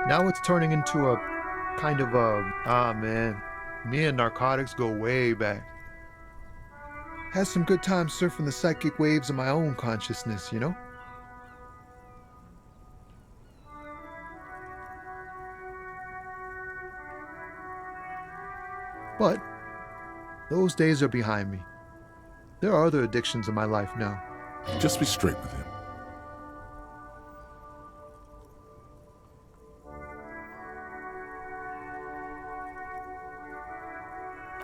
Now it's turning into a kind of man, me and narcotics go way back. Had some good times surfing the psychic waves of my own consciousness, you know? But those days are behind me. There are other addictions in my life now. Just be straight with him.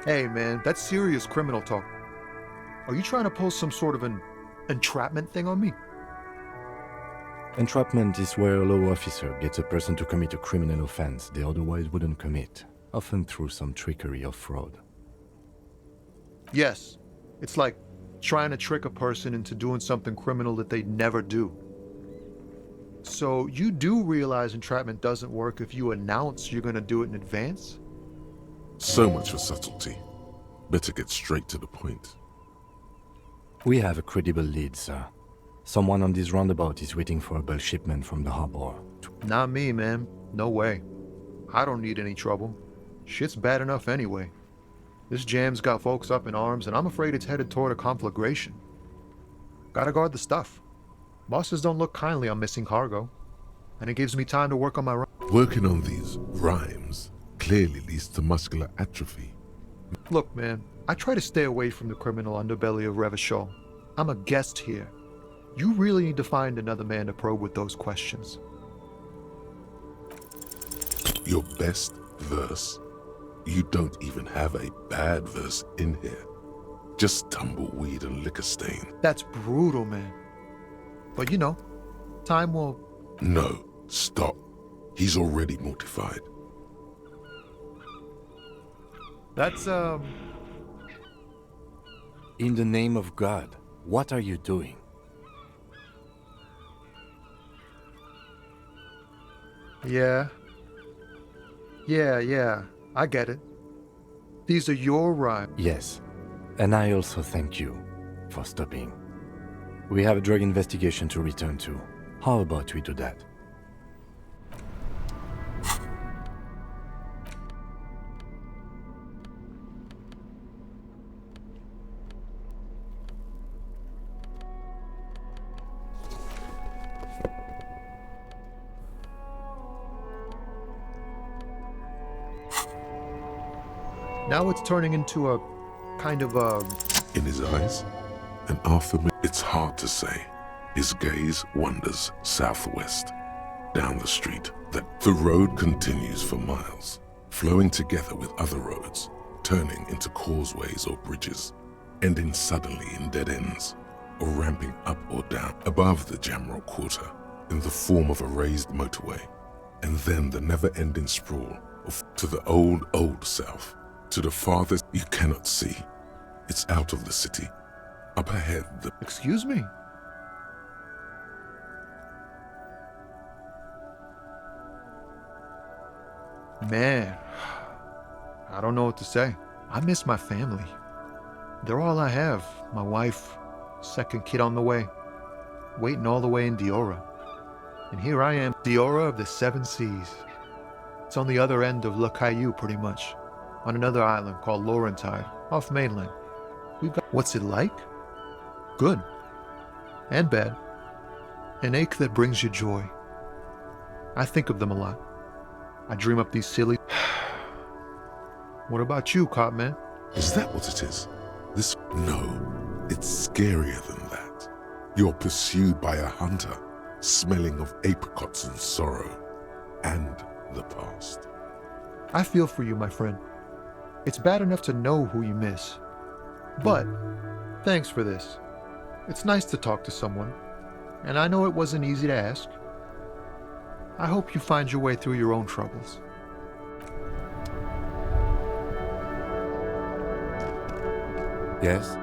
Hey man, that's serious criminal talk. Are you trying to pull some sort of an entrapment thing on me? Entrapment is where a law officer gets a person to commit a criminal offense they otherwise wouldn't commit, often through some trickery or fraud. Yes. It's like trying to trick a person into doing something criminal that they'd never do. So you do realize entrapment doesn't work if you announce you're gonna do it in advance? So much for subtlety. Better get straight to the point. We have a credible lead, sir. Someone on this roundabout is waiting for a bulk shipment from the harbor. Not me, man. No way. I don't need any trouble. Shit's bad enough anyway. This jam's got folks up in arms, and I'm afraid it's headed toward a conflagration. Gotta guard the stuff. Bosses don't look kindly on missing cargo, and it gives me time to work on my Working on these rhymes clearly leads to muscular atrophy. Look, man, I try to stay away from the criminal underbelly of Revachol. I'm a guest here. You really need to find another man to probe with those questions. Your best verse? You don't even have a bad verse in here. Just tumbleweed and liquor stain. That's brutal, man. But you know, time will... No, stop. He's already mortified. That's, In the name of God, what are you doing? Yeah. Yeah, I get it. These are your rhymes. Yes, and I also thank you for stopping. We have a drug investigation to return to. How about we do that? Now it's turning into a kind of In his eyes, an it's hard to say. His gaze wanders southwest, down the street. The road continues for miles, flowing together with other roads, turning into causeways or bridges, ending suddenly in dead ends, or ramping up or down above the Jamrock Quarter in the form of a raised motorway, and then the never-ending sprawl to the old south, to the farthest you cannot see. It's out of the city. Up ahead, Excuse me? Man, I don't know what to say. I miss my family. They're all I have. My wife, second kid on the way, waiting all the way in Diora. And here I am, Diora of the Seven Seas. It's on the other end of Le Caillou, pretty much, on another island called Laurentide, off mainland. We've got... What's it like? Good. And bad. An ache that brings you joy. I think of them a lot. I dream up these silly... What about you, cop man? Is that what it is? No, it's scarier than that. You're pursued by a hunter, smelling of apricots and sorrow, and the past. I feel for you, my friend. It's bad enough to know who you miss. But, thanks for this. It's nice to talk to someone, and I know it wasn't easy to ask. I hope you find your way through your own troubles. Yes?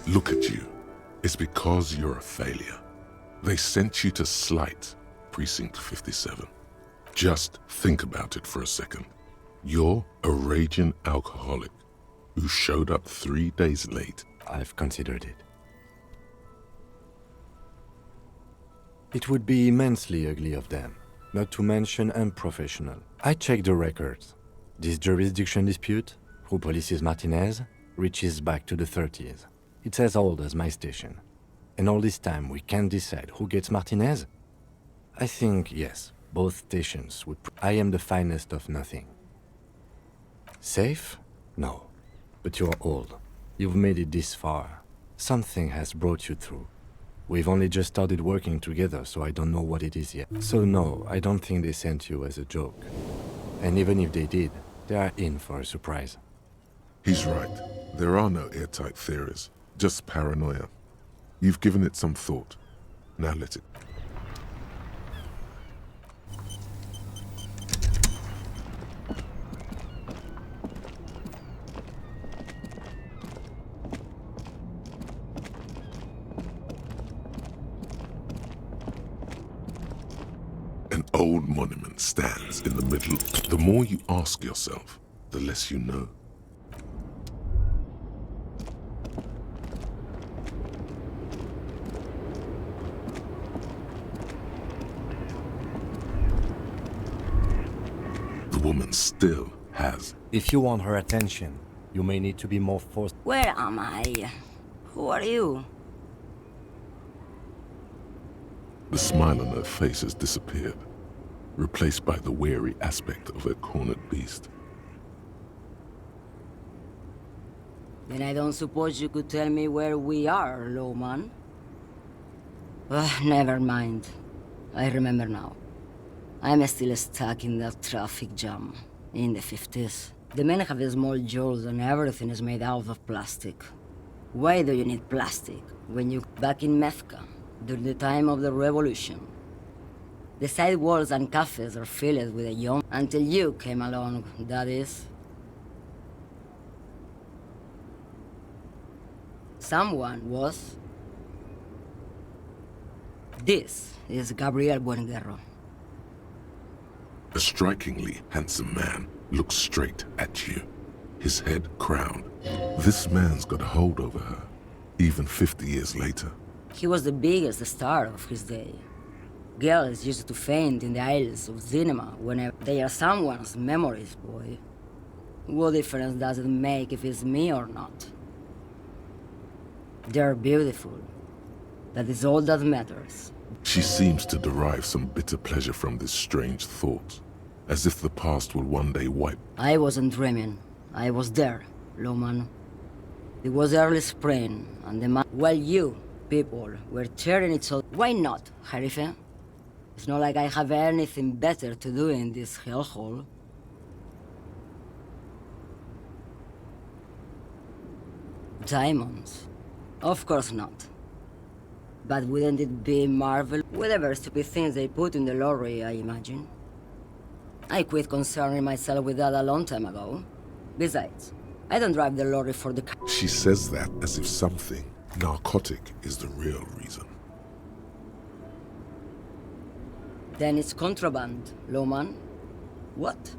Look at you. It's because you're a failure. They sent you to Slight, Precinct 57. Just think about it for a second. You're a raging alcoholic who showed up 3 days late. I've considered it. It would be immensely ugly of them, not to mention unprofessional. I checked the records. This jurisdiction dispute, who polices Martinez, reaches back to the 30s. It's as old as my station. And all this time we can't decide who gets Martinez? I think, yes, both stations would... I am the finest of nothing. Safe? No. But you're old. You've made it this far. Something has brought you through. We've only just started working together, so I don't know what it is yet. So no, I don't think they sent you as a joke. And even if they did, they are in for a surprise. He's right. There are no airtight theories, just paranoia. You've given it some thought. Now let it... An old monument stands in the middle. The more you ask yourself, the less you know. The woman still has. If you want her attention, you may need to be more forced. Where am I? Who are you? The smile on her face has disappeared, replaced by the wary aspect of a cornered beast. Then I don't suppose you could tell me where we are, Lowman? Never mind. I remember now. I'm still stuck in that traffic jam in the 50s. The men have small jewels and everything is made out of plastic. Why do you need plastic when you... Back in Mecca, during the time of the revolution, the sidewalks and cafes are filled with a young... Until you came along, that is. Someone was... This is Gabriel Buenguerro. A strikingly handsome man looks straight at you, his head crowned. This man's got a hold over her, even 50 years later. He was the biggest star of his day. Girls used to faint in the aisles of cinema whenever they are someone's memories, boy. What difference does it make if it's me or not? They're beautiful. That is all that matters. She seems to derive some bitter pleasure from this strange thought, as if the past will one day wipe. I wasn't dreaming. I was there, Lowman. It was early spring, and the man... While you, people, were tearing each other... Why not, Harife? It's not like I have anything better to do in this hellhole. Diamonds? Of course not. But wouldn't it be marvelous? Whatever stupid things they put in the lorry, I imagine. I quit concerning myself with that a long time ago. Besides, I don't drive the lorry for the car. She says that as if something narcotic is the real reason. Then it's contraband, Lowman. What?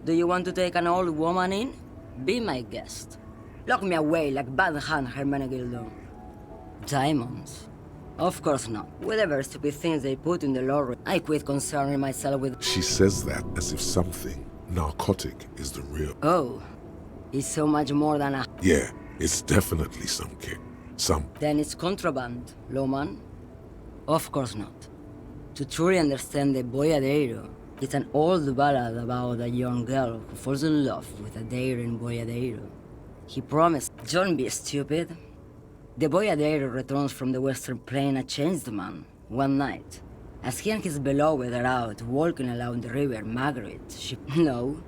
Do you want to take an old woman in? Be my guest. Lock me away like Bad Hand Hermenegildo. Diamonds? Of course not. Whatever stupid things they put in the lorry, I quit concerning myself with... She says that as if something narcotic is the real... Oh, it's so much more than a... Yeah, it's definitely some kick. Some... Then it's contraband, Lowman? Of course not. To truly understand the boyadero, it's an old ballad about a young girl who falls in love with a daring boyadero. He promised, don't be stupid. The boyadero returns from the western plain a changed man, one night. As he and his beloved are out walking along the river Margaret, she... No.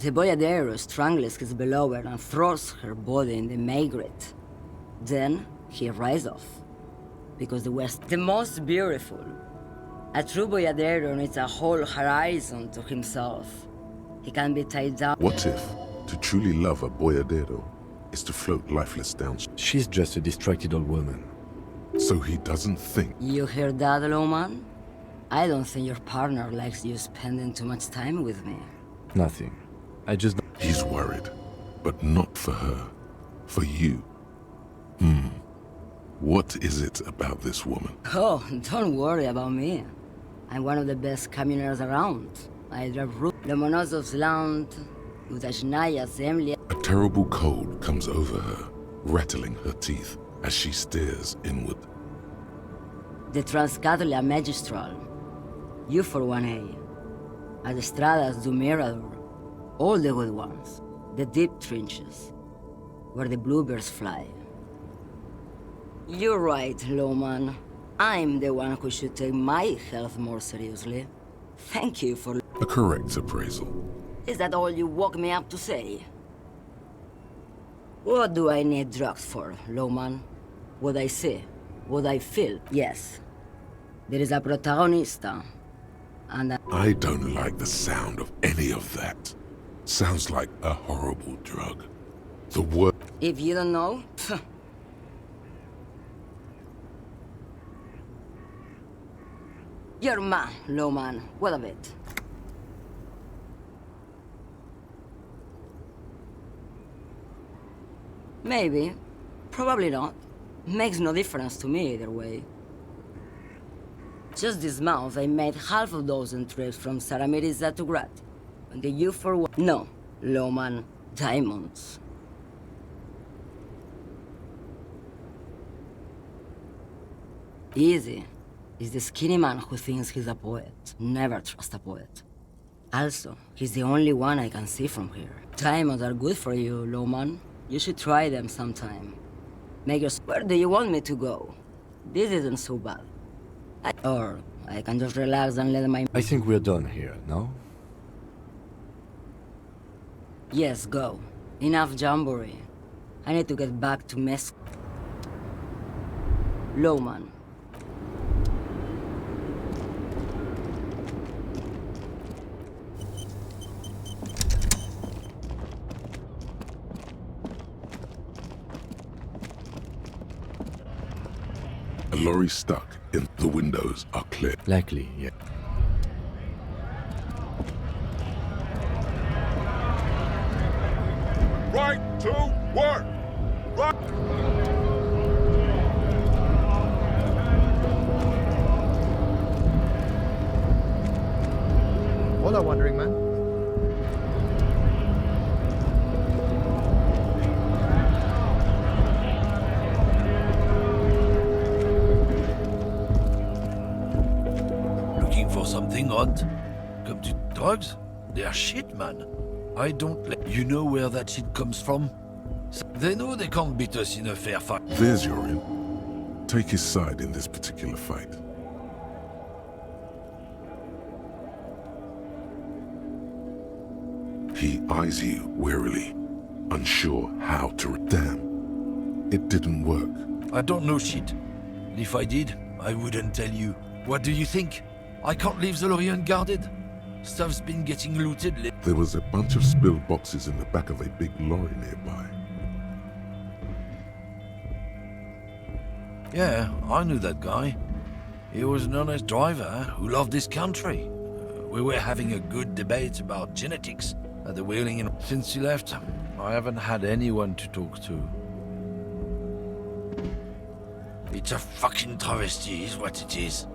The boyadero strangles his beloved and throws her body in the Margaret. Then he rides off. Because the west... The most beautiful. A true boyadero needs a whole horizon to himself. He can be tied down... What if to truly love a boyadero is to float lifeless down? She's just a distracted old woman. So he doesn't think. You hear that, Lowman? I don't think your partner likes you spending too much time with me. Nothing. I just... He's worried, but not for her. For you. What is it about this woman? Oh, don't worry about me. I'm one of the best camioners around. I drive Lomonosov's land, Udajnaya Zemlya. A terrible cold comes over her, rattling her teeth as she stares inward. The Transcatolia Magistral. You for 1A. Adestradas do Mirador. All the good ones. The deep trenches. Where the bluebirds fly. You're right, Lowman. I'm the one who should take my health more seriously. Thank you for... A correct appraisal. Is that all you woke me up to say? What do I need drugs for, Lowman? What I see? What I feel? Yes. There is a protagonista. And I don't like the sound of any of that. Sounds like a horrible drug. The word... if you don't know... You're man, Lowman. What of it? Maybe. Probably not. Makes no difference to me either way. Just this month, I made half a dozen trips from Saramiriza to Grat. And the you for what? No, Lowman. Diamonds. Easy. Is the skinny man who thinks he's a poet. Never trust a poet. Also, he's the only one I can see from here. Diamonds are good for you, Lowman. You should try them sometime. Where do you want me to go? This isn't so bad. Or I can just relax and let my... I think we're done here, no? Yes, go. Enough jamboree. I need to get back to mess... Lowman. A lorry stuck in the windows are clear. Likely, yeah. Right to work! Right! Hola, wandering man. Looking for something odd? Come to drugs? They're shit, man. I don't let you know where that shit comes from. They know they can't beat us in a fair fight. There's your in. Take his side in this particular fight. He eyes you warily, unsure how to... Damn, it didn't work. I don't know shit. And if I did, I wouldn't tell you. What do you think? I can't leave the lorry unguarded. Stuff's been getting looted lately. There was a bunch of spilled boxes in the back of a big lorry nearby. Yeah, I knew that guy. He was an honest driver who loved this country. We were having a good debate about genetics at the wheeling, and since he left, I haven't had anyone to talk to. It's a fucking travesty, is what it is.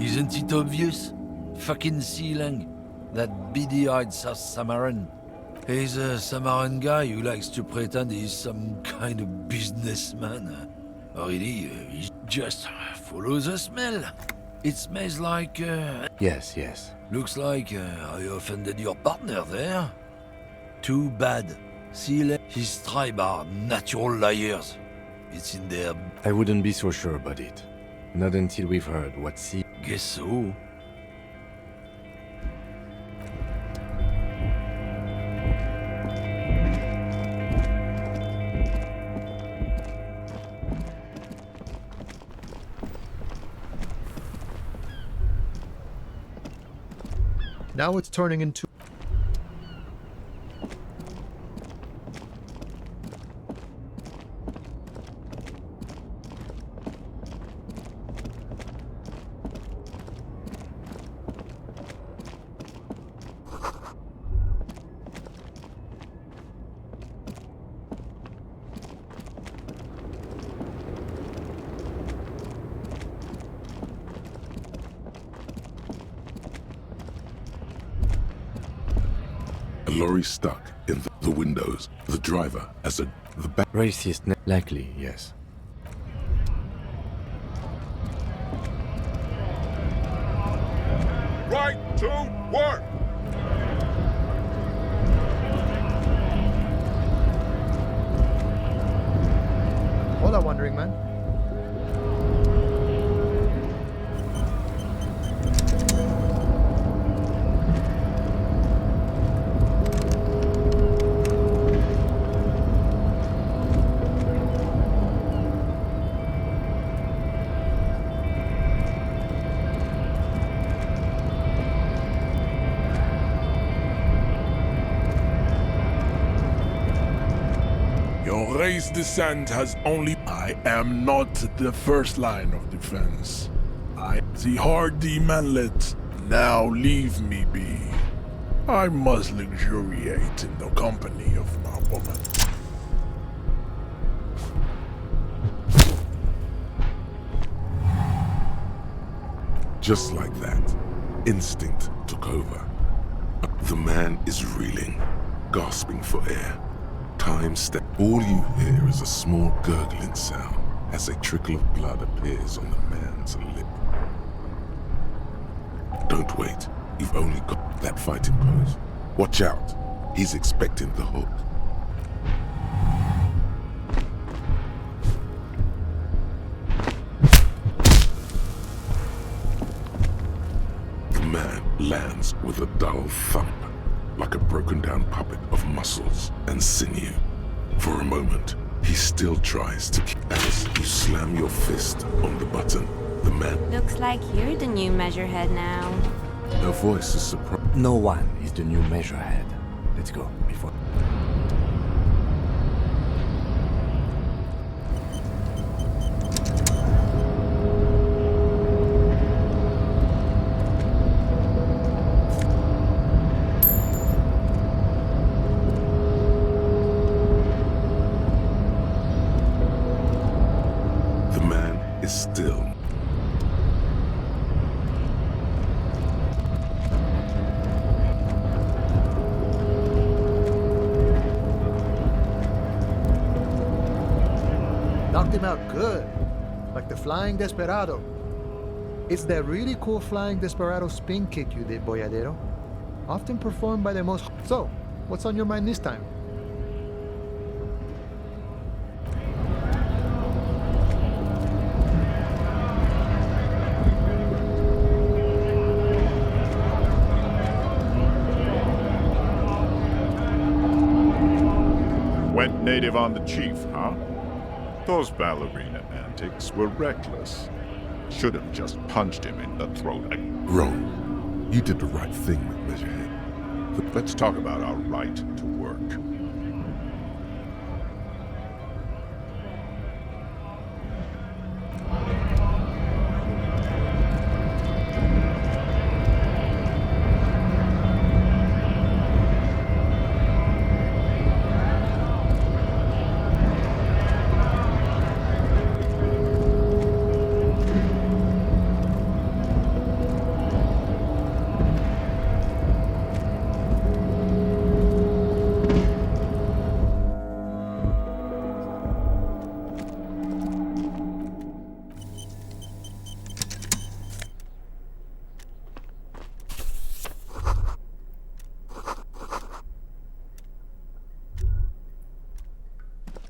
Isn't it obvious? Fucking Sealang, that beady-eyed South Samaran. He's a Samaran guy who likes to pretend he's some kind of businessman. Really, he just follows the smell. It smells like, Yes, yes. looks like I offended your partner there. Too bad. Sealang, his tribe are natural liars. It's in their... I wouldn't be so sure about it. Not until we've heard what C... Guess so. Now it's turning into... lorry stuck in the windows, the driver as the back. Racist, likely, yes. Right to work! Hola, Wandering Man. Your race descent has only... I am not the first line of defense. I the hardy manlet. Now leave me be. I must luxuriate in the company of my woman. Just like that, instinct took over. The man is reeling, gasping for air. Time step. All you hear is a small gurgling sound as a trickle of blood appears on the man's lip. Don't wait. You've only got that fighting pose. Watch out. He's expecting the hook. The man lands with a dull thump, like a broken down puppet of muscles and sinew. For a moment, he still tries to keep. As you slam your fist on the button, the man... Looks like you're the new measurehead now. Her voice is surprised. No one is the new measurehead. Let's go, before... The man is still. Knocked him out good. Like the Flying Desperado. It's that really cool Flying Desperado spin kick you did, Boyadero. Often performed by the most... So, what's on your mind this time? Went native on the chief, huh? Those ballerina antics were reckless. Should have just punched him in the throat. Wrong. You did the right thing with Measurehead. Let's talk about our right to work.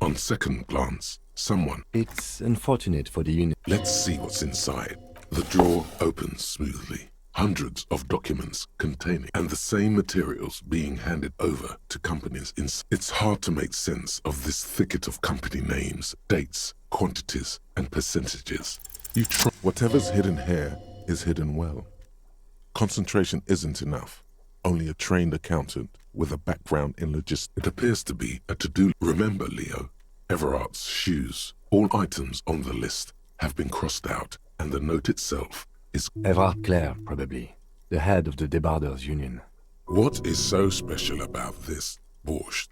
On second glance, someone... It's unfortunate for the unit. Let's see what's inside. The drawer opens smoothly. Hundreds of documents containing and the same materials being handed over to companies. It's hard to make sense of this thicket of company names, dates, quantities, and percentages. You try. Whatever's hidden here is hidden well. Concentration isn't enough. Only a trained accountant with a background in logistics. It appears to be a to-do. Remember, Leo, Everard's shoes. All items on the list have been crossed out, and the note itself is... Everard Clare, probably. The head of the Debarders Union. What is so special about this, Borscht?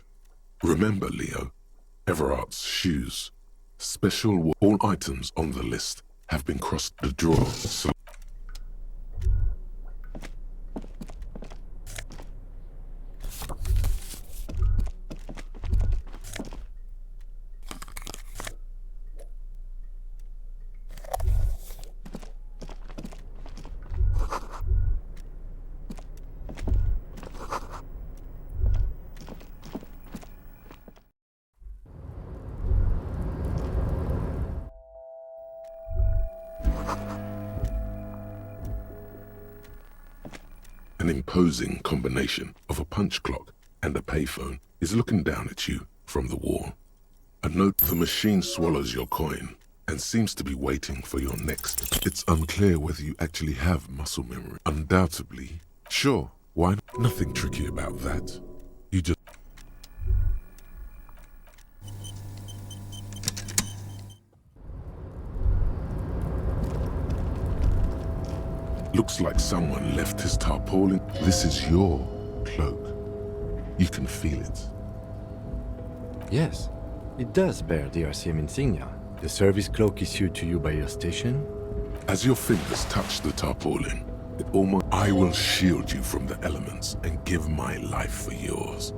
Remember, Leo, Everard's shoes. Special... All items on the list have been crossed the drawer, so... An imposing combination of a punch clock and a payphone is looking down at you from the wall. A note: the machine swallows your coin and seems to be waiting for your next. It's unclear whether you actually have muscle memory. Undoubtedly, sure, why not? Nothing tricky about that. You just... Looks like someone left his tarpaulin. This is your cloak. You can feel it. Yes, it does bear the RCM insignia. The service cloak issued to you by your station. As your fingers touch the tarpaulin, it almost... I will shield you from the elements and give my life for yours.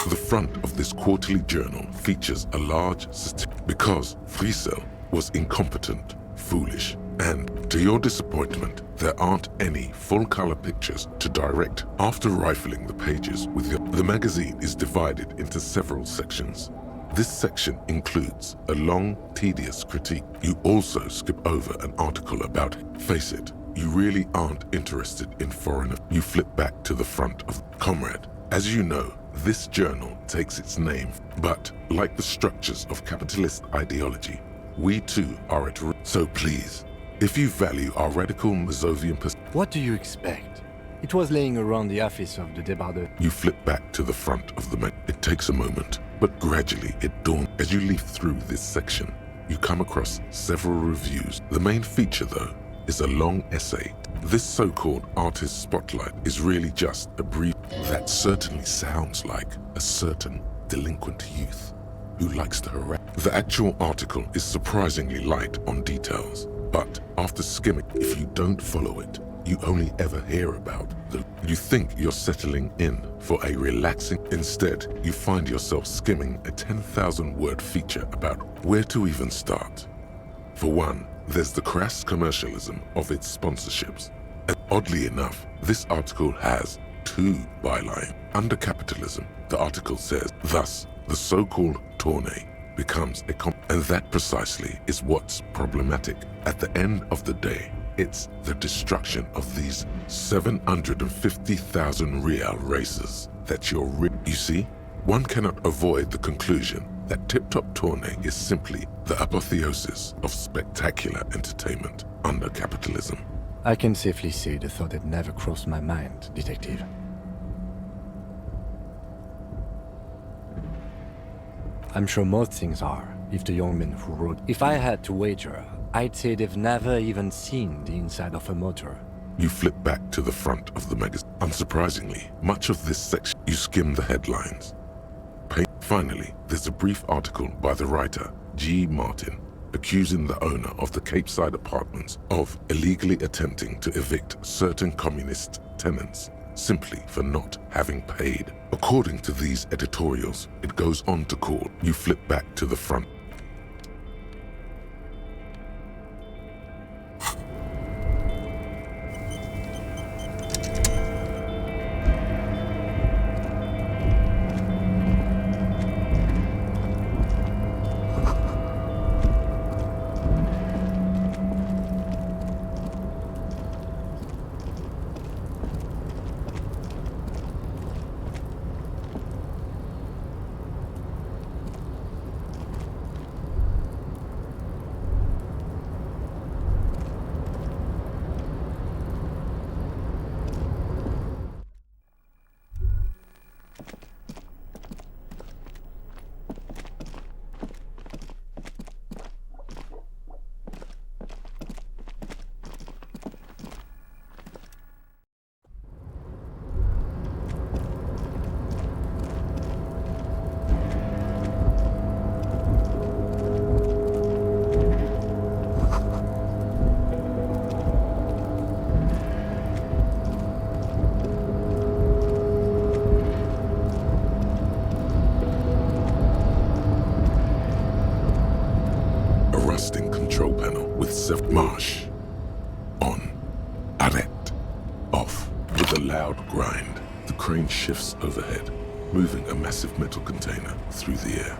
The front of this quarterly journal features a large because Friesel was incompetent, foolish, and, to your disappointment, there aren't any full-color pictures to direct. After rifling the pages with the magazine is divided into several sections. This section includes a long, tedious critique. You also skip over an article about, face it, you really aren't interested in foreign. You flip back to the front of Comrade. As you know, this journal takes its name, but like the structures of capitalist ideology, we too are at risk. So please, if you value our radical Mazovian perspective, What do you expect? It was laying around the office of the débardeur. you flip back to the front of the It takes a moment, but gradually it dawns. As you leaf through this section, you come across several reviews. The main feature, though, is a long essay. This so-called artist spotlight is really just a brief that certainly sounds like a certain delinquent youth who likes to harass. The actual article is surprisingly light on details, but after skimming, if you don't follow it, you only ever hear about the... You think you're settling in for a relaxing... Instead, you find yourself skimming a 10,000-word feature about where to even start. For one, there's the crass commercialism of its sponsorships. And oddly enough, this article has two bylines. Under capitalism, the article says, thus, the so-called tournée becomes a and that precisely is what's problematic. At the end of the day, it's the destruction of these 750,000 real races that you're You see, one cannot avoid the conclusion that Tip Top Tournée is simply the apotheosis of spectacular entertainment under capitalism. I can safely say the thought had never crossed my mind, Detective. I'm sure most things are, if the young men who wrote... If I had to wager, I'd say they've never even seen the inside of a motor. You flip back to the front of the magazine. Unsurprisingly, much of this section, you skim the headlines. Finally, there's a brief article by the writer, G. Martin, accusing the owner of the Capeside Apartments of illegally attempting to evict certain communist tenants simply for not having paid. According to these editorials, it goes on to call. You flip back to the front. CH.S.V. Marsh. On. Arrête. Off. With a loud grind, the crane shifts overhead, moving a massive metal container through the air.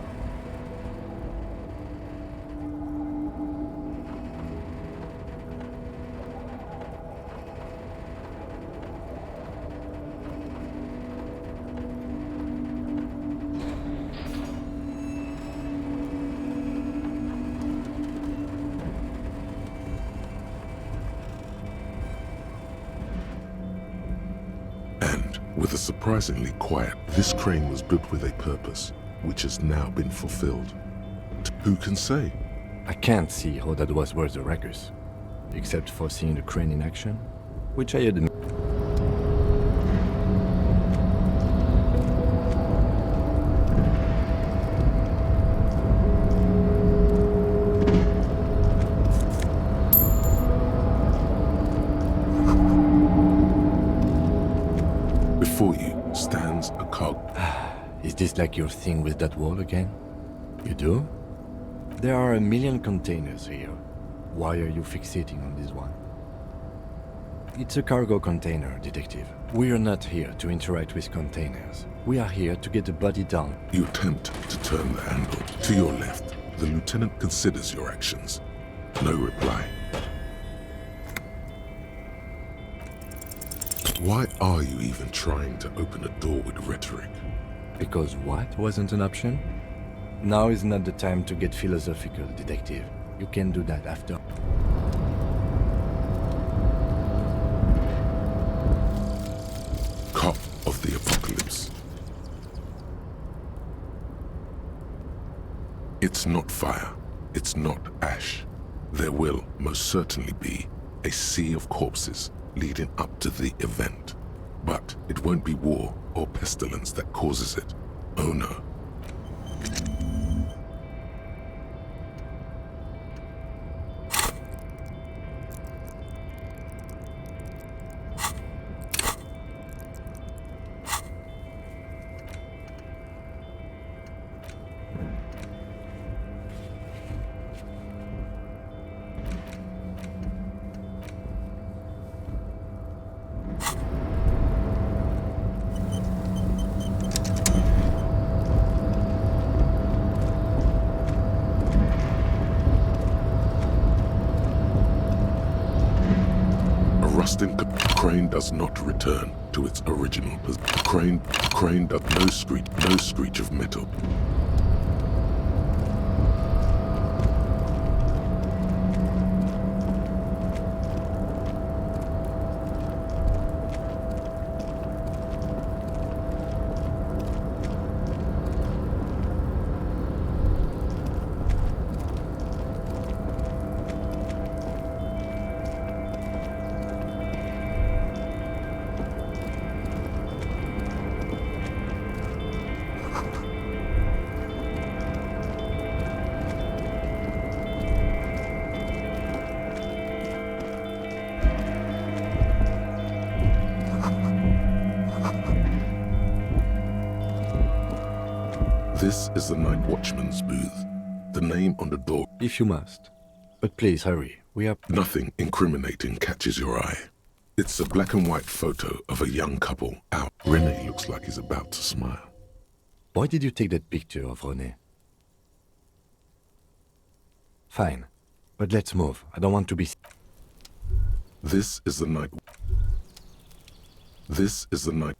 With a surprisingly quiet, this crane was built with a purpose, which has now been fulfilled. Who can say? I can't see how that was worth the ruckus, except for seeing the crane in action, which I admit. Before you stands a cog. Is this like your thing with that wall again? You do? There are a million containers here. Why are you fixating on this one? It's a cargo container, detective. We are not here to interact with containers. We are here to get the body down. You attempt to turn the handle. To your left, the lieutenant considers your actions. No reply. Why are you even trying to open a door with rhetoric? Because what wasn't an option? Now is not the time to get philosophical, detective. You can do that after. Cop of the apocalypse. It's not fire. It's not ash. There will most certainly be a sea of corpses leading up to the event. But it won't be war or pestilence that causes it. Oh no. Rusting crane does not return to its original position. Crane does no screech of metal. This is the night watchman's booth. The name on the door. If you must. But please hurry. We are... Nothing incriminating catches your eye. It's a black and white photo of a young couple out. René looks like he's about to smile. Why did you take that picture of René? Fine. But let's move. I don't want to be... This is the night... This is the night...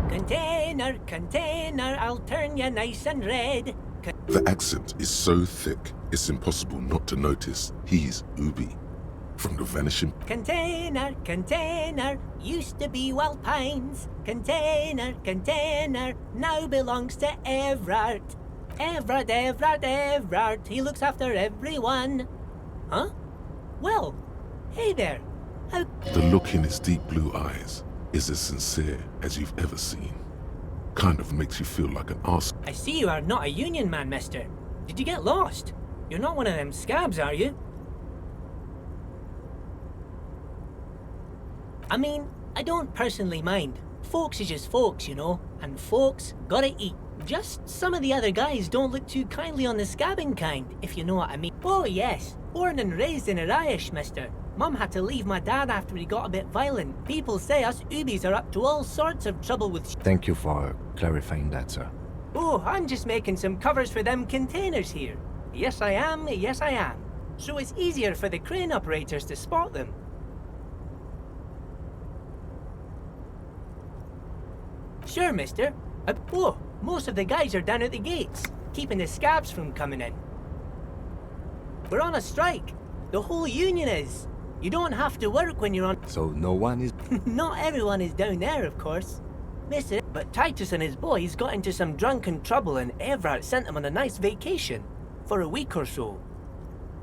Container, container, I'll turn you nice and red. The accent is so thick, it's impossible not to notice he's Ubi. From the vanishing Container, container, used to be Wild Pines. Container, container, now belongs to Everard. Everard, he looks after everyone. Huh? Well, hey there. How... The look in his deep blue eyes is as sincere as you've ever seen. Kind of makes you feel like an arse. I see you are not a union man, mister. Did you get lost? You're not one of them scabs, are you? I mean, I don't personally mind. Folks is just folks, you know, and folks gotta eat. Just some of the other guys don't look too kindly on the scabbing kind, if you know what I mean. Oh yes, born and raised in Irish, mister. Mum had to leave my dad after he got a bit violent. People say us Ubis are up to all sorts of trouble with Thank you for clarifying that, sir. Oh, I'm just making some covers for them containers here. Yes I am, yes I am. So it's easier for the crane operators to spot them. Sure, mister. Oh, most of the guys are down at the gates, keeping the scabs from coming in. We're on a strike. The whole union is. You don't have to work when you're on... So no one is... Not everyone is down there, of course. Mister, but Titus and his boys got into some drunken trouble and Everard sent them on a nice vacation. For a week or so.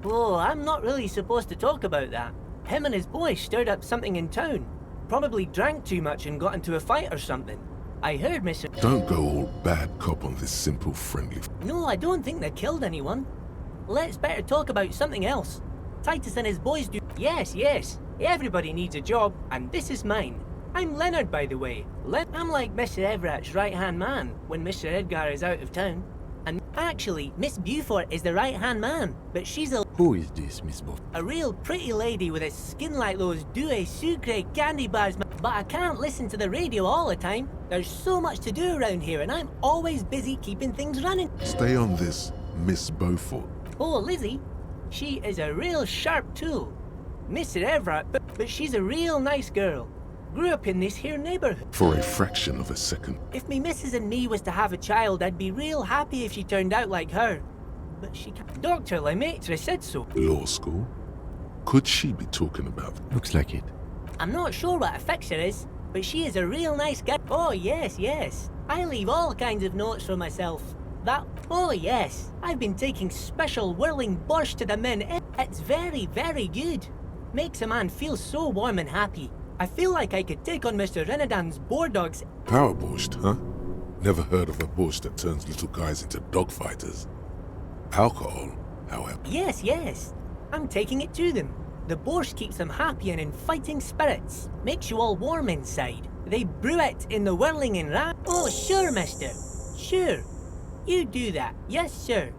Oh, I'm not really supposed to talk about that. Him and his boys stirred up something in town. Probably drank too much and got into a fight or something. I heard Mr... Don't go all bad cop on this simple, friendly... No, I don't think they killed anyone. Let's better talk about something else. Titus and his boys do... Yes. Everybody needs a job, and this is mine. I'm Leonard, by the way. I'm like Mr. Everett's right-hand man when Mr. Edgar is out of town. And actually, Miss Beaufort is the right-hand man, but she's a... Who is this, Miss Buff? A real pretty lady with a skin like those Douai Sucre candy bars. But I can't listen to the radio all the time. There's so much to do around here, and I'm always busy keeping things running. Stay on this, Miss Beaufort. Oh, Lizzie, she is a real sharp tool. Mr. Everett, but she's a real nice girl. Grew up in this here neighborhood. For a fraction of a second. If me missus and me was to have a child, I'd be real happy if she turned out like her. But she can't. Dr. Lemaitre said so. Law school? Could she be talking about... Looks like it. I'm not sure what a fixer is, but she is a real nice girl. Oh, yes. I leave all kinds of notes for myself. Oh, yes. I've been taking special whirling borscht to the men. It's very, very good. Makes a man feel so warm and happy. I feel like I could take on Mr. Renadan's boar dogs. Power borscht, huh? Never heard of a borscht that turns little guys into dogfighters. Alcohol, however. Yes. I'm taking it to them. The borscht keeps them happy and in fighting spirits. Makes you all warm inside. They brew it in the whirling and Oh, sure, mister. Sure. You do that. Yes, sir.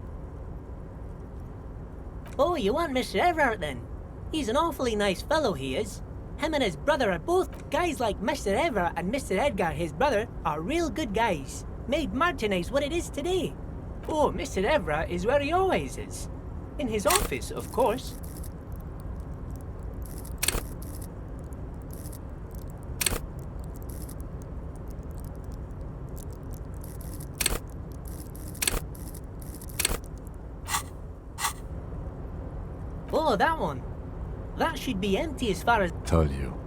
Oh, you want Mr. Everett then? He's an awfully nice fellow, he is. Him and his brother are both guys like Mr. Everett and Mr. Edgar, his brother, are real good guys. Made Martinez what it is today. Oh, Mr. Everett is where he always is. In his office, of course. Oh, that one. That should be empty as far as... Told you.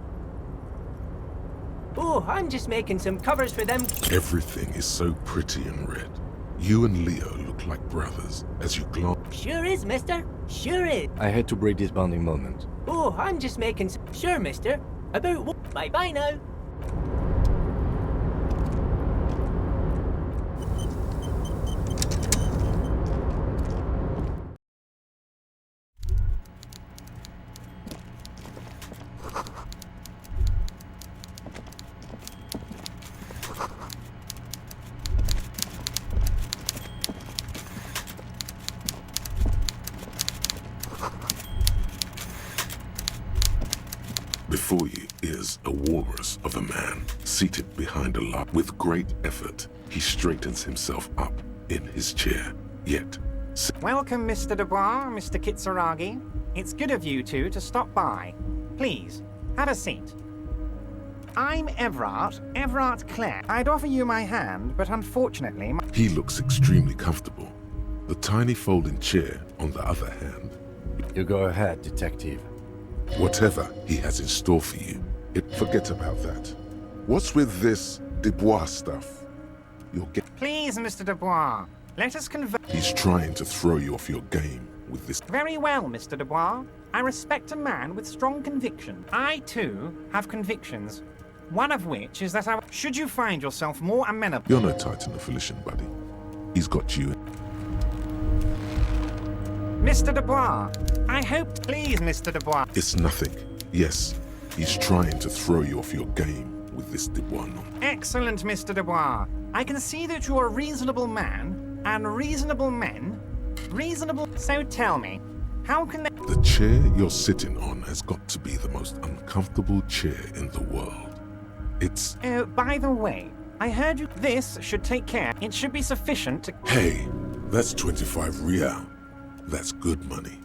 Oh, I'm just making some covers for them. Everything is so pretty and red. You and Leo look like brothers as you glance. Sure is, mister. Sure is. I had to break this bonding moment. Oh, I'm just making some... Sure, mister. About what? Bye-bye now. Before you is a walrus of a man seated behind a log. With great effort, he straightens himself up in his chair. Yet, Welcome, Mr. Dubois, Mr. Kitsuragi. It's good of you two to stop by. Please, have a seat. I'm Everard Clare. I'd offer you my hand, but unfortunately... He looks extremely comfortable. The tiny folding chair, on the other hand... You go ahead, detective. Whatever he has in store for you, forget about that. What's with this Dubois stuff? You'll get... Please, Mr. Dubois, let us converse... He's trying to throw you off your game with this... Very well, Mr. Dubois. I respect a man with strong conviction. I, too, have convictions. One of which is that should you find yourself more amenable... You're no Titan of Volition, buddy. He's got you. Mr. Dubois, I hope... Please, Mr. Dubois. It's nothing. Yes, he's trying to throw you off your game with this Dubois nonsense. Excellent, Mr. Dubois. I can see that you're a reasonable man, and reasonable men... Reasonable... So tell me, how can they... The chair you're sitting on has got to be the most uncomfortable chair in the world. It's... Oh, by the way, I heard you... This should take care. It should be sufficient to... Hey, that's 25 real. That's good money.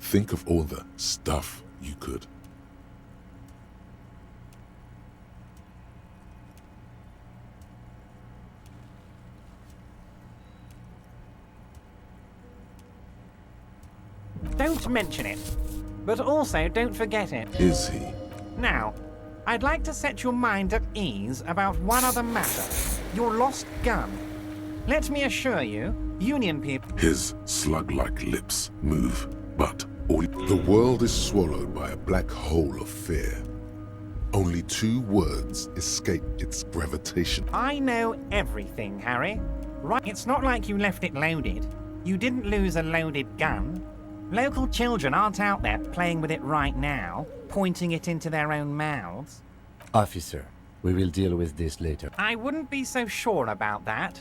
Think of all the stuff you could... Don't mention it. But also, don't forget it. Is he? Now, I'd like to set your mind at ease about one other matter. Your lost gun. Let me assure you, Union people... His slug-like lips move, but the world is swallowed by a black hole of fear. Only 2 words escape its gravitation. I know everything, Harry. Right? It's not like you left it loaded. You didn't lose a loaded gun. Local children aren't out there playing with it right now, pointing it into their own mouths. Officer, we will deal with this later. I wouldn't be so sure about that.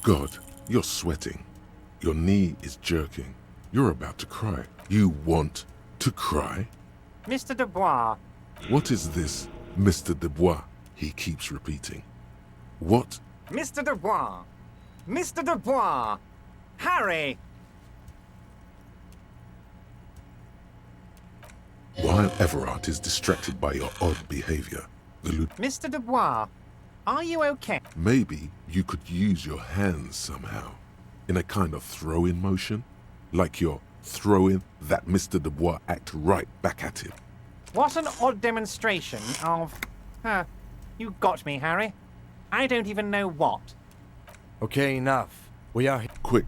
God, you're sweating. Your knee is jerking. You're about to cry. You want to cry? Mr. Dubois. What is this, Mr. Dubois? He keeps repeating. What? Mr. Dubois. Mr. Dubois. Harry. While Everard is distracted by your odd behavior, Mr. Dubois, are you okay? Maybe you could use your hands somehow, in a kind of throw-in motion, like you're throwing that Mr. Dubois act right back at him. What an odd demonstration of... you got me, Harry. I don't even know what. Okay, enough. We are... Quick,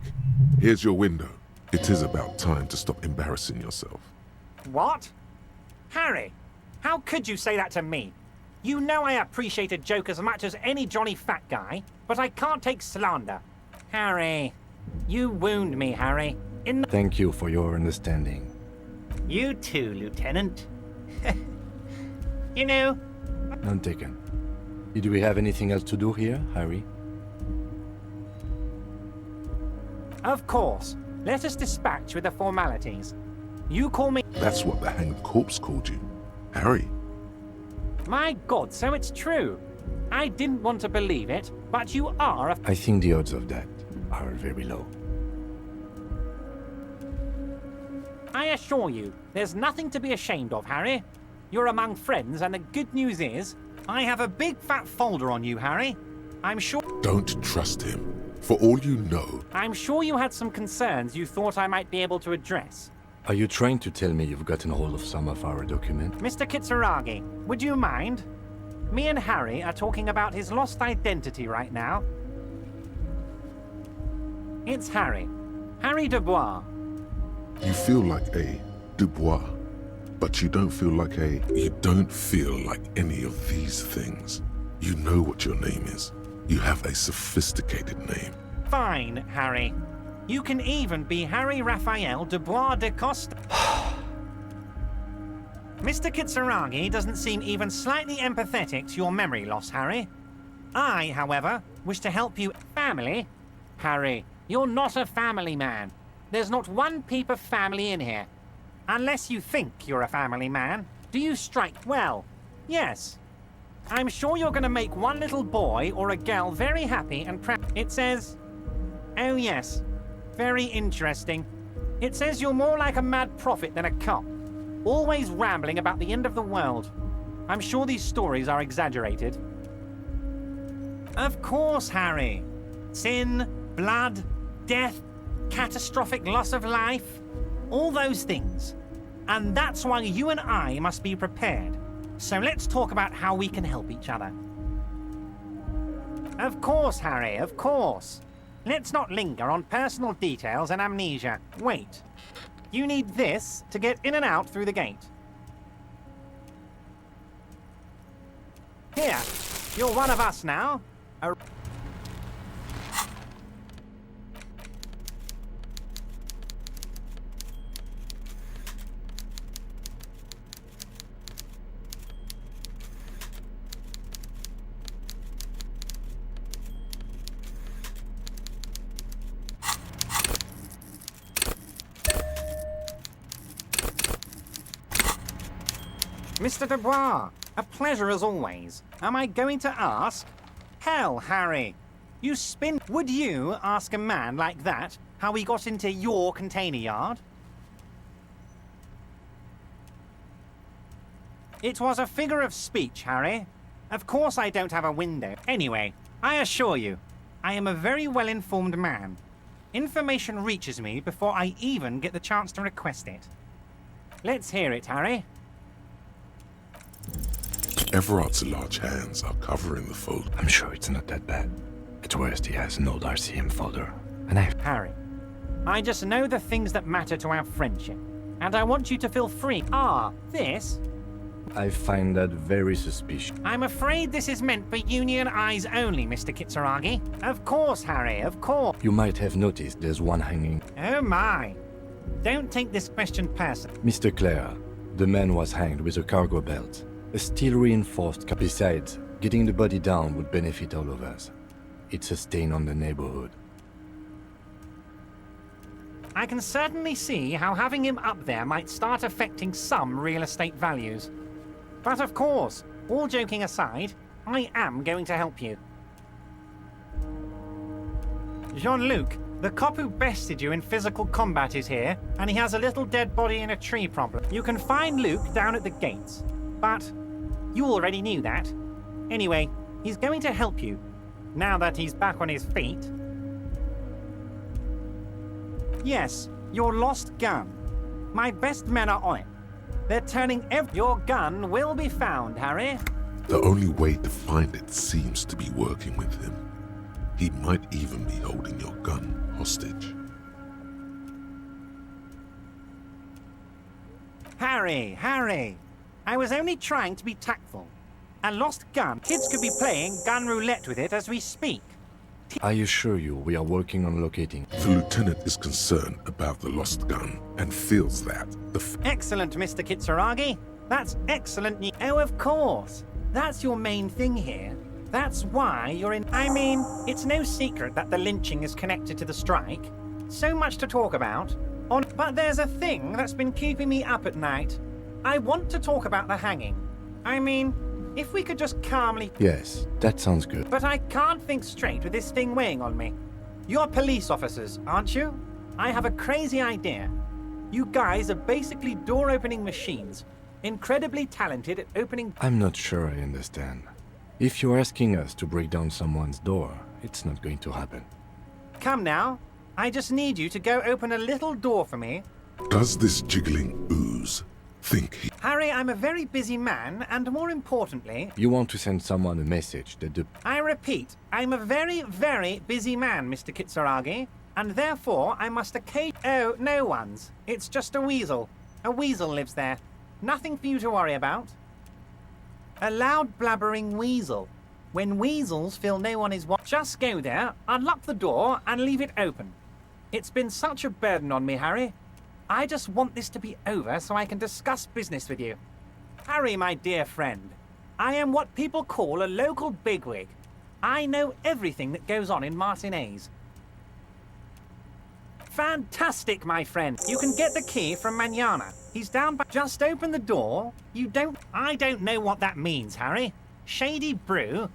here's your window. It is about time to stop embarrassing yourself. What? Harry, how could you say that to me? You know I appreciate a joke as much as any Johnny Fat Guy, but I can't take slander. Harry, you wound me, Harry. Thank you for your understanding. You too, Lieutenant. You know... None taken. Did we have anything else to do here, Harry? Of course. Let us dispatch with the formalities. You call me... That's what the hanged corpse called you. Harry. My God, so it's true. I didn't want to believe it, but you are a... I think the odds of that are very low. I assure you, there's nothing to be ashamed of, Harry. You're among friends, and the good news is, I have a big fat folder on you, Harry. I'm sure... Don't trust him. For all you know... I'm sure you had some concerns you thought I might be able to address. Are you trying to tell me you've gotten hold of some of our documents? Mr. Kitsuragi, would you mind? Me and Harry are talking about his lost identity right now. It's Harry. Harry Dubois. You feel like a Dubois, but you don't feel like a... You don't feel like any of these things. You know what your name is. You have a sophisticated name. Fine, Harry. You can even be Harry Raphael Dubois de Costa. Mr. Kitsuragi doesn't seem even slightly empathetic to your memory loss, Harry. I, however, wish to help you... Family? Harry, you're not a family man. There's not one peep of family in here. Unless you think you're a family man. Do you strike... Well, yes. I'm sure you're going to make one little boy or a girl very happy and proud. It says... Oh, yes. Very interesting. It says you're more like a mad prophet than a cop. Always rambling about the end of the world. I'm sure these stories are exaggerated. Of course, Harry. Sin, blood, death, catastrophic loss of life. All those things. And that's why you and I must be prepared. So let's talk about how we can help each other. Of course, Harry, of course. Let's not linger on personal details and amnesia. Wait. You need this to get in and out through the gate. Here, you're one of us now. Mr. Dubois, a pleasure as always. Am I going to ask? Hell, Harry. You spin. Would you ask a man like that how he got into your container yard? It was a figure of speech, Harry. Of course I don't have a window. Anyway, I assure you, I am a very well-informed man. Information reaches me before I even get the chance to request it. Let's hear it, Harry. Everard's large hands are covering the fold. I'm sure it's not that bad. At worst, he has an old RCM folder. And Harry, I just know the things that matter to our friendship. And I want you to feel free. This? I find that very suspicious. I'm afraid this is meant for Union eyes only, Mr. Kitsuragi. Of course, Harry, of course. You might have noticed there's one hanging. Oh my. Don't take this question personally. Mr. Clare, the man was hanged with a cargo belt. A steel-reinforced Besides, getting the body down would benefit all of us. It's a stain on the neighborhood. I can certainly see how having him up there might start affecting some real estate values. But of course, all joking aside, I am going to help you. Jean-Luc, the cop who bested you in physical combat is here, and he has a little dead body in a tree problem. You can find Luke down at the gates, but you already knew that. Anyway, he's going to help you, now that he's back on his feet. Yes, your lost gun. My best men are on it. They're turning Your gun will be found, Harry. The only way to find it seems to be working with him. He might even be holding your gun hostage. Harry. I was only trying to be tactful. A lost gun. Kids could be playing gun roulette with it as we speak. I assure you, we are working on locating. The lieutenant is concerned about the lost gun and feels that Excellent, Mr. Kitsuragi. That's excellent news. Oh, of course. That's your main thing here. That's why you're in... I mean, it's no secret that the lynching is connected to the strike. So much to talk about. But there's a thing that's been keeping me up at night. I want to talk about the hanging. I mean, if we could just calmly... Yes, that sounds good. But I can't think straight with this thing weighing on me. You're police officers, aren't you? I have a crazy idea. You guys are basically door-opening machines. Incredibly talented at opening... I'm not sure I understand. If you're asking us to break down someone's door, it's not going to happen. Come now. I just need you to go open a little door for me. Does this jiggling ooze think he... Harry, I'm a very busy man, and more importantly... You want to send someone a message that the... I repeat, I'm a very, very busy man, Mr. Kitsuragi, and therefore I must Oh, no one's. It's just a weasel. A weasel lives there. Nothing for you to worry about. A loud blabbering weasel. When weasels feel no one is watching, just go there, unlock the door, and leave it open. It's been such a burden on me, Harry. I just want this to be over so I can discuss business with you. Harry, my dear friend, I am what people call a local bigwig. I know everything that goes on in Martinez. Fantastic, my friend. You can get the key from Manana. He's down by... Just open the door. I don't know what that means, Harry. Shady brew.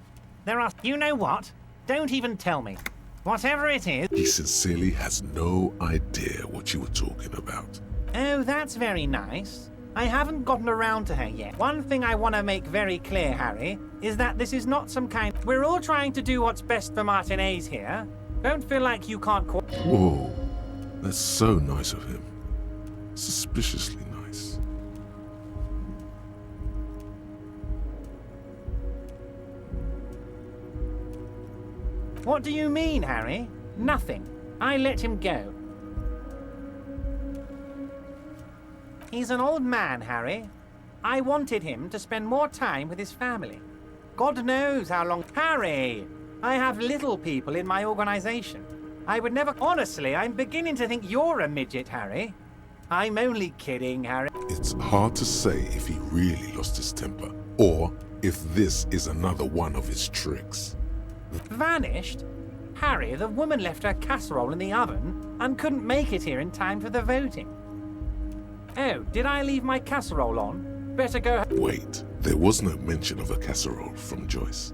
There are... You know what? Don't even tell me. Whatever it is... He sincerely has no idea what you were talking about. Oh, that's very nice. I haven't gotten around to her yet. One thing I want to make very clear, Harry, is that this is not some kind... We're all trying to do what's best for Martinez here. Don't feel like you can't... Whoa, that's so nice of him. Suspiciously nice. What do you mean, Harry? Nothing. I let him go. He's an old man, Harry. I wanted him to spend more time with his family. God knows how long... Harry! I have little people in my organization. I would never... Honestly, I'm beginning to think you're a midget, Harry. I'm only kidding, Harry. It's hard to say if he really lost his temper, or if this is another one of his tricks. Vanished? Harry, the woman left her casserole in the oven and couldn't make it here in time for the voting. Oh, did I leave my casserole on? Better go... Wait, there was no mention of a casserole from Joyce.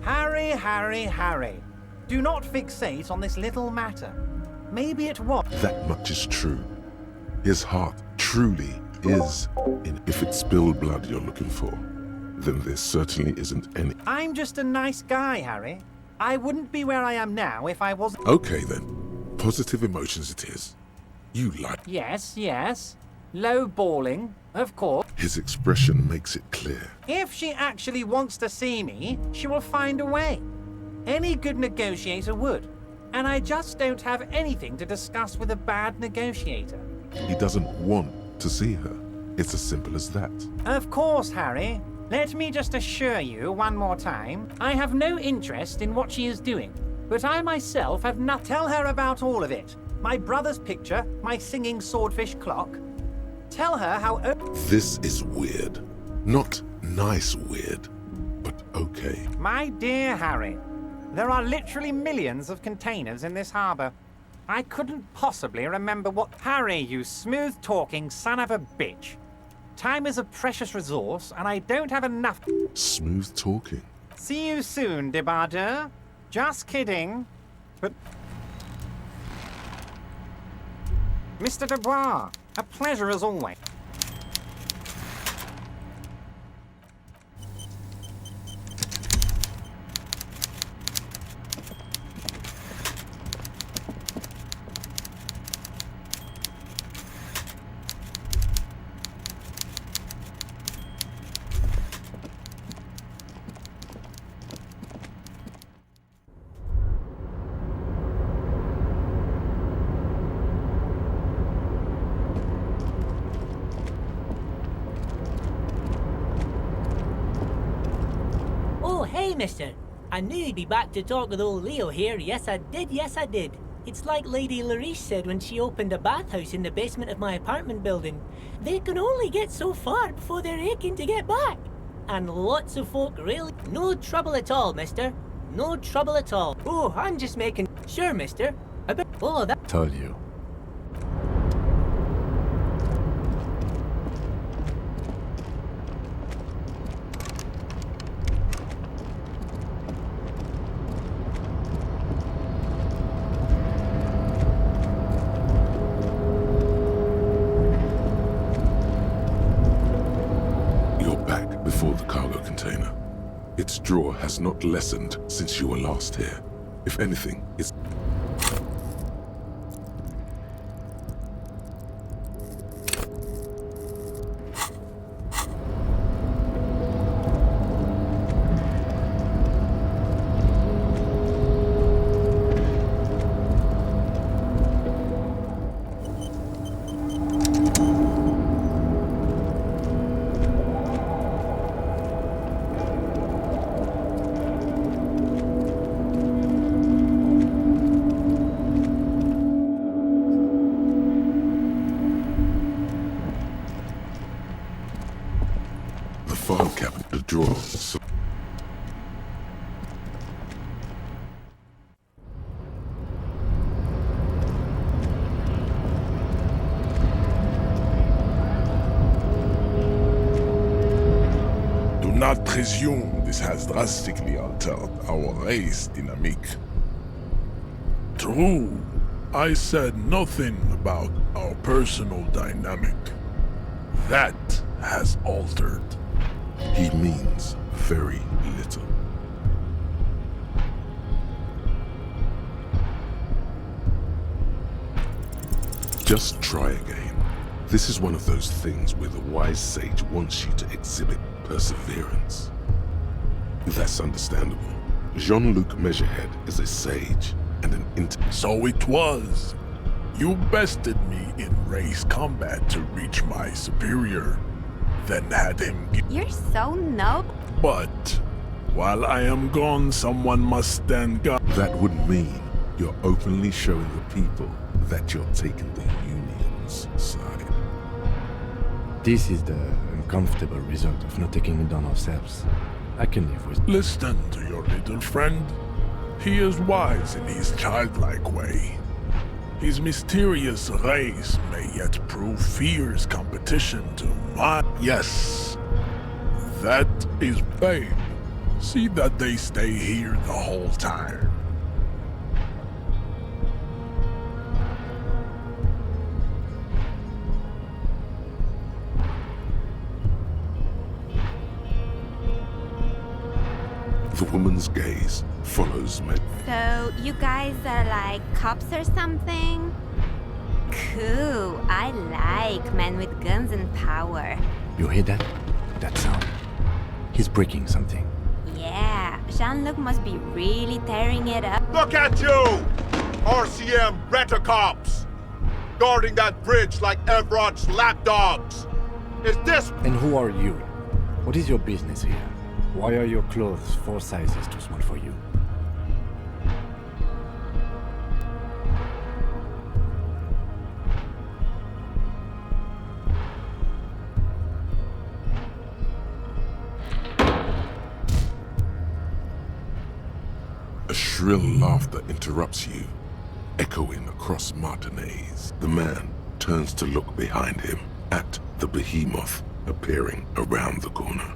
Harry, Harry, Harry. Do not fixate on this little matter. Maybe it was... That much is true. His heart truly is in... If it's spilled blood you're looking for, then there certainly isn't any... I'm just a nice guy, Harry. I wouldn't be where I am now if I wasn't... Okay then, positive emotions it is. You like... Yes, yes. Low balling, of course. His expression makes it clear. If she actually wants to see me, she will find a way. Any good negotiator would. And I just don't have anything to discuss with a bad negotiator. He doesn't want to see her. It's as simple as that. Of course, Harry. Let me just assure you one more time, I have no interest in what she is doing. But I myself have not... Tell her about all of it. My brother's picture, my singing swordfish clock. Tell her how... This is weird. Not nice weird, but okay. My dear Harry, there are literally millions of containers in this harbor. I couldn't possibly remember what... Harry, you smooth-talking son of a bitch. Time is a precious resource, and I don't have enough... Smooth talking. See you soon, Debardeur. Just kidding. But... Mr. Dubois, a pleasure as always. Hey, mister. I knew you'd be back to talk with old Leo here. Yes, I did. Yes, I did. It's like Lady Larice said when she opened a bathhouse in the basement of my apartment building. They can only get so far before they're aching to get back. And lots of folk really... No trouble at all, mister. No trouble at all. Oh, I'm just making... Sure, mister. I bet... Oh, that... Told you. Its draw has not lessened since you were last here. If anything, it's... file cabinet to draw. So do not presume this has drastically altered our race dynamic. True. I said nothing about our personal dynamic. That has altered. He means very little. Just try again. This is one of those things where the wise sage wants you to exhibit perseverance. That's understandable. Jean-Luc Measurehead is a sage and an So it was. You bested me in race combat to reach my superior, then had him You're so noble. But while I am gone, someone must stand guard. That would mean you're openly showing the people that you're taking the Union's side. This is the uncomfortable result of not taking it on ourselves. I can live with. Listen to your little friend. He is wise in his childlike way. His mysterious race may yet prove fierce competition to mine. Yes, that is babe. See that they stay here the whole time. The woman's gaze follows me. So, you guys are like cops or something? Cool. I like men with guns and power. You hear that? That sound? He's breaking something. Yeah, Jean-Luc must be really tearing it up. Look at you! RCM rent-a-cops! Guarding that bridge like Everard's lapdogs! Is this— And who are you? What is your business here? Why are your clothes 4 sizes too small for you? A shrill laughter interrupts you, echoing across Martinez. The man turns to look behind him at the behemoth appearing around the corner,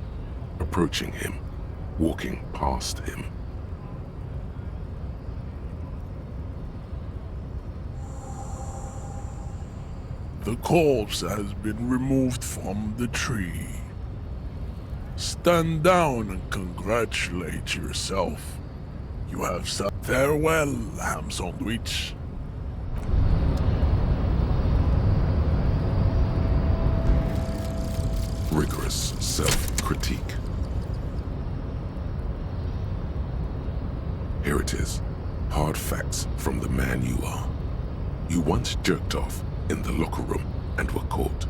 approaching him, walking past him. The corpse has been removed from the tree. Stand down and congratulate yourself. You have said farewell, ham sandwich. Rigorous self-critique. Here it is. Hard facts from the man you are. You once jerked off in the locker room and were caught.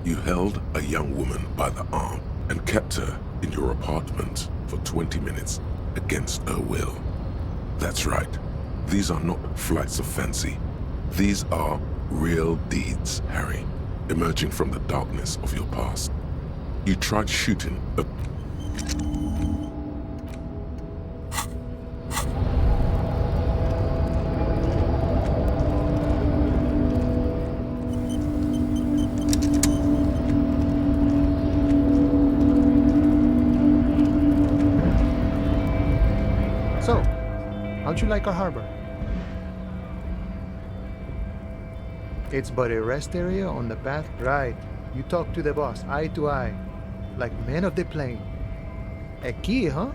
You held a young woman by the arm and kept her in your apartment for 20 minutes against her will. That's right. These are not flights of fancy. These are real deeds, Harry, emerging from the darkness of your past. You tried shooting a... So, how'd you like our harbor? It's but a rest area on the path. Right. You talk to the boss, eye to eye, like men of the plane. A key, huh?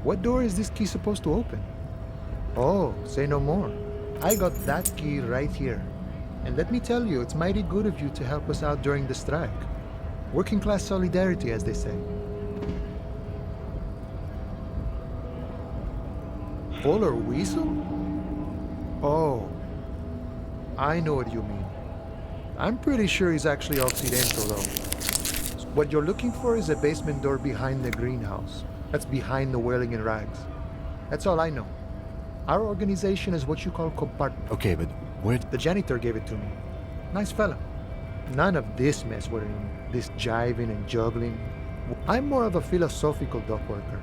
What door is this key supposed to open? Oh, say no more. I got that key right here. And let me tell you, it's mighty good of you to help us out during the strike. Working class solidarity, as they say. Polar weasel? Oh, I know what you mean. I'm pretty sure he's actually Occidental, though. What you're looking for is a basement door behind the greenhouse. That's behind the whaling and rags. That's all I know. Our organization is what you call compartment. Okay, but where... The janitor gave it to me. Nice fella. None of this mess we're in, this jiving and juggling. I'm more of a philosophical dock worker.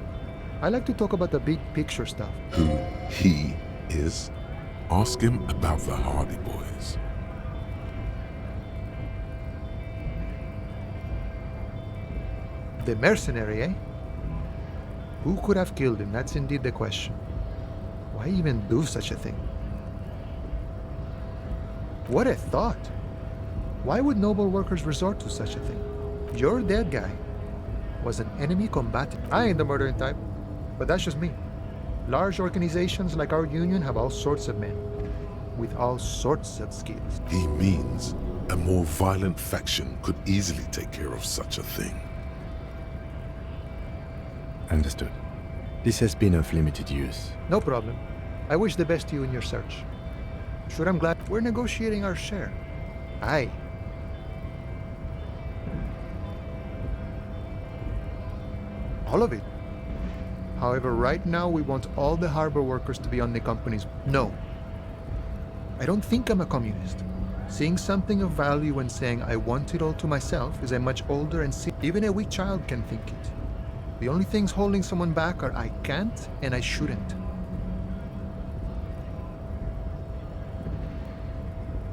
I like to talk about the big picture stuff. Who he is? Ask him about the Hardy Boys. The mercenary, eh? Who could have killed him? That's indeed the question. Why even do such a thing? What a thought! Why would noble workers resort to such a thing? Your dead guy was an enemy combatant. I ain't the murdering type, but that's just me. Large organizations like our union have all sorts of men, with all sorts of skills. He means a more violent faction could easily take care of such a thing. Understood. This has been of limited use. No problem. I wish the best to you in your search. Sure, I'm glad we're negotiating our share. Aye. All of it. However, right now we want all the harbor workers to be on the company's... No. I don't think I'm a communist. Seeing something of value and saying I want it all to myself is a much older and even a weak child can think it. The only things holding someone back are I can't and I shouldn't.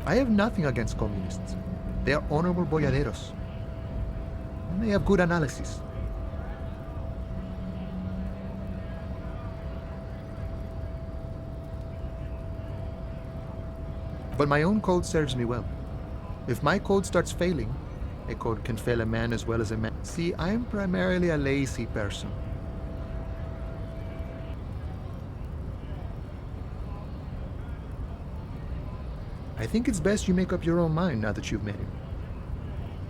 I have nothing against communists. They are honorable boyaderos. And they have good analysis. But my own code serves me well. If my code starts failing, a code can fail a man as well as a man. See, I am primarily a lazy person. I think it's best you make up your own mind now that you've met him.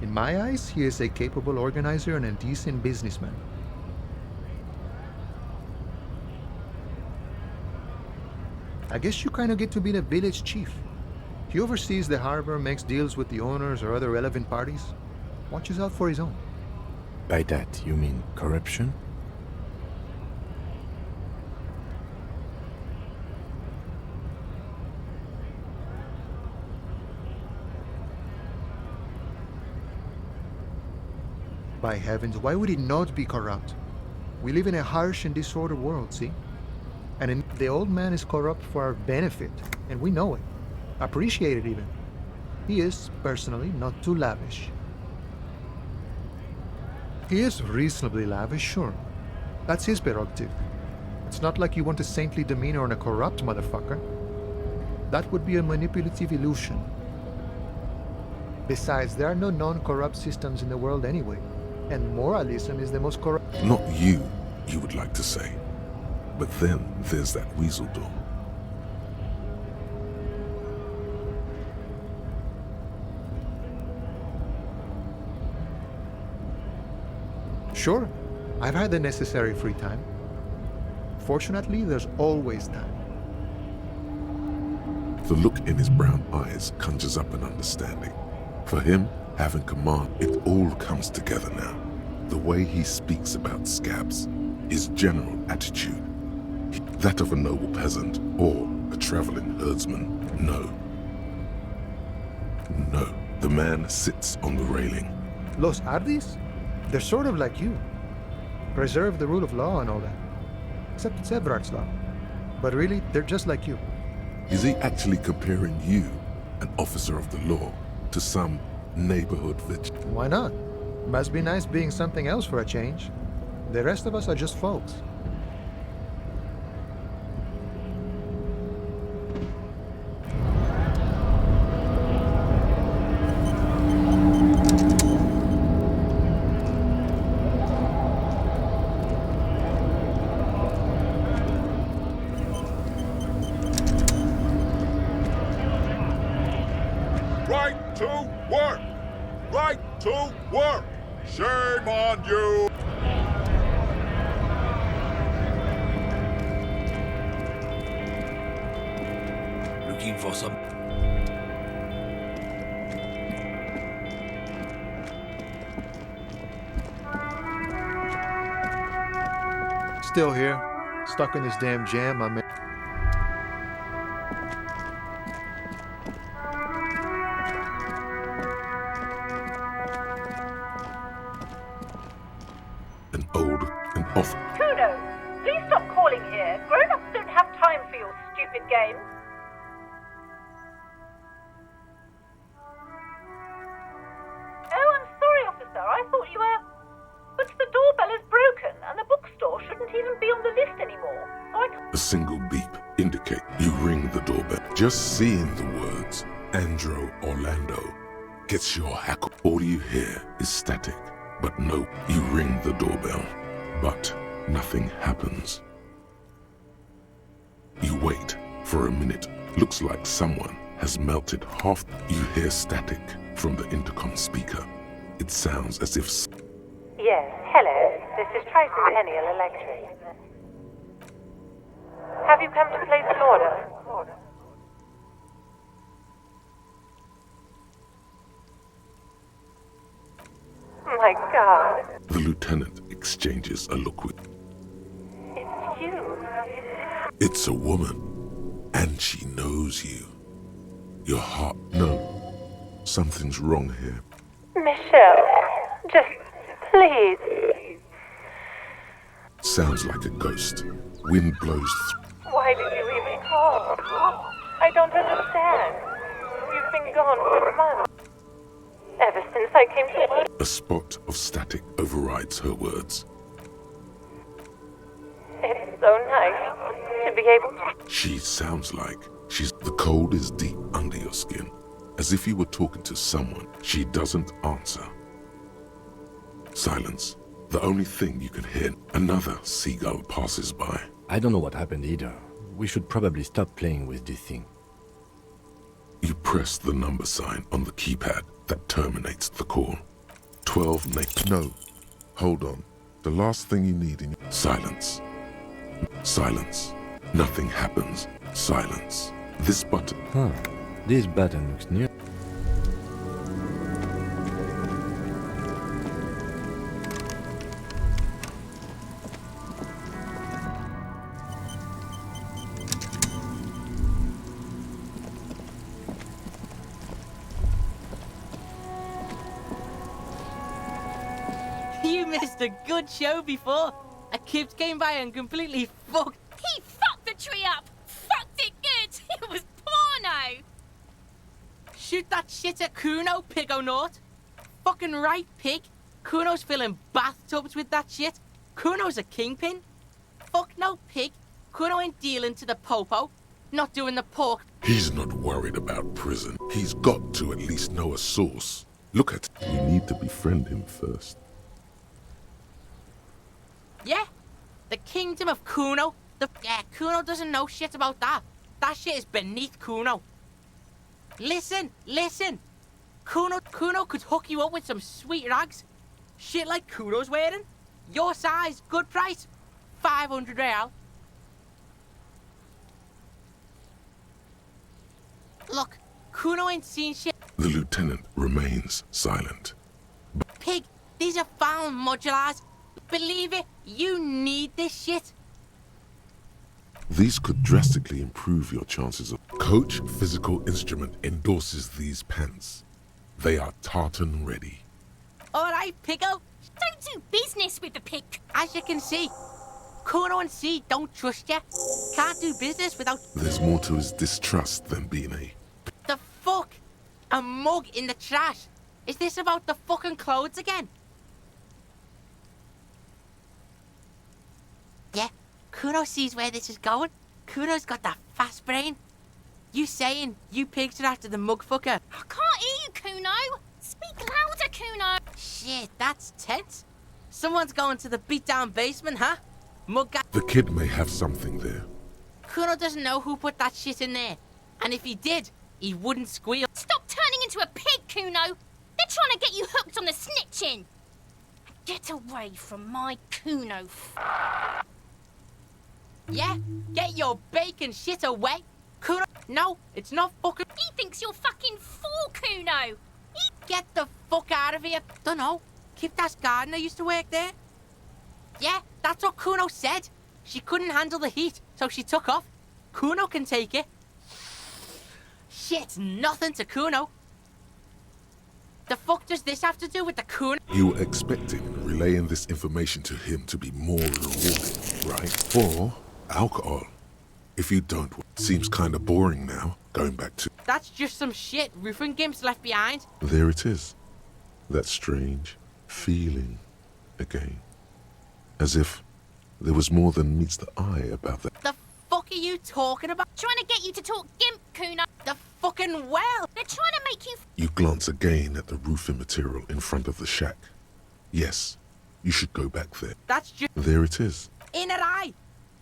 In my eyes, he is a capable organizer and a decent businessman. I guess you kind of get to be the village chief. He oversees the harbor, makes deals with the owners or other relevant parties, watches out for his own. By that, you mean corruption? By heavens, why would it not be corrupt? We live in a harsh and disordered world, see? And the old man is corrupt for our benefit, and we know it. Appreciate it even. He is, personally, not too lavish. He is reasonably lavish, sure. That's his prerogative. It's not like you want a saintly demeanor on a corrupt motherfucker. That would be a manipulative illusion. Besides, there are no non-corrupt systems in the world anyway, and moralism is the most corrupt. Not you would like to say. But then there's that weasel door. Sure, I've had the necessary free time. Fortunately, there's always time. The look in his brown eyes conjures up an understanding. For him, having command, it all comes together now. The way he speaks about scabs, his general attitude, that of a noble peasant or a traveling herdsman. No, the man sits on the railing. Los Ardis? They're sort of like you. Preserve the rule of law and all that. Except it's Everard's law. But really, they're just like you. Is he actually comparing you, an officer of the law, to some neighborhood vigilante? Why not? Must be nice being something else for a change. The rest of us are just folks. Right to work! Right to work! Shame on you! Looking for some... Still here, stuck in this damn jam I'm in. An old and often. Kuno, please stop calling here. Grown-ups don't have time for your stupid games. Oh, I'm sorry, officer. I thought you were... But the doorbell is broken, and the bookstore shouldn't even be on the list anymore. So I... A single beep indicate you ring the doorbell. Just seeing the words Andro Orlando gets your hack. All you hear is static, but no, you ring the doorbell, but nothing happens. You wait for a minute. Looks like someone has melted half. You hear static from the intercom speaker. It sounds as if... Yes, hello. This is Tracy Peniel Electric. Have you come to place an order? My God. The lieutenant exchanges a look with... It's you. It's a woman, and she knows you. Your heart... No, something's wrong here. Michelle, just please. Sounds like a ghost. Wind blows Why did you even call? I don't understand. You've been gone for months. Ever since I came to work. A spot of static overrides her words. It's so nice to be able to... She sounds like she's... The cold is deep under your skin, as if you were talking to someone. She doesn't answer. Silence. The only thing you can hear. Another seagull passes by. I don't know what happened either. We should probably stop playing with this thing. You press the number sign on the keypad that terminates the call. 12 next. No. Hold on. The last thing you need in... Silence. Silence. Nothing happens. Silence. This button... Huh. This button looks new. You missed a good show before. A kid came by and completely fucked. He fucked the tree up! Fucked it good! It was porno! Shoot that shit at Kuno, Pigonaut. Fucking right, pig. Kuno's filling bathtubs with that shit. Kuno's a kingpin. Fuck no, pig. Kuno ain't dealing to the popo. Not doing the pork. He's not worried about prison. He's got to at least know a source. Look at... You need to befriend him first. Yeah? The kingdom of Kuno? Kuno doesn't know shit about that. That shit is beneath Kuno. Listen. Kuno could hook you up with some sweet rags. Shit like Kuno's wearing. Your size, good price. 500 real. Look, Kuno ain't seen shit. The lieutenant remains silent. Pig, these are found modulars. Believe it, you need this shit. These could drastically improve your chances of... Coach Physical Instrument endorses these pants. They are tartan ready. Alright, Piggo. Don't do business with the pig. As you can see, Kuno and C don't trust you. Can't do business without... There's more to his distrust than being a... The fuck? A mug in the trash? Is this about the fucking clothes again? Yeah, Kuno sees where this is going. Kuno's got that fast brain. You saying you pigs are after the mug fucker? I can't hear you, Kuno. Speak louder, Kuno. Shit, that's tense. Someone's going to the beat-down basement, huh? Mug guy. The kid may have something there. Kuno doesn't know who put that shit in there. And if he did, he wouldn't squeal. Stop turning into a pig, Kuno. They're trying to get you hooked on the snitching. Get away from my Kuno. Yeah, get your bacon shit away. Kuno, no, it's not fucking... He thinks you're fucking fool, Kuno. Get the fuck out of here. Dunno, Kiptas gardener used to work there. Yeah, that's what Kuno said. She couldn't handle the heat, so she took off. Kuno can take it. Shit's nothing to Kuno. The fuck does this have to do with the Kuno? You were expecting relaying this information to him to be more rewarding, right? Or alcohol. If you don't, seems kind of boring now, going back to... That's just some shit roofing gimps left behind. There it is. That strange feeling again. As if there was more than meets the eye about that. The fuck are are you talking about? Trying to get you to talk gimp, Kuno. The fucking well! They're trying to make you... You glance again at the roofing material in front of the shack. Yes, you should go back there. That's just... There it is. In an eye!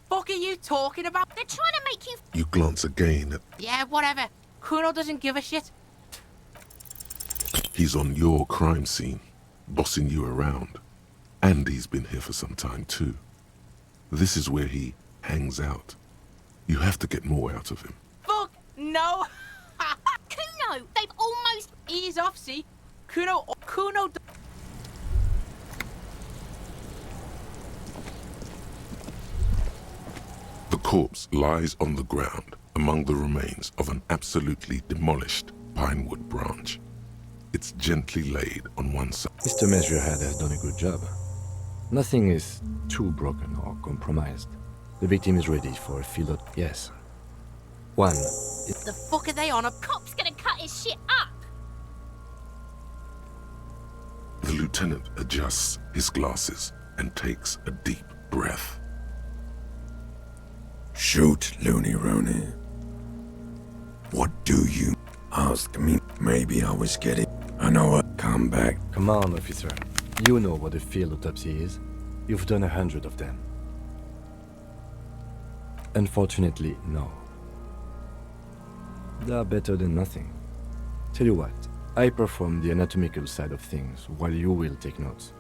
Fuck are you talking about? They're trying to make you... You glance again at... Yeah, whatever. Kuno doesn't give a shit. He's on your crime scene, bossing you around. And he's been here for some time too. This is where he hangs out. You have to get more out of him. Fuck no! Kuno, they've almost... Ease off, see? Kuno... The corpse lies on the ground among the remains of an absolutely demolished pinewood branch. It's gently laid on one side. Mr. Measurehead has done a good job. Nothing is too broken or compromised. The victim is ready for a field. Yes. One. The fuck are they on? A cop's gonna cut his shit up! The lieutenant adjusts his glasses and takes a deep breath. Shoot, Looney Rooney. What do you ask me? Maybe I was getting... I know what. Come back. Come on, officer. You know what a field autopsy is. You've done 100 of them. Unfortunately, no. They are better than nothing. Tell you what, I perform the anatomical side of things while you will take notes.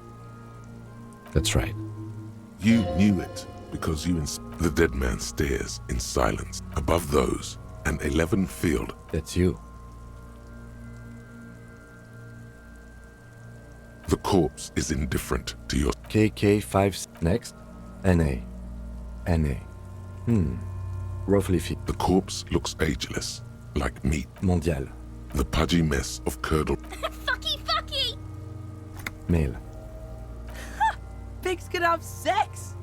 That's right. You knew it because the dead man stares in silence. Above those, an 11 field. That's you. The corpse is indifferent to your... KK5 next. NA. NA. Roughly fit. The corpse looks ageless, like meat. Mondial. The pudgy mess of curdled... Fucky! Male. Pigs can have sex!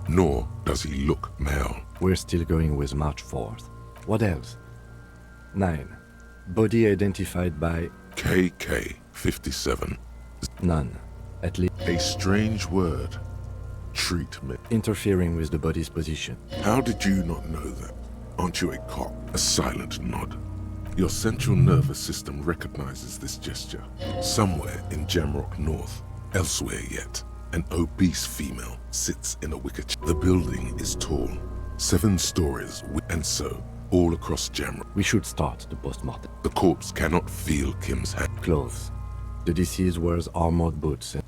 Nor does he look male. We're still going with March 4th. What else? 9. Body identified by... KK57. None. At least... A strange word. Treatment. Interfering with the body's position. How did you not know that? Aren't you a cop? A silent nod. Your central nervous system recognizes this gesture. Somewhere in Jamrock North. Elsewhere yet. An obese female sits in a wicker chair. The building is tall, 7 stories, and so, all across Jamrock. We should start the postmortem. The corpse cannot feel Kim's hand. Clothes. The deceased wears armored boots and...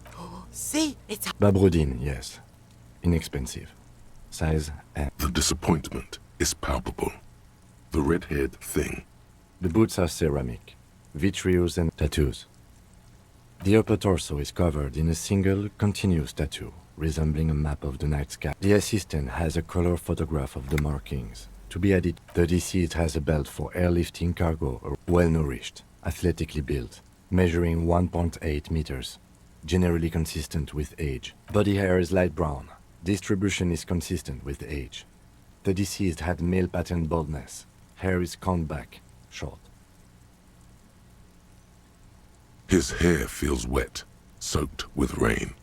See? It's... Babrodine, yes. Inexpensive. Size and... The disappointment is palpable. The red-haired thing. The boots are ceramic. Vitreous and tattoos. The upper torso is covered in a single, continuous tattoo, resembling a map of the night sky. The assistant has a color photograph of the markings. To be added, the deceased has a belt for airlifting cargo, well-nourished, athletically built, measuring 1.8 meters, generally consistent with age. Body hair is light brown. Distribution is consistent with age. The deceased had male pattern baldness. Hair is combed back, short. His hair feels wet, soaked with rain,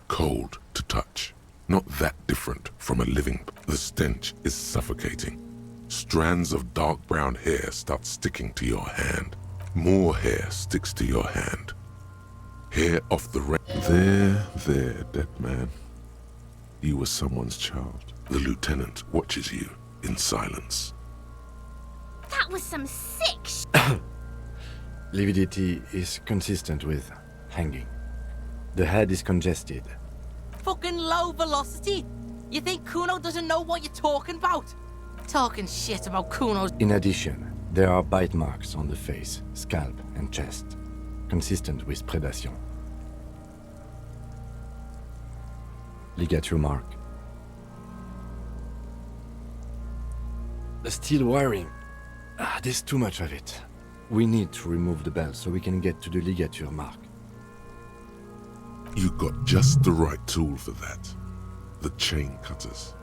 cold to touch. Not that different from a living. The stench is suffocating. Strands of dark brown hair start sticking to your hand. More hair sticks to your hand. Hair off the rain. There, dead man. You were someone's child. The lieutenant watches you in silence. That was some sick sh... Lividity is consistent with hanging. The head is congested. Fucking low velocity! You think Kuno doesn't know what you're talking about? Talking shit about Kuno's... In addition, there are bite marks on the face, scalp, and chest, consistent with predation. Ligature mark. The steel wiring. There's too much of it. We need to remove the belt so we can get to the ligature mark. You got just the right tool for that. The chain cutters.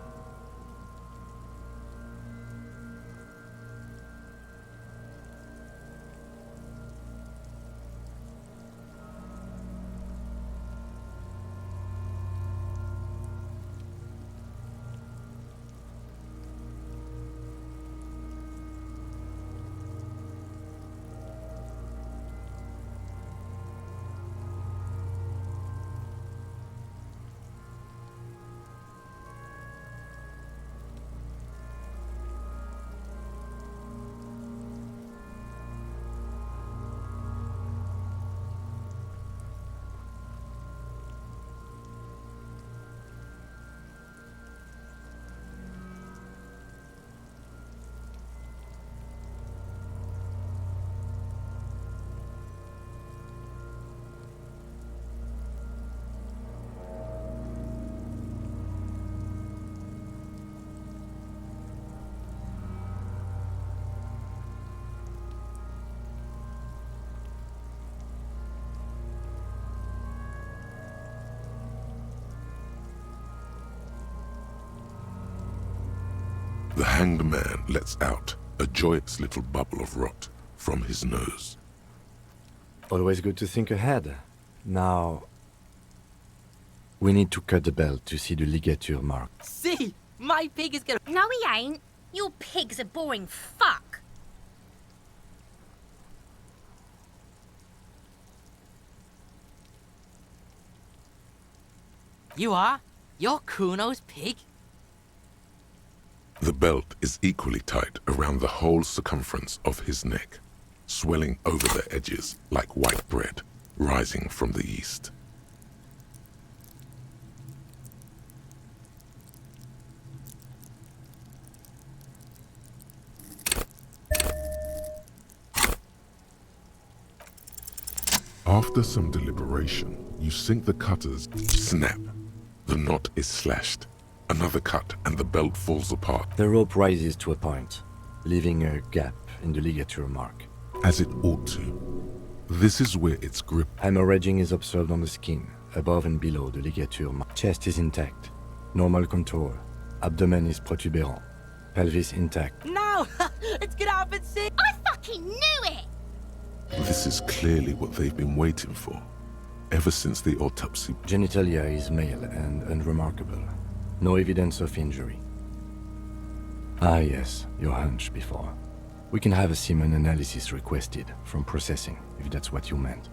The hanged man lets out a joyous little bubble of rot from his nose. Always good to think ahead. Now, we need to cut the belt to see the ligature mark. See, my pig is gonna. No, he ain't. Your pig's a boring fuck. You are? You're Kuno's pig? The belt is equally tight around the whole circumference of his neck, swelling over the edges like white bread rising from the east. After some deliberation, you sink the cutters. Snap. The knot is slashed. Another cut and the belt falls apart. The rope rises to a point, leaving a gap in the ligature mark. As it ought to. This is where its grip. Hemorrhaging is observed on the skin, above and below the ligature mark. Chest is intact. Normal contour. Abdomen is protuberant. Pelvis intact. No! It's gonna happen soon! I fucking knew it! This is clearly what they've been waiting for, ever since the autopsy. Genitalia is male and unremarkable. No evidence of injury. Ah yes, your hunch before. We can have a semen analysis requested from processing, if that's what you meant.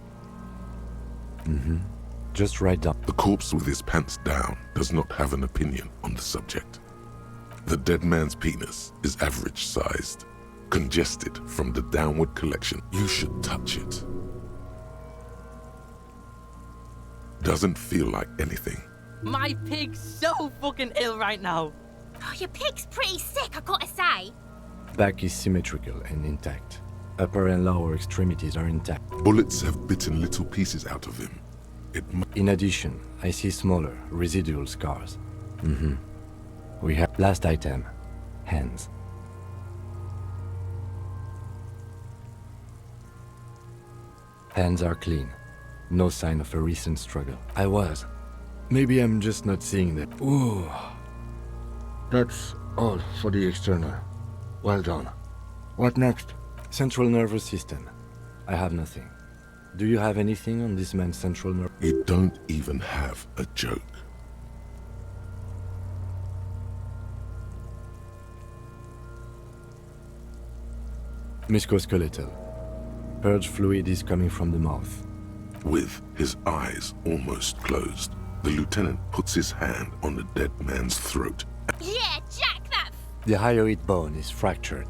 Just write down. The corpse with his pants down does not have an opinion on the subject. The dead man's penis is average-sized, congested from the downward collection. You should touch it. Doesn't feel like anything. My pig's so fucking ill right now. Oh, your pig's pretty sick, I gotta say. Back is symmetrical and intact. Upper and lower extremities are intact. Bullets have bitten little pieces out of him. In addition, I see smaller, residual scars. We have last item. Hands. Hands are clean. No sign of a recent struggle. I was. Maybe I'm just not seeing that. Ooh. That's all for the external. Well done. What next? Central nervous system. I have nothing. Do you have anything on this man's central nerve? You don't even have a joke. Musculoskeletal. Purge fluid is coming from the mouth. With his eyes almost closed, the lieutenant puts his hand on the dead man's throat. Yeah, jack that! The hyoid bone is fractured.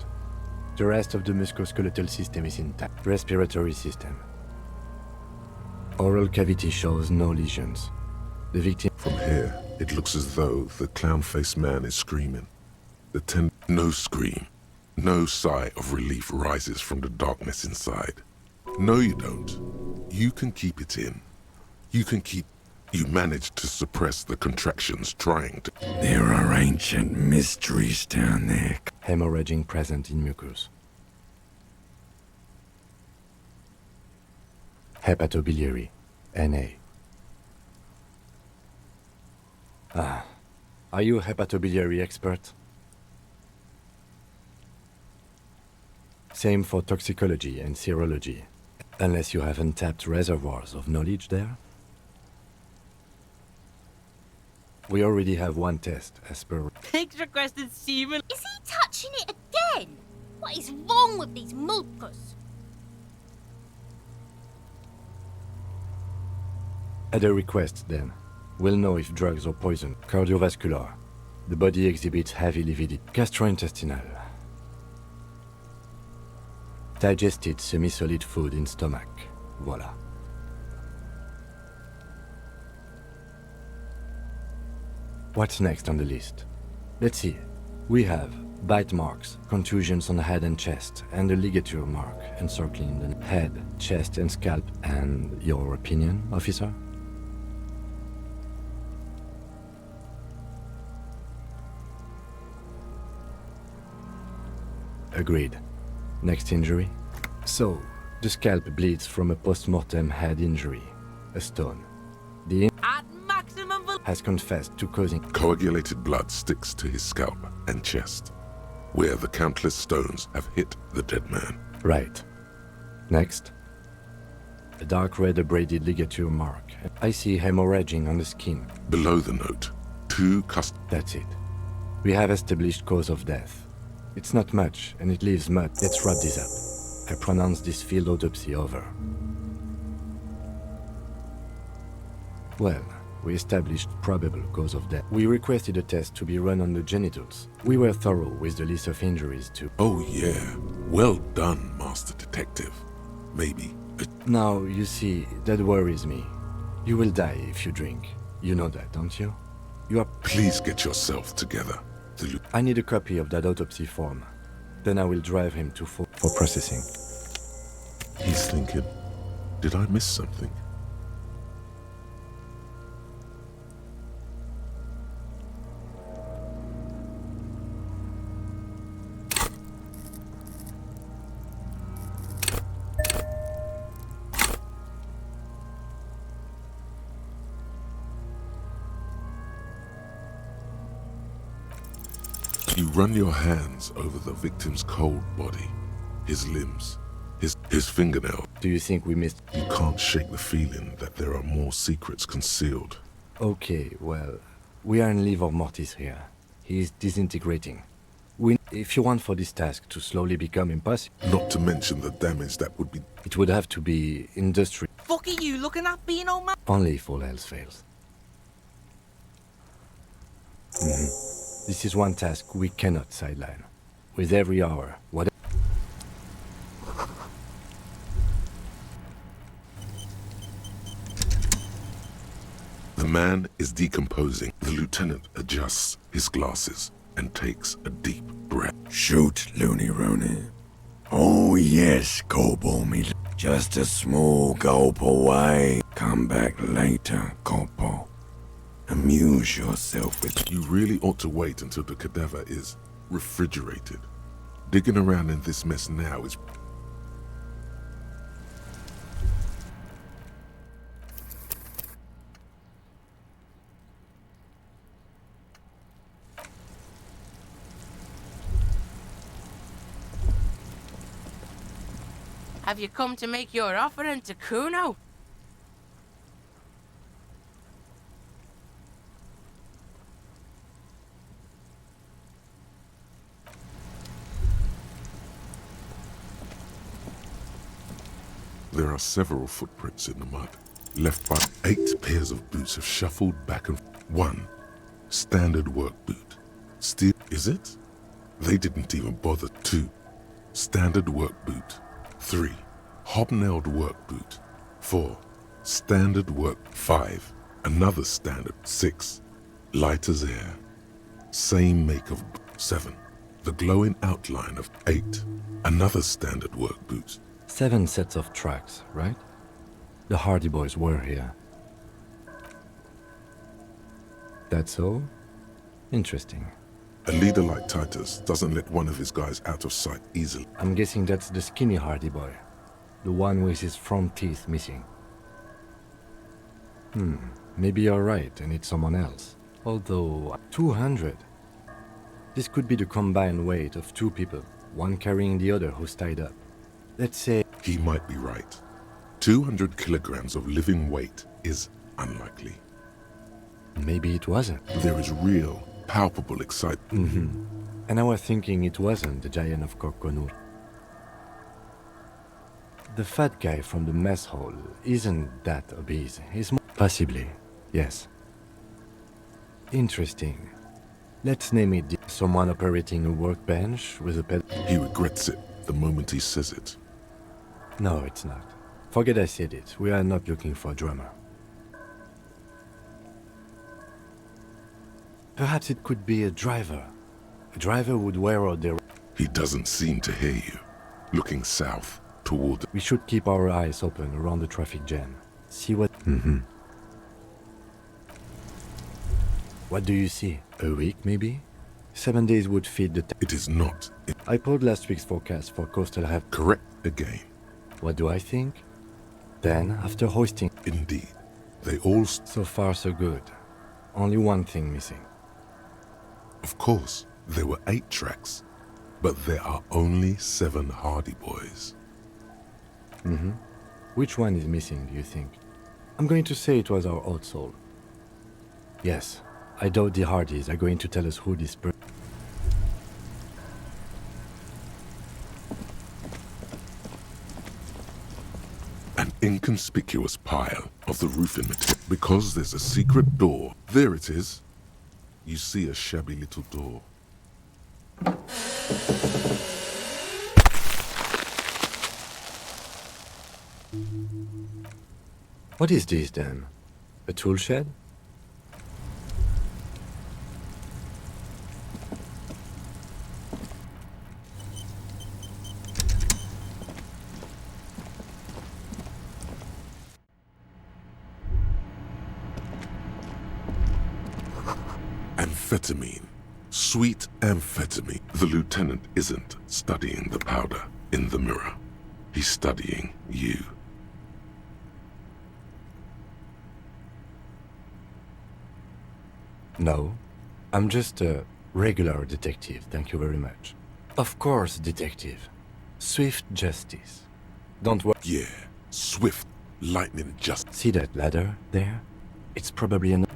The rest of the musculoskeletal system is intact. Respiratory system. Oral cavity shows no lesions. The victim... From here, it looks as though the clown-faced man is screaming. No scream. No sigh of relief rises from the darkness inside. No, you don't. You can keep it in. You manage to suppress the contractions trying to... There are ancient mysteries down there. Hemorrhaging present in mucus. Hepatobiliary. Na. Ah. Are you a hepatobiliary expert? Same for toxicology and serology. Unless you have untapped reservoirs of knowledge there? We already have one test, as per... Pig's requested semen. Is he touching it again? What is wrong with these mucus? At a request, then. We'll know if drugs or poison. Cardiovascular. The body exhibits heavy lividity. Gastrointestinal. Digested semi-solid food in stomach. Voila. What's next on the list? Let's see. We have bite marks, contusions on the head and chest, and a ligature mark encircling the head, chest, and scalp. And your opinion, officer? Agreed. Next injury? So, the scalp bleeds from a post-mortem head injury. A stone. The At maximum has confessed to causing... Coagulated blood sticks to his scalp and chest. where the countless stones have hit the dead man. Right. Next. A dark red abraded ligature mark. I see hemorrhaging on the skin. Below the note, 2 That's it. We have established cause of death. It's not much, and it leaves mud. Let's wrap this up. I pronounce this field autopsy over. Well, we established probable cause of death. We requested a test to be run on the genitals. We were thorough with the list of injuries too. Oh yeah, well done, Master Detective. Maybe. Now, you see, that worries me. You will die if you drink. You know that, don't you? You are... Please get yourself together. I need a copy of that autopsy form. Then I will drive him to for processing. He's thinking, did I miss something? You run your hands over the victim's cold body, his limbs, his fingernail. Do you think we missed? You can't shake the feeling that there are more secrets concealed. Okay, well, we are in livor mortis here. He is disintegrating. If you want for this task to slowly become impossible... Not to mention the damage that would be... It would have to be industrial. Fuck are you looking at, Beano man? Only if all else fails. This is one task we cannot sideline. With every hour, whatever... The man is decomposing. The lieutenant adjusts his glasses and takes a deep breath. Shoot, Looney Rooney. Oh yes, Corporal me. Just a small gulp away. Come back later, Corporal. Amuse yourself with... You really ought to wait until the cadaver is refrigerated. Digging around in this mess now is... Have you come to make your offering to Kuno? There are several footprints in the mud, left by 8 pairs of boots have shuffled back and... 1. Standard work boot. Steel... Is it? They didn't even bother. 2. Standard work boot. 3. Hobnailed work boot. 4. Standard work. 5. Another standard. 6. Light as air. Same make of... 7. The glowing outline of... 8. Another standard work boot. 7 sets of tracks, right? The Hardy Boys were here. That's all? Interesting. A leader like Titus doesn't let one of his guys out of sight easily. I'm guessing that's the skinny Hardy Boy. The one with his front teeth missing. Maybe you're right and it's someone else. Although, 200. This could be the combined weight of 2 people, one carrying the other who's tied up. Let's say... He might be right. 200 kilograms of living weight is unlikely. Maybe it wasn't. There is real, palpable excitement. And I was thinking it wasn't the giant of Kokonur. The fat guy from the mess hall isn't that obese. He's more... Possibly, yes. Interesting. Let's name it someone operating a workbench with a ped... He regrets it the moment he says it. No, it's not. Forget I said it. We are not looking for a drummer. Perhaps it could be a driver. A driver would wear out their... He doesn't seem to hear you. Looking south, toward... We should keep our eyes open around the traffic jam. See what... What do you see? A week, maybe? 7 days would feed the... It is not. I pulled last week's forecast for coastal have... Correct again. What do I think? Then, after hoisting... Indeed. They all... So far, so good. Only one thing missing. Of course, there were 8 tracks. But there are only 7 Hardy boys. Mm-hmm. Which one is missing, do you think? I'm going to say it was our old soul. Yes, I doubt the Hardys are going to tell us who this person. An inconspicuous pile of the roofing material. Because there's a secret door. There it is. You see a shabby little door. What is this then? A tool shed? Amphetamine. Sweet amphetamine. The lieutenant isn't studying the powder in the mirror. He's studying you. No, I'm just a regular detective, thank you very much. Of course, detective. Swift justice. Don't worry. Yeah, swift, lightning justice. See that ladder there? It's probably an...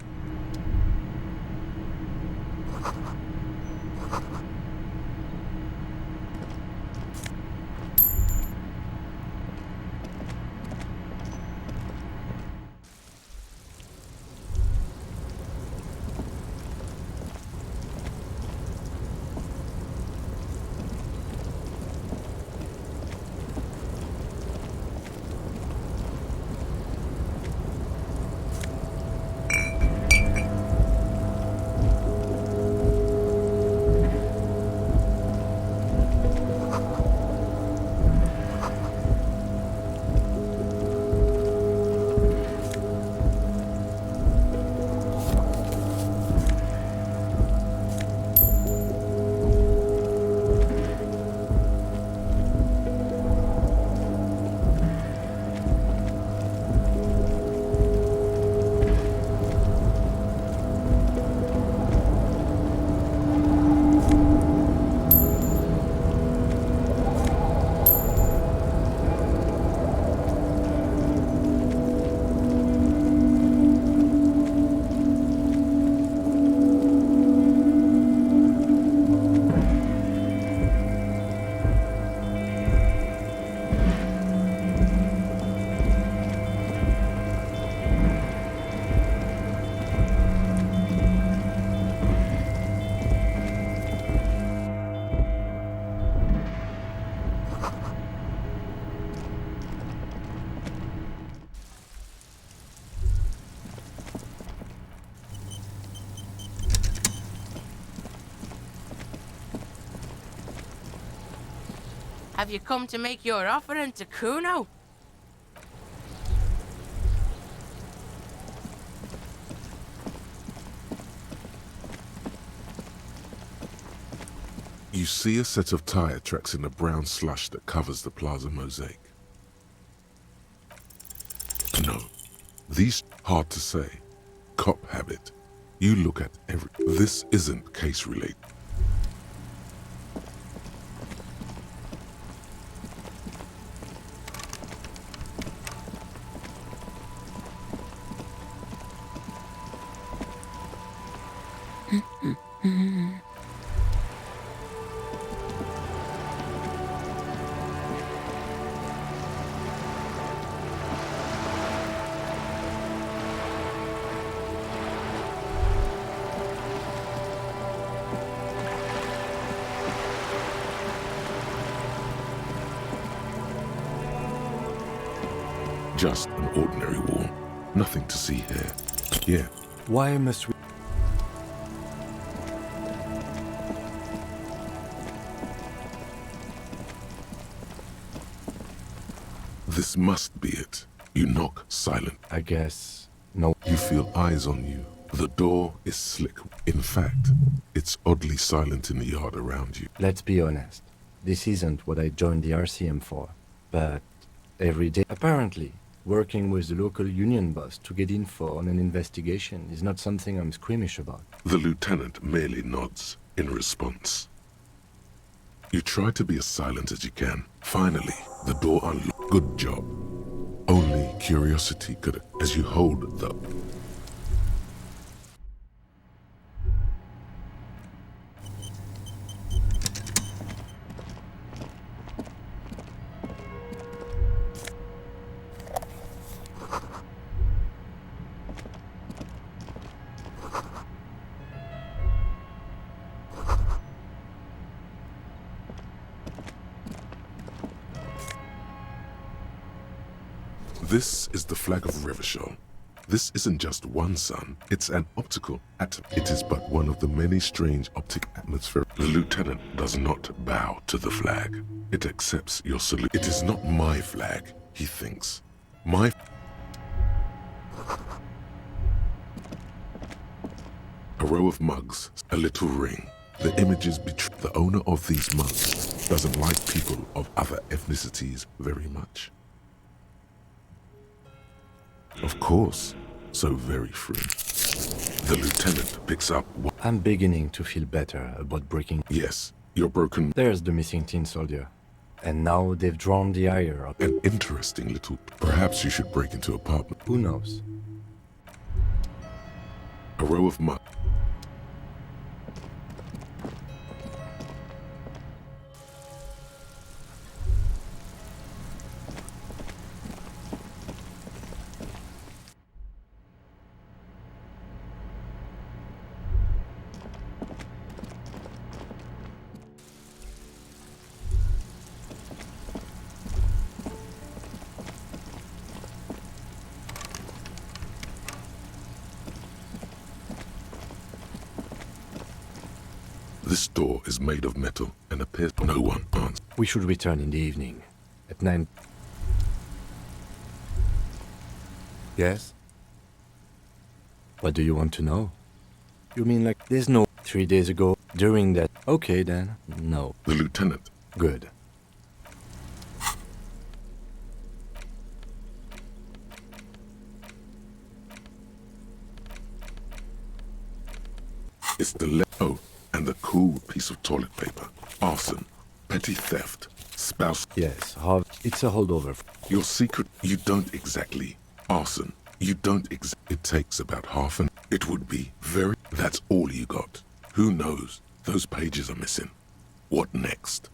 Have you come to make your offering to Kuno? You see a set of tire tracks in the brown slush that covers the plaza mosaic. No, these hard to say. Cop habit. You look at every... This isn't case related. Just an ordinary wall. Nothing to see here. Yeah. Why must we... This must be it. You knock silent. I guess... no. You feel eyes on you. The door is slick. In fact, it's oddly silent in the yard around you. Let's be honest. This isn't what I joined the RCM for. But every day... Apparently, working with the local union boss to get info on an investigation is not something I'm squeamish about. The lieutenant merely nods in response. You try to be as silent as you can. Finally, the door unlocked. Good job. Only curiosity could, as you hold the... This is the flag of Revachol. This isn't just one sun, it's an optical atom. It is but one of the many strange optic atmospheres. The lieutenant does not bow to the flag. It accepts your salute. It is not my flag, he thinks. My... A row of mugs, a little ring. The images betray. The owner of these mugs doesn't like people of other ethnicities very much. Of course, so very free. The lieutenant picks up what... I'm beginning to feel better about breaking... Yes, you're broken. There's the missing tin soldier. And now they've drawn the ire of... An interesting little... Perhaps you should break into apartment. Who knows? A row of mud. This door is made of metal and appears no one answers. We should return in the evening. At 9... Yes? What do you want to know? You mean like there's no 3 days ago, during that... Okay then, no. The lieutenant. Good. It's the oh, and the cool piece of toilet paper. Arson, petty theft, spouse... Yes, it's a holdover. Your secret, you don't exactly... Arson, you don't it takes about half an... It would be very... That's all you got. Who knows? Those pages are missing. What next?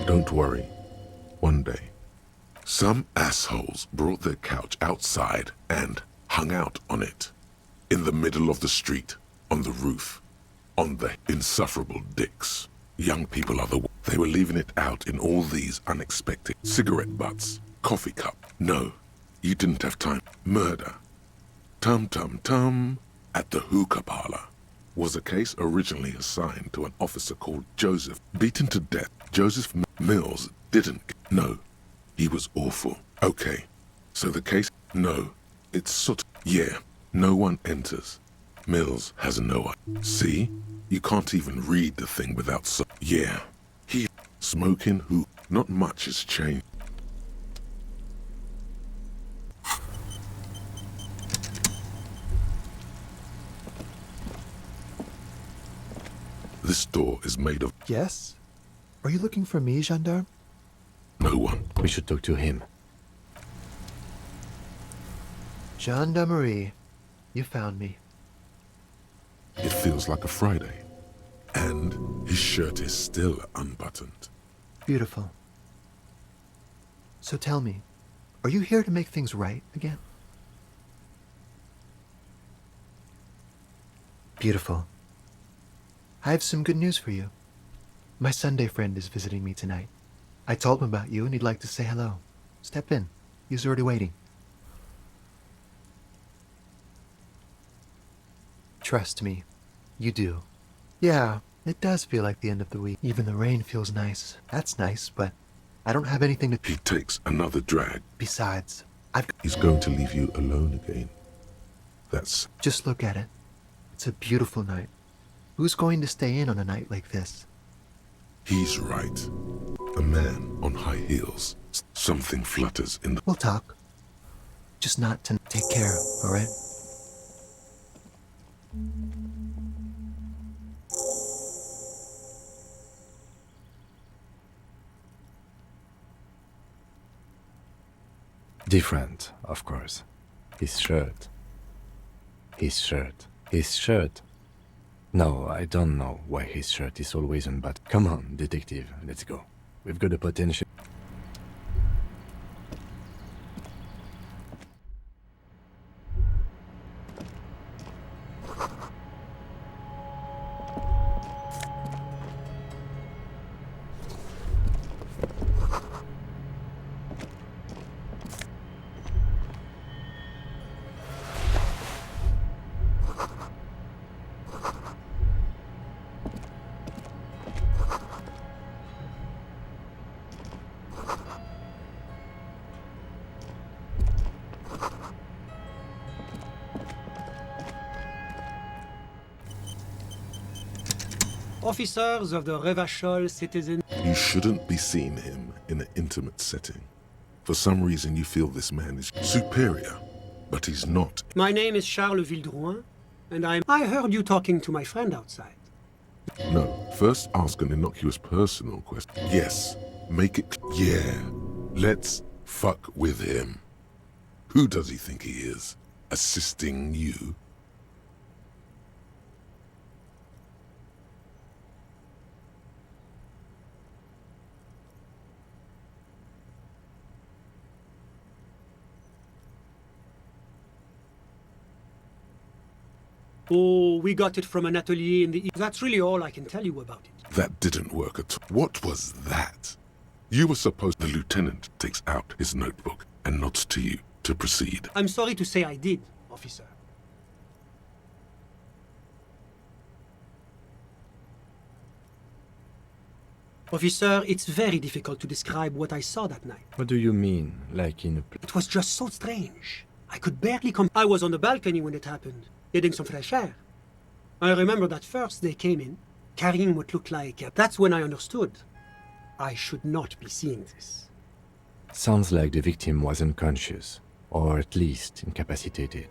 Don't worry. One day, some assholes brought their couch outside and hung out on it. In the middle of the street, on the roof, on the insufferable dicks. Young people are the... They were leaving it out in all these unexpected cigarette butts, coffee cup. No, you didn't have time. Murder. Tum-tum-tum at the hookah parlor was a case originally assigned to an officer called Joseph, beaten to death. Joseph Mills didn't. No, he was awful. Okay, so the case... No, it's sort of... Yeah, no one enters. Mills has no idea. See? You can't even read the thing without so... Yeah. He... Smoking who... Not much has changed. This door is made of... Yes? Are you looking for me, gendarme? No one. We should talk to him. Gendarmerie. You found me. It feels like a Friday. And his shirt is still unbuttoned. Beautiful. So tell me, are you here to make things right again? Beautiful. I have some good news for you. My Sunday friend is visiting me tonight. I told him about you and he'd like to say hello. Step in. He's already waiting. Trust me, you do. Yeah, it does feel like the end of the week. Even the rain feels nice. That's nice, but I don't have anything to... He takes another drag. Besides, He's going to leave you alone again. That's... Just look at it. It's a beautiful night. Who's going to stay in on a night like this? He's right. A man on high heels. Something flutters in the... We'll talk. Just not to... Take care, alright? Different, of course. His shirt. His shirt. His shirt. No, I don't know why his shirt is always unbuttoned. Come on, detective, let's go. We've got a potential. Officers of the Revachol citizen... You shouldn't be seeing him in an intimate setting. For some reason you feel this man is superior, but he's not. My name is Charles Vildrouin, and I heard you talking to my friend outside. No, first ask an innocuous personal question. Yes, make it... Yeah, let's fuck with him. Who does he think he is? Assisting you? Oh, we got it from an atelier in the... That's really all I can tell you about it. That didn't work at all. What was that? You were supposed... The lieutenant takes out his notebook and nods to you to proceed. I'm sorry to say I did, officer. Officer, it's very difficult to describe what I saw that night. What do you mean, like in a... It was just so strange. I could barely come... I was on the balcony when it happened, getting some fresh air. I remember that first they came in, carrying what looked like... That's when I understood. I should not be seeing this. Sounds like the victim was unconscious, or at least incapacitated.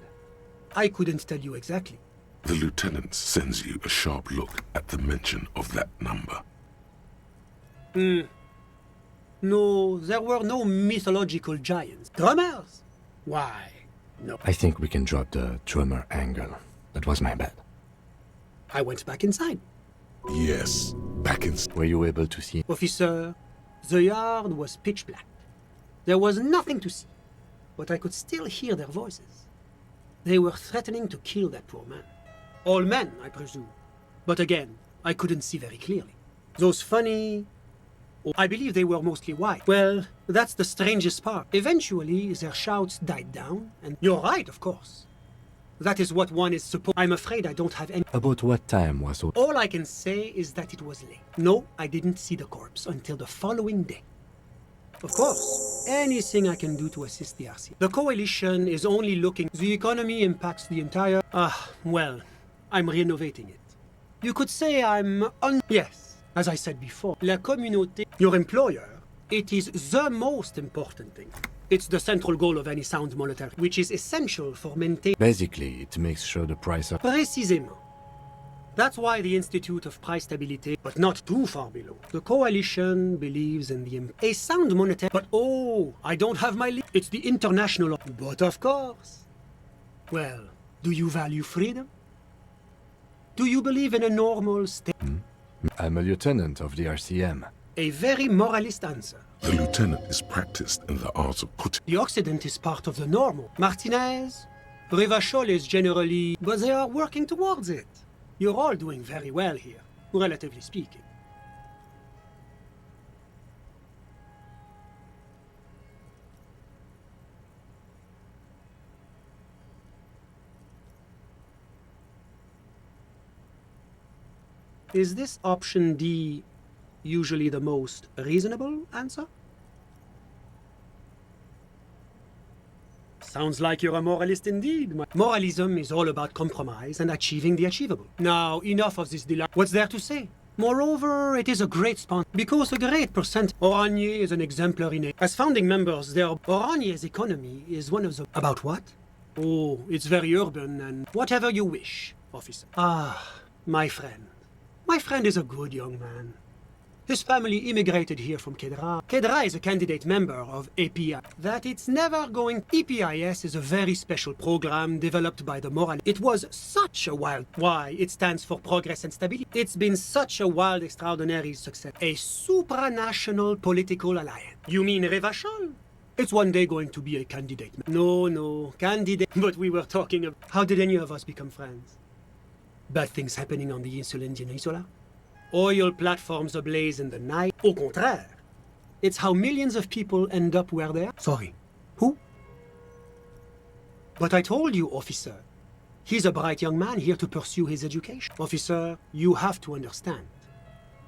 I couldn't tell you exactly. The lieutenant sends you a sharp look at the mention of that number. No, there were no mythological giants. Drummers? Why, no. I think we can drop the drummer angle. That was my bad. I went back inside. Yes, back inside. Were you able to see? Officer, the yard was pitch black. There was nothing to see, but I could still hear their voices. They were threatening to kill that poor man. All men, I presume. But again, I couldn't see very clearly. Those funny... I believe they were mostly white. Well, that's the strangest part. Eventually, their shouts died down, and you're right, of course. That is what one is supposed... I'm afraid I don't have any... About what time was it? All I can say is that it was late. No, I didn't see the corpse until the following day. Of course, anything I can do to assist the RC. The coalition is only looking... The economy impacts the entire... well, I'm renovating it. You could say I'm Yes. As I said before, la communauté, your employer, it is the most important thing. It's the central goal of any sound monetary, which is essential for maintaining... Basically, it makes sure the price of... Précisément. That's why the Institute of Price Stability, but not too far below. The coalition believes in the... A sound monetary... But oh, I don't have my... It's the international... But of course. Well, do you value freedom? Do you believe in a normal state? I'm a lieutenant of the RCM. A very moralist answer. The lieutenant is practiced in the art of putting... The Occident is part of the normal. Martinez, Revachol is generally... But they are working towards it. You're all doing very well here, relatively speaking. Is this option D usually the most reasonable answer? Sounds like you're a moralist indeed. Moralism is all about compromise and achieving the achievable. Now, enough of this dilemma. What's there to say? Moreover, it is a great sponsor because a great percent. Oranje is an exemplary name. As founding members, Oranje's economy is one of the... About what? Oh, it's very urban and whatever you wish, officer. Ah, my friend. My friend is a good young man. His family immigrated here from Kedra. Kedra is a candidate member of API. That it's never going... EPIS is a very special program developed by the Moral. It was such a wild... Why? It stands for Progress and Stability. It's been such a wild, extraordinary success. A supranational political alliance. You mean Revachol? It's one day going to be a candidate. No, candidate. But we were talking of... How did any of us become friends? Bad things happening on the Indian Isola? Oil platforms ablaze in the night. Au contraire. It's how millions of people end up where they are. Sorry. Who? But I told you, officer. He's a bright young man here to pursue his education. Officer, you have to understand.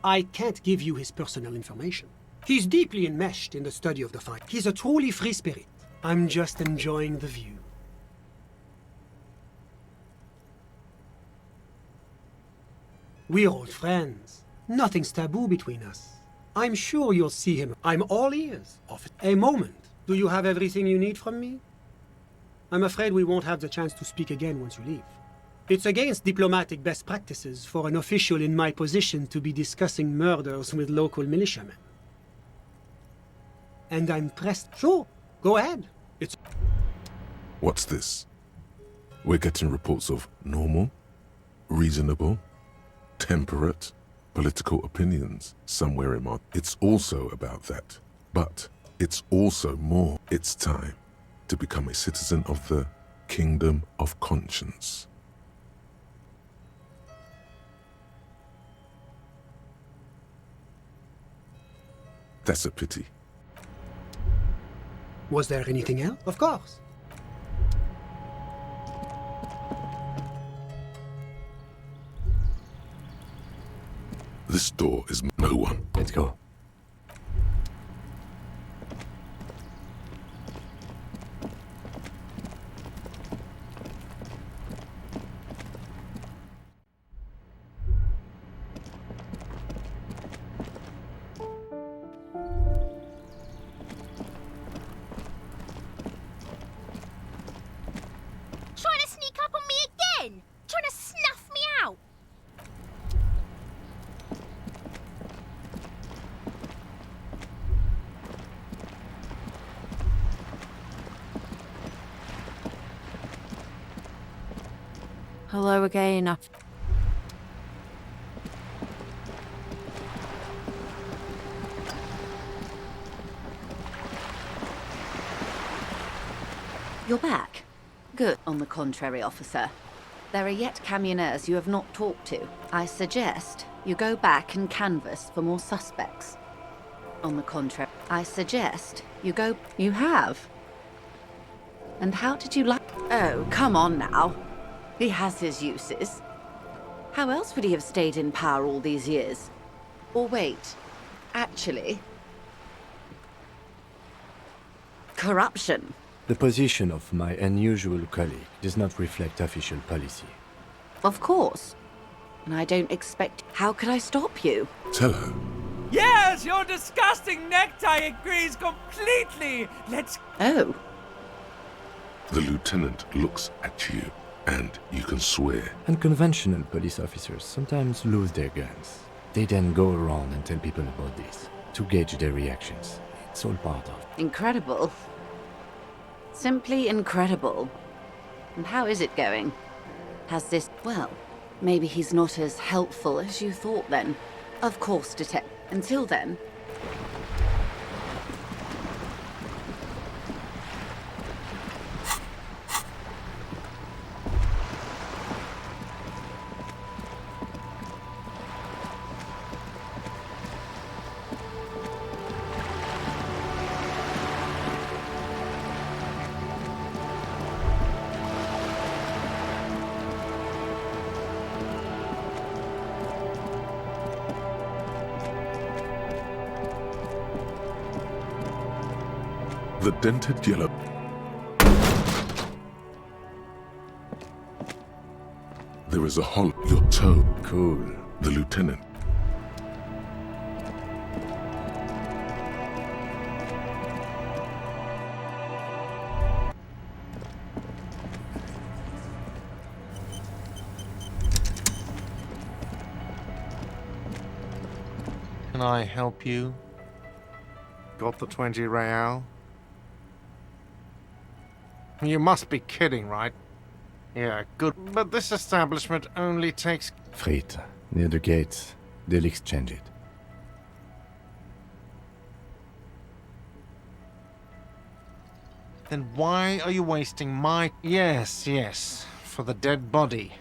I can't give you his personal information. He's deeply enmeshed in the study of the fight. He's a truly free spirit. I'm just enjoying the view. We're old friends. Nothing's taboo between us. I'm sure you'll see him. I'm all ears. A moment. Do you have everything you need from me? I'm afraid we won't have the chance to speak again once you leave. It's against diplomatic best practices for an official in my position to be discussing murders with local militiamen. And I'm pressed. Sure, go ahead. It's... What's this? We're getting reports of normal, reasonable, temperate, political opinions somewhere in my... It's also about that. But it's also more. It's time to become a citizen of the Kingdom of Conscience. That's a pity. Was there anything else? Of course. This door is no one. Let's go. Trying to sneak up on me again? Trying to snuff me out? Hello again. You're back. Good. On the contrary, officer. There are yet camioneers you have not talked to. I suggest you go back and canvass for more suspects. On the contrary, I suggest you go... You have? And how did you like... Oh, come on now. He has his uses. How else would he have stayed in power all these years? Or wait, actually... Corruption. The position of my unusual colleague does not reflect official policy. Of course. And I don't expect... How could I stop you? Tell her. Yes, your disgusting necktie agrees completely. Let's... Oh. The lieutenant looks at you, and you can swear. Unconventional police officers sometimes lose their guns. They then go around and tell people about this, to gauge their reactions. It's all part of... Incredible. Simply incredible. And how is it going? Has this... Well, maybe he's not as helpful as you thought then. Of course, detective. Until then... The dented yellow... There is a hole. Your toe. Cool. The lieutenant. Can I help you? Got the 20 real? You must be kidding, right? Yeah, good. But this establishment only takes... Frites, near the gates. They'll exchange it. Then why are you wasting my... Yes, for the dead body.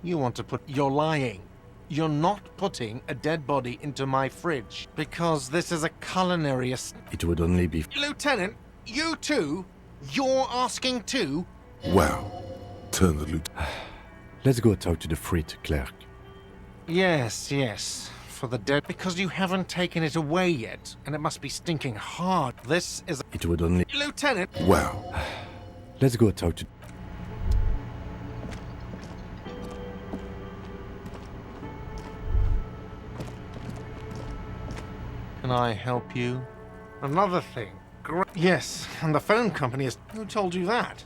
You want to put... You're lying. You're not putting a dead body into my fridge, because this is a culinary... It would only be... Lieutenant, you too? You're asking too? Wow. Turn the loot. Let's go talk to the frit clerk. Yes, for the dead, because you haven't taken it away yet, and it must be stinking hard. This is... It would only... Lieutenant! Wow. Let's go talk to... Can I help you? Another thing. Yes, and the phone company is... Who told you that?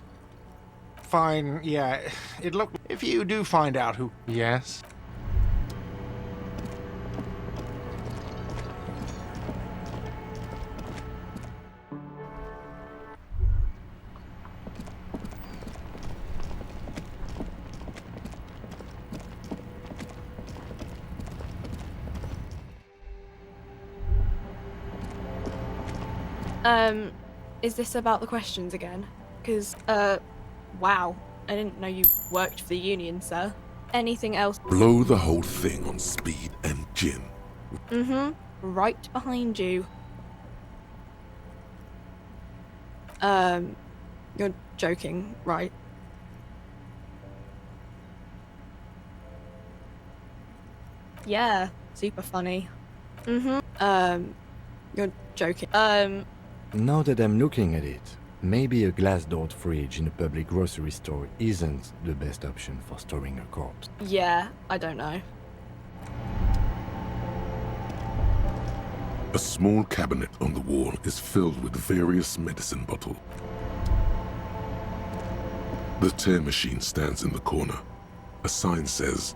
Fine, yeah, it looked... If you do find out who... Yes? Is this about the questions again? Because, wow. I didn't know you worked for the union, sir. Anything else? Blow the whole thing on speed and gin. Mm-hmm. Right behind you. You're joking, right? Yeah, super funny. Mm-hmm. You're joking. Now that I'm looking at it, maybe a glass-doored fridge in a public grocery store isn't the best option for storing a corpse. Yeah, I don't know. A small cabinet on the wall is filled with various medicine bottles. The tear machine stands in the corner. A sign says,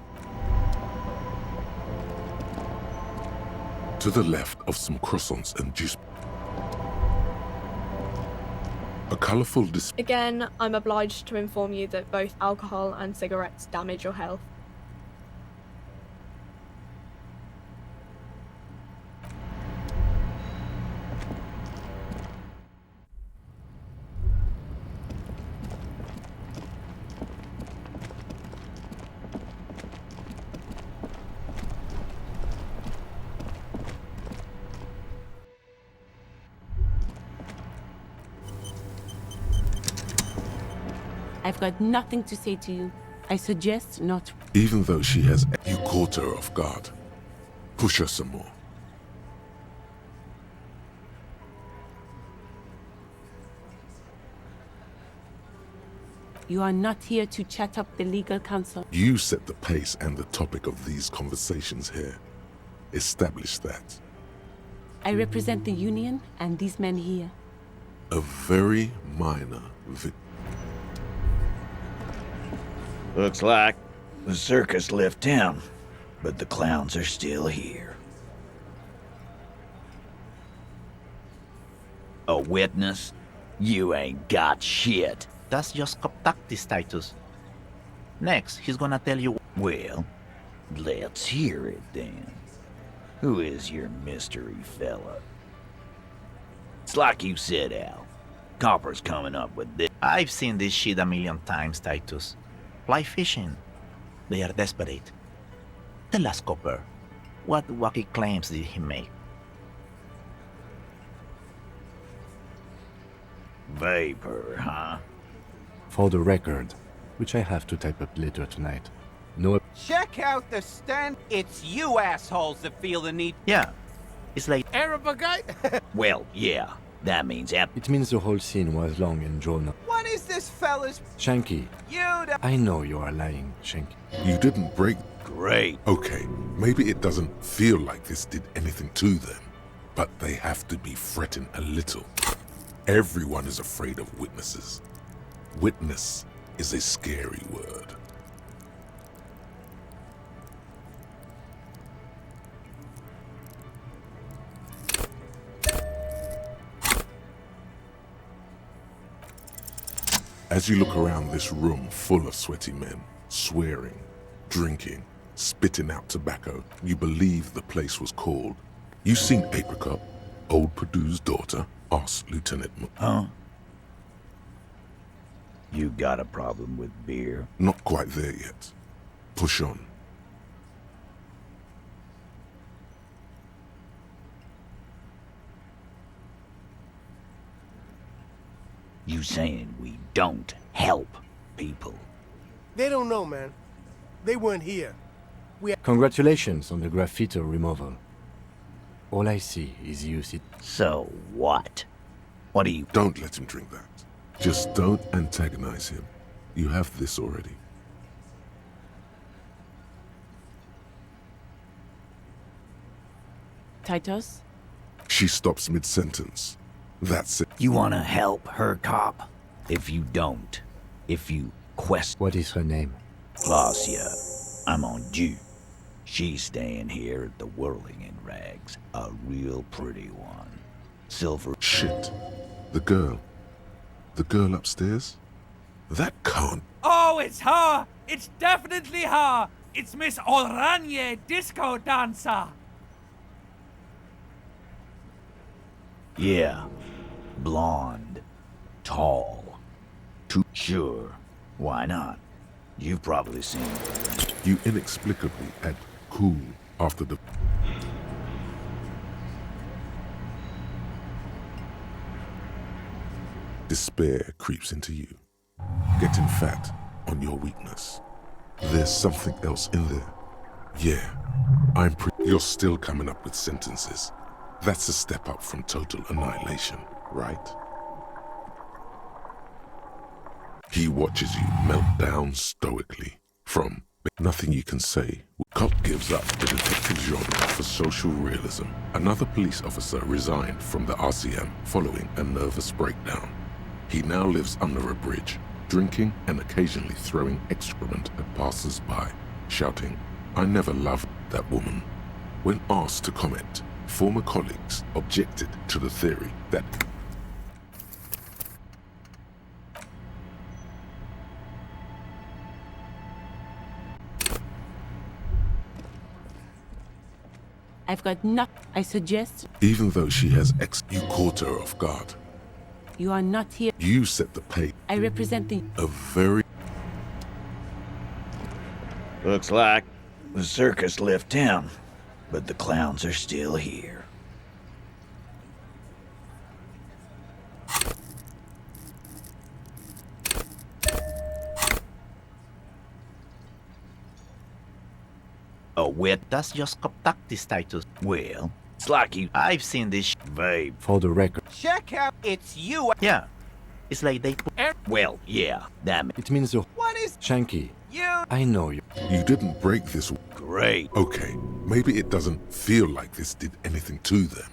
to the left of some croissants and juice. A colourful display. Again, I'm obliged to inform you that both alcohol and cigarettes damage your health. I've got nothing to say to you. I suggest not. Even though she has... You caught her off guard. Push her some more. You are not here to chat up the legal counsel. You set the pace and the topic of these conversations here. Establish that. I represent the union and these men here. A very minor Looks like the circus left town, but the clowns are still here. A witness? You ain't got shit. That's just tactics, Titus. Next, he's gonna tell you... Well, let's hear it then. Who is your mystery fella? It's like you said, Al. Copper's coming up with this. I've seen this shit a million times, Titus. Fly fishing. They are desperate. Tell us, Copper, what wacky claims did he make? Vapor, huh? For the record, which I have to type up later tonight. No... Check out the stand. It's you assholes that feel the need. Yeah. It's like... Arab guy? Well, yeah. That means... It means the whole scene was long and drawn out. What is this fella's... Shanky. I know you are lying, Shanky. You didn't break... Great. Okay, maybe it doesn't feel like this did anything to them, but they have to be fretting a little. Everyone is afraid of witnesses. Witness is a scary word. As you look around this room full of sweaty men, swearing, drinking, spitting out tobacco, you believe the place was called. You seen Apricot, old Purdue's daughter? Asked Lieutenant Huh? You got a problem with beer? Not quite there yet. Push on. You saying we don't help people? They don't know, man. They weren't here. Congratulations on the graffiti removal. All I see is you sit. So what? What do you... Don't let him drink that. Just don't antagonize him. You have this already. Titus? She stops mid-sentence. That's it. You wanna help her, cop? If you don't, if you quest... What is her name? Glacia. I'm on due. She's staying here at the Whirling in Rags. A real pretty one. Silver... Shit. The girl. The girl upstairs? That can't... Oh, it's her! It's definitely her! It's Miss Oranje, disco dancer! Yeah. Blonde. Tall. Too sure. Why not? You've probably seen her. You inexplicably add cool after the... Despair creeps into you, getting fat on your weakness. There's something else in there. Yeah, You're still coming up with sentences. That's a step up from total annihilation, right? He watches you melt down stoically from nothing you can say. Cop gives up the detective genre for social realism. Another police officer resigned from the RCM following a nervous breakdown. He now lives under a bridge, drinking and occasionally throwing excrement at passers-by, shouting, "I never loved that woman." When asked to comment, former colleagues objected to the theory that I've got not. I suggest even though she has you caught her off guard. you are not here. You set the pace. I represent the... A very... Looks like the circus left town, but the clowns are still here. A wet does just contactis status. Well, it's like you. I've seen this babe. For the record. Check out, it's you. Yeah, it's like they. Well, yeah, damn it. It means the... What is... Shanky, You... I know you. You didn't break this... Great. Okay, maybe it doesn't feel like this did anything to them,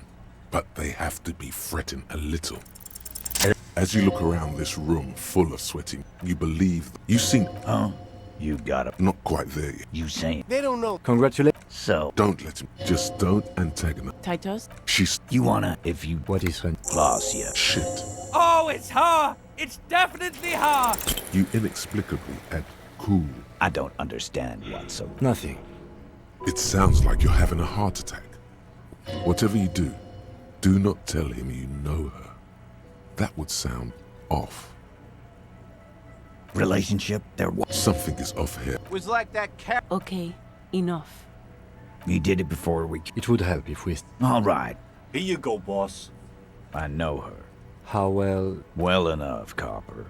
but they have to be fretting a little. As you look around this room full of sweating, you believe... You seen... Huh? You got it. Not quite there yet. You saying... They don't know. Congratulations. So... Don't let him... Just don't antagonize... Titus? She's... You wanna... If you... What is her... Glacia. Shit. Oh, it's her! It's definitely her! You inexplicably add cool. I don't understand whatsoever. Nothing. It sounds like you're having a heart attack. Whatever you do, do not tell him you know her. That would sound off. Relationship, there was... Something is off here. Was like that cat... Okay, enough. We did it before we... It would help if we... All right. Here you go, boss. I know her. How well... Well enough, Copper.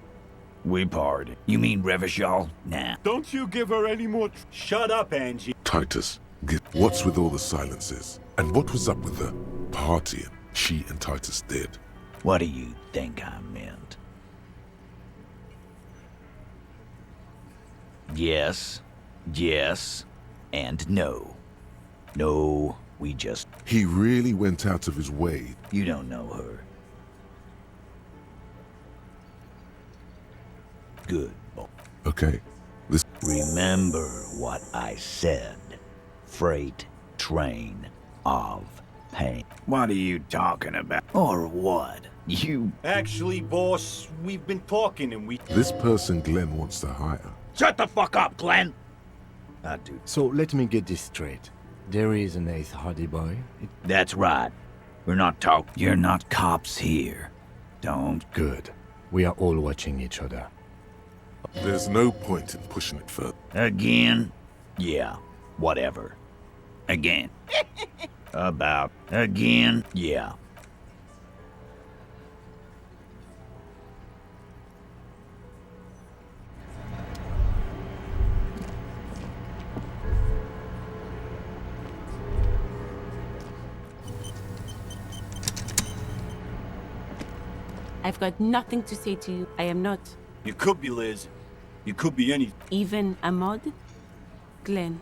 We parted. You mean Revachol? Nah. Don't you give her any more... Shut up, Angie. Titus, what's with all the silences? And what was up with the partying she and Titus did? What do you think I meant? Yes, yes, and no. No, we just... He really went out of his way. You don't know her. Good. Okay, this... Remember what I said. Freight train of pain. What are you talking about? Or what? You... Actually, boss, we've been talking and we... This person Glenn wants to hire. Shut the fuck up, Glenn! I do. So let me get this straight. There is an 8th Hardy boy. That's right. We're not talking. You're not cops here. Don't. Good. We are all watching each other. There's no point in pushing it further. Again? Yeah, whatever. Again. About. Again? Yeah. I've got nothing to say to you. I am not. You could be Liz. You could be any... Even a mod? Glenn.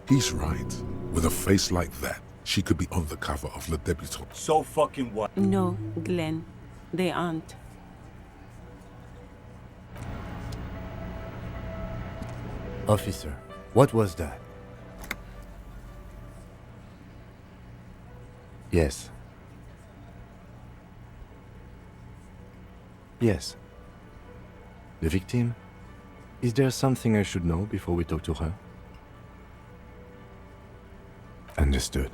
He's right. With a face like that, she could be on the cover of Le Débutant. So fucking what? No, Glenn. They aren't. Officer, what was that? Yes. Yes. The victim? Is there something I should know before we talk to her? Understood.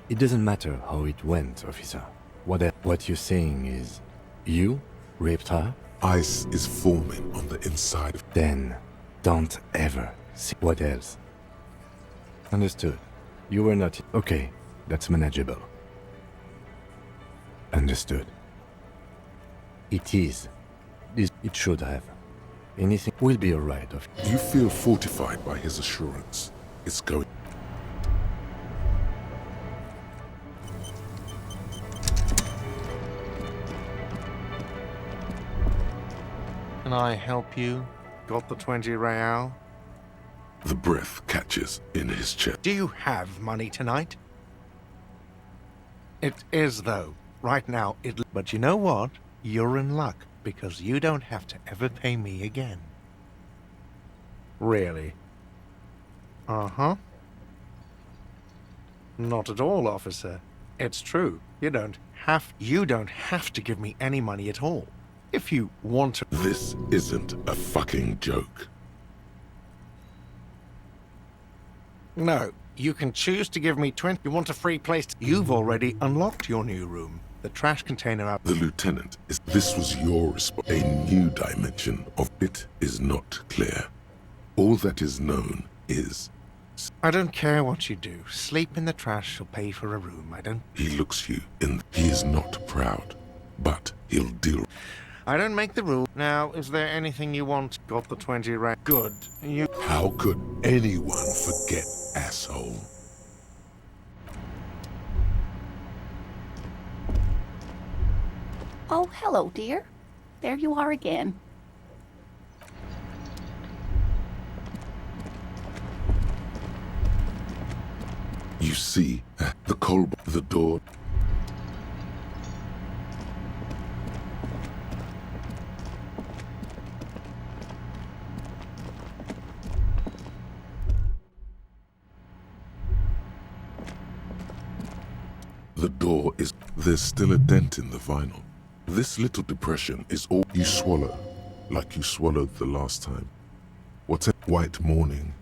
It doesn't matter how it went, officer. What you're saying is, you raped her? Ice is forming on the inside of... Then, don't ever see... What else? Understood. You were not... Okay, that's manageable. Understood. It is. It should have. Anything will be alright. You feel fortified by his assurance. It's going... Can I help you? Got the 20 real? The breath catches in his chest. Do you have money tonight? It is, though. Right now, But you know what? You're in luck, because you don't have to ever pay me again. Really? Uh-huh. Not at all, officer. It's true. You don't have to give me any money at all. If you want to... This isn't a fucking joke. No, you can choose to give me 20. You want a free place? You've already unlocked your new room. The trash container out. The lieutenant is... This was your response. A new dimension of it is not clear. All that is known is... I don't care what you do. Sleep in the trash or pay for a room. I don't... He looks you in... He is not proud, but he'll deal... I don't make the rule. Now, is there anything you want? Got the 20 right. Good. You... How could anyone forget, asshole? Oh, hello, dear. There you are again. You see, the cold... The door... The door is... There's still a dent in the vinyl. This little depression is all you swallow, like you swallowed the last time. What's a white morning?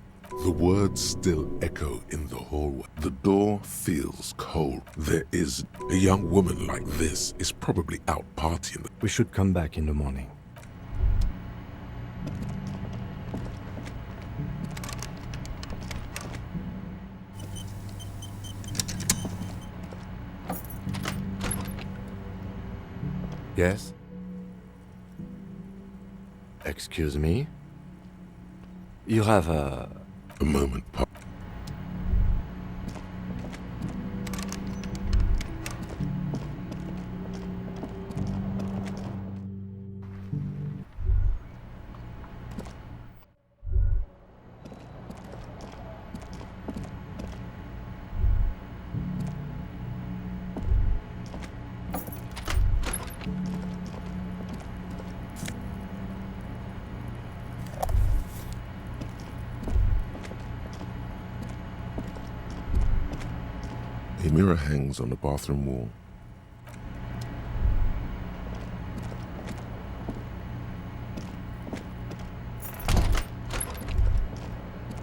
The words still echo in the hallway. The door feels cold. There is... A young woman like this is probably out partying. We should come back in the morning. Yes? Excuse me? You have a moment, Pop. mirror hangs on the bathroom wall.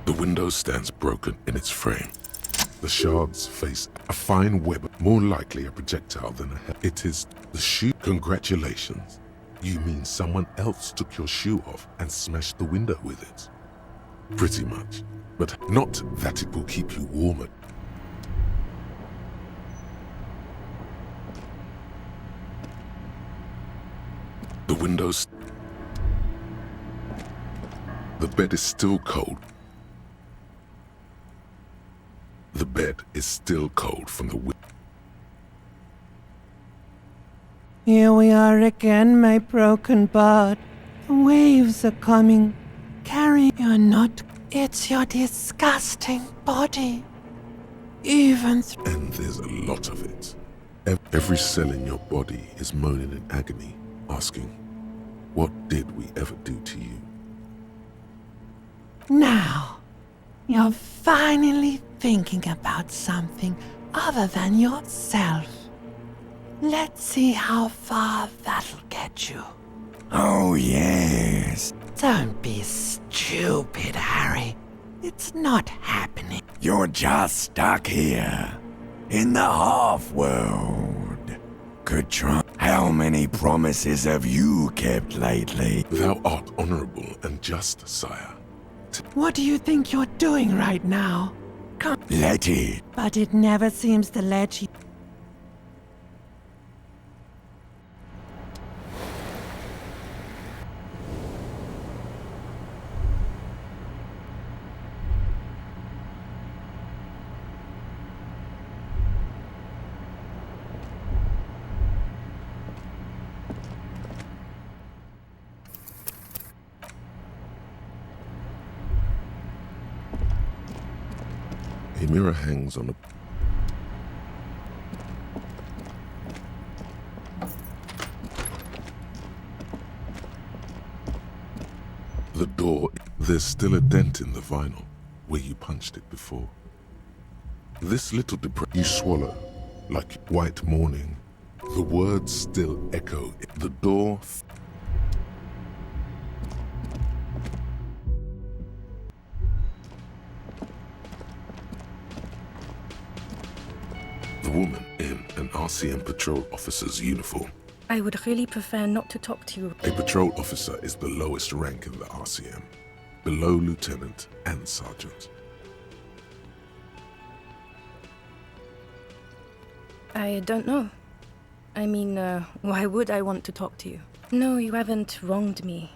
The window stands broken in its frame. The shards face a fine web, more likely a projectile than a head. It is the shoe. Congratulations. You mean someone else took your shoe off and smashed the window with it? Pretty much. But not that it will keep you warmer. The windows. The bed is still cold. The bed is still cold from the wind. Here we are again, my broken bird. The waves are coming. Carry. You're not. It's your disgusting body. Even. And there's a lot of it. Every cell in your body is moaning in agony, asking, what did we ever do to you? Now, you're finally thinking about something other than yourself. Let's see how far that'll get you. Oh, yes. Don't be stupid, Harry. It's not happening. You're just stuck here, in the half-world. Good try. How many promises have you kept lately? Thou art honorable and just, sire. What do you think you're doing right now? Come. Let it. But it never seems to let you. A mirror hangs on a... The door, there's still a dent in the vinyl where you punched it before. This little depression you swallow, like white morning. The words still echo. The door... The woman in an RCM patrol officer's uniform. I would really prefer not to talk to you. A patrol officer is the lowest rank in the RCM, below lieutenant and sergeant. I don't know. I mean, why would I want to talk to you? No, you haven't wronged me.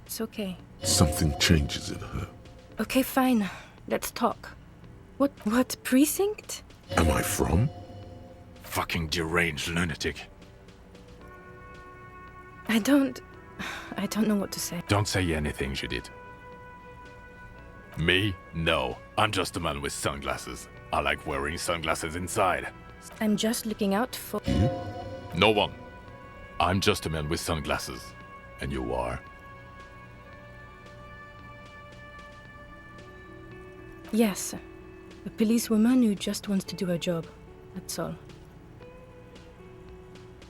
It's okay. Something changes in her. Okay, fine. Let's talk. What precinct? Am I from? Fucking deranged lunatic. I don't know what to say. Don't say anything, Judith. Me? No. I'm just a man with sunglasses. I like wearing sunglasses inside. I'm just looking out for... You? No one. I'm just a man with sunglasses. And you are? Yes. A policewoman who just wants to do her job. That's all.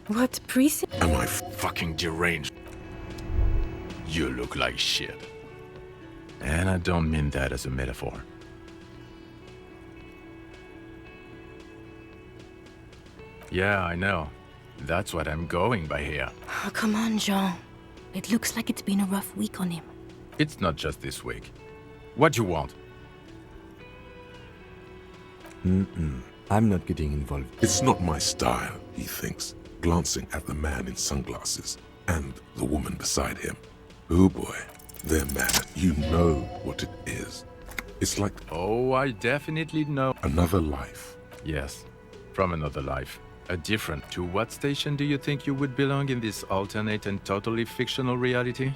What precinct? Am I fucking deranged? You look like shit. And I don't mean that as a metaphor. Yeah, I know. That's what I'm going by here. Oh, come on, Jean. It looks like it's been a rough week on him. It's not just this week. What do you want? I'm not getting involved. It's not my style, he thinks, glancing at the man in sunglasses and the woman beside him. Oh boy, they're mad. You know what it is. It's like... Oh, I definitely know. Another life. Yes, from another life. A different. To what station do you think you would belong in this alternate and totally fictional reality?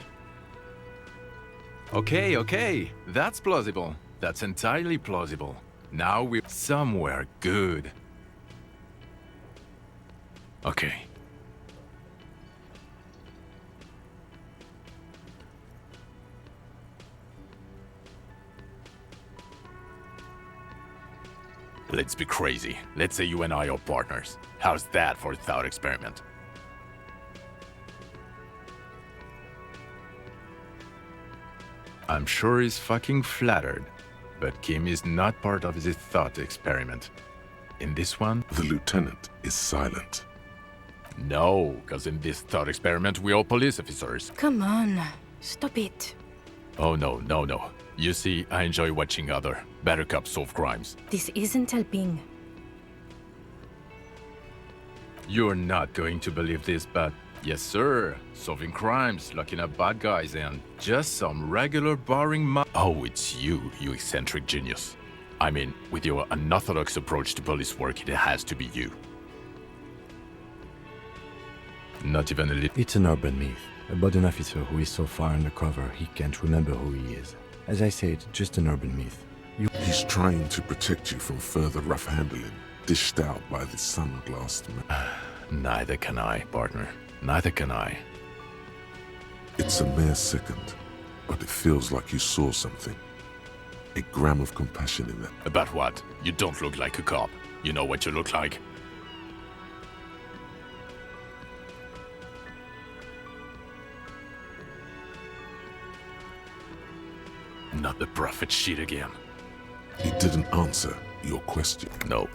Okay, that's plausible. That's entirely plausible. Now we're somewhere good. Okay. Let's be crazy. Let's say you and I are partners. How's that for a thought experiment? I'm sure he's fucking flattered, but Kim is not part of this thought experiment. In this one, The lieutenant is silent. no, because in this thought experiment, we are police officers. Come on, stop it. Oh no, no, no. You see, I enjoy watching other better cops solve crimes. This isn't helping. You're not going to believe this, but yes, sir. Solving crimes, locking up bad guys, and just some regular boring Oh, it's you, you eccentric genius. I mean, with your unorthodox approach to police work, it has to be you. Not even a little. It's an urban myth about an officer who is so far undercover he can't remember who he is. As I said, just an urban myth. He's trying to protect you from further rough handling, dished out by the sunglassed man. Neither can I, partner. Neither can I. It's a mere second, but it feels like you saw something. A gram of compassion in that. About what? You don't look like a cop. You know what you look like? Not the prophet shit again. He didn't answer your question. No.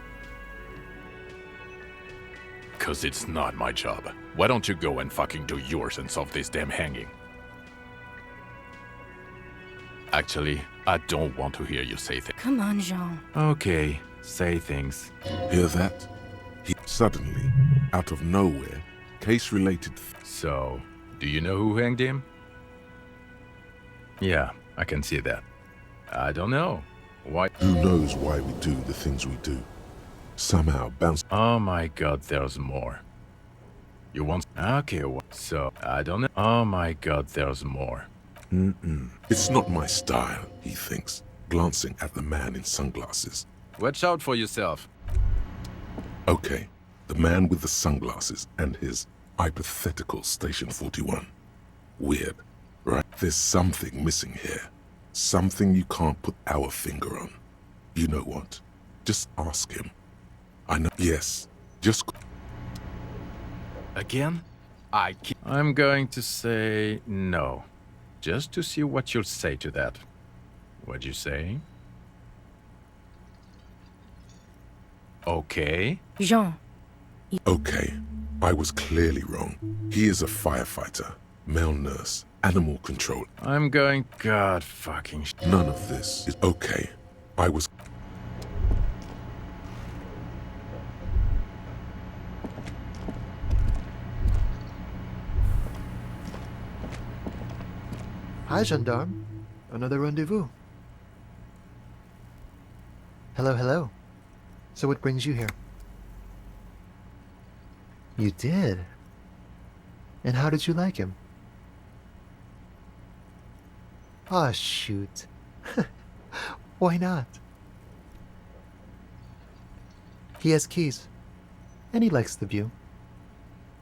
Cause it's not my job. Why don't you go and fucking do yours and solve this damn hanging? Actually, I don't want to hear you say things. Come on, Jean. Okay, say things. Hear that? He suddenly, out of nowhere, case-related. So, do you know who hanged him? Yeah, I can see that. I don't know. Why? Who knows why we do the things we do? Somehow bounce. Oh my god, there's more. You want? Okay, so, I don't know. Oh my god, there's more. It's not my style, he thinks, glancing at the man in sunglasses. Watch out for yourself. Okay, the man with the sunglasses and his hypothetical Station 41. Weird, right? There's something missing here. Something you can't put our finger on. You know what? Just ask him. I know. Yes, just... Again? I'm going to say no. Just to see what you'll say to that. What'd you say? Okay. Jean. Okay, I was clearly wrong. He is a firefighter, male nurse, animal control. I'm going... God fucking... None of this is okay. I was... Hi, gendarme. Another rendezvous. Hello, hello. So what brings you here? You did? And how did you like him? Ah, shoot. Why not? He has keys. And he likes the view.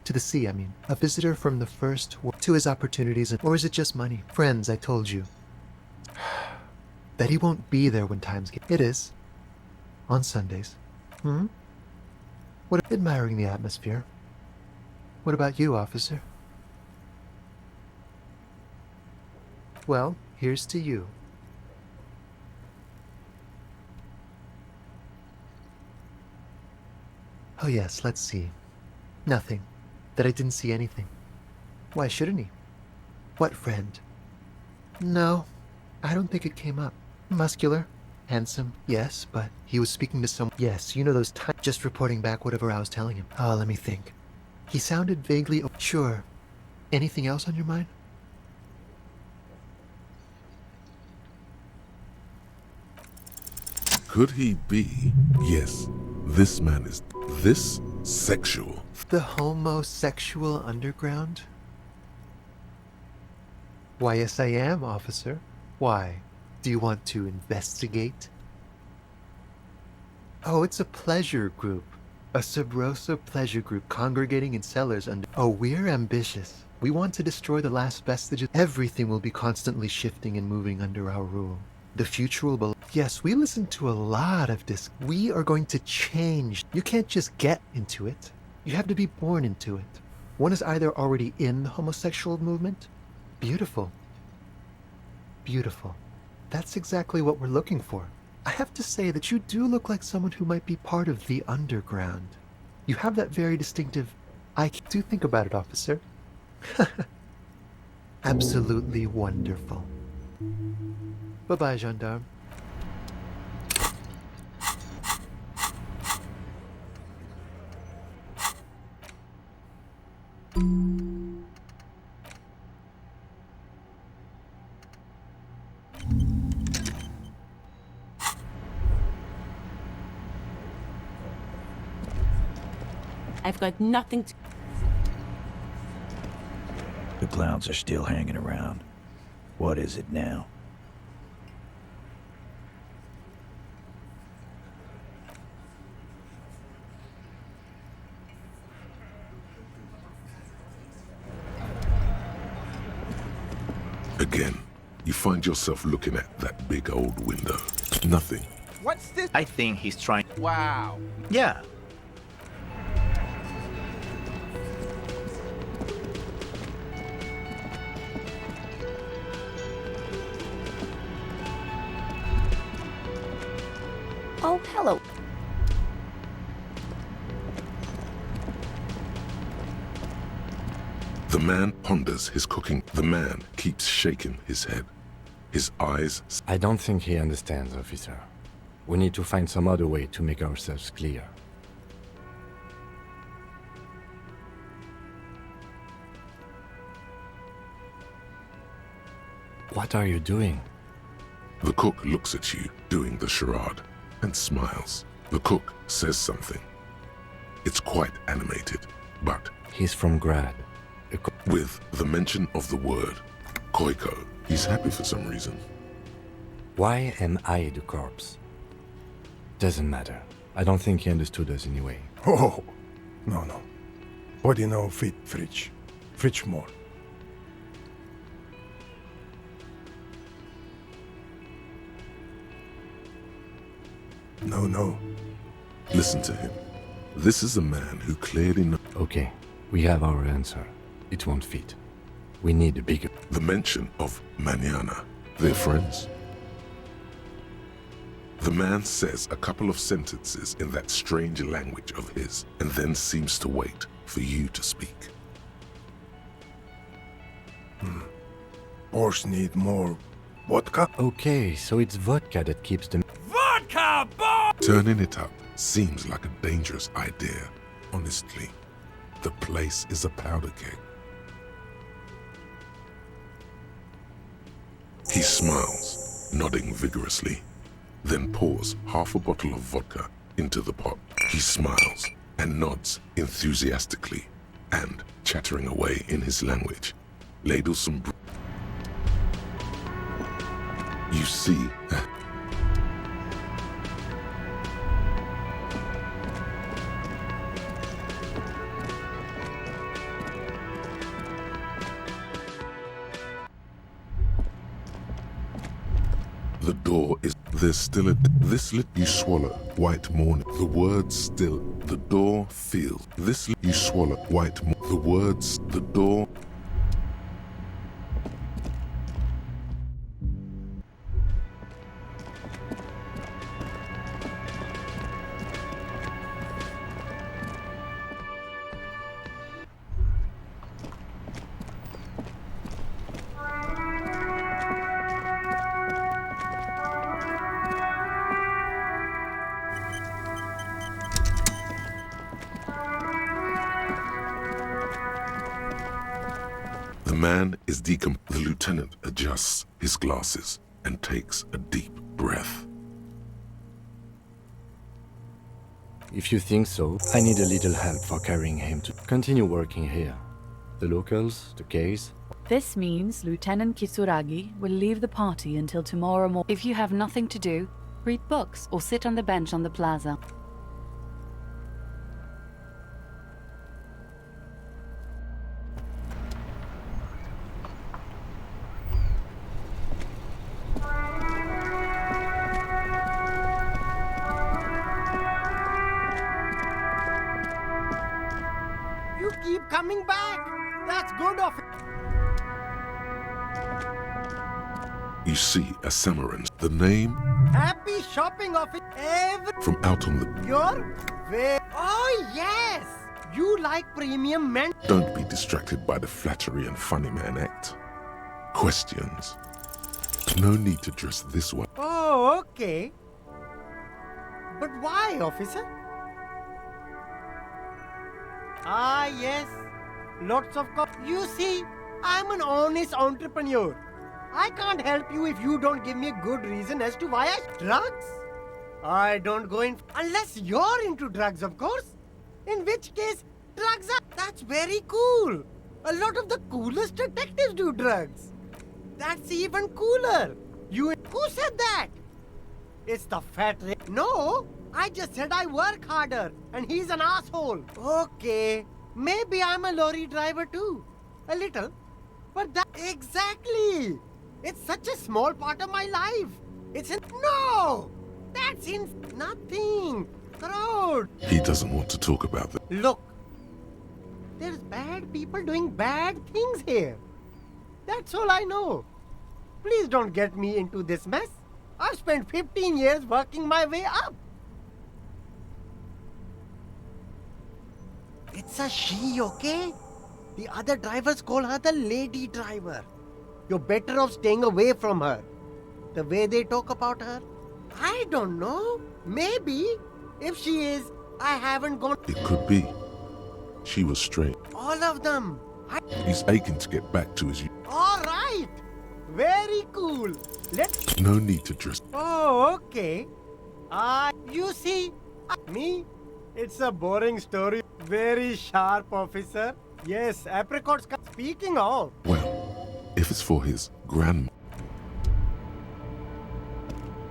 To the sea, I mean. A visitor from the first world to his opportunities, or is it just money? Friends, I told you. That he won't be there when times get... It is. On Sundays. What... Admiring the atmosphere. What about you, officer? Well, here's to you. Oh yes, let's see. Nothing. That I didn't see anything. Why shouldn't he? What friend? No, I don't think it came up. Muscular, handsome, yes, but he was speaking to someone. Yes, you know those times. Just reporting back whatever I was telling him. Oh, let me think. He sounded vaguely... Sure. Anything else on your mind? Could he be? Yes, this man is... This sexual. The homosexual underground? Why, yes I am, officer. Why? Do you want to investigate? Oh, it's a pleasure group. A Sub Rosa pleasure group congregating in cellars under... Oh, we're ambitious. We want to destroy the last vestiges. Everything will be constantly shifting and moving under our rule. The future will be... Yes, we listen to a lot of this. We are going to change. You can't just get into it. You have to be born into it. One is either already in the homosexual movement. Beautiful. Beautiful. That's exactly what we're looking for. I have to say that you do look like someone who might be part of the underground. You have that very distinctive... I do think about it, officer. Absolutely wonderful. Bye-bye, gendarme. I've got nothing to... The clowns are still hanging around. What is it now? Again, you find yourself looking at that big old window. Nothing. What's this? I think he's trying... Wow. Yeah. Oh, hello. The man ponders his cooking. The man keeps shaking his head. His eyes... I don't think he understands, officer. We need to find some other way to make ourselves clear. What are you doing? The cook looks at you doing the charade and smiles. The cook says something. It's quite animated, but... He's from Grad. With the mention of the word Koiko, he's happy for some reason. Why am I the corpse? Doesn't matter. I don't think he understood us anyway. Oh, no. What do you know, Fritz? Fritz more. No. Listen to him. This is a man who clearly knows... Okay, we have our answer. It won't fit. We need a bigger... The mention of Manana. They're friends. The man says a couple of sentences in that strange language of his, and then seems to wait for you to speak. Horse need more vodka? Okay, so it's vodka that keeps them... Vodka, boy! Turning it up seems like a dangerous idea. Honestly, the place is a powder keg. He smiles, nodding vigorously, then pours half a bottle of vodka into the pot. He smiles and nods enthusiastically, and, chattering away in his language, ladles some You see... The door is... There's still a... You swallow. White morning. The words still... The door feels... You swallow. White... The words... The door... The man is The lieutenant adjusts his glasses and takes a deep breath. If you think so, I need a little help for carrying him to continue working here. The locals, the case. This means Lieutenant Kisuragi will leave the party until tomorrow morning. If you have nothing to do, read books or sit on the bench on the plaza. keep coming back. That's good of it. You see a Samaran. The name Happy shopping of it. from out on the... You're very... Oh, yes. You like premium men. Don't be distracted by the flattery and funny man act. Questions. No need to dress this way. Oh, okay. But why, officer? Ah, yes. Lots of You see, I'm an honest entrepreneur. I can't help you if you don't give me a good reason as to why drugs? I don't go in... Unless you're into drugs, of course. In which case, drugs are... That's very cool. A lot of the coolest detectives do drugs. That's even cooler. Who said that? It's the fat... No, I just said I work harder, and he's an asshole. Okay, maybe I'm a lorry driver too. A little. But that... Exactly. It's such a small part of my life. No! That's nothing. Crowd. He doesn't want to talk about that. Look. There's bad people doing bad things here. That's all I know. Please don't get me into this mess. I've spent 15 years working my way up. It's a she, okay? The other drivers call her the lady driver. You're better off staying away from her. The way they talk about her, I don't know. Maybe. If she is, I haven't gone... It could be. She was straight. All of them. He's aching to get back to his... All right. Very cool. Let's... No need to dress... Oh, okay. You see, me? It's a boring story. Very sharp, officer. Yes, apricots... Speaking of... Well, if it's for his grandma...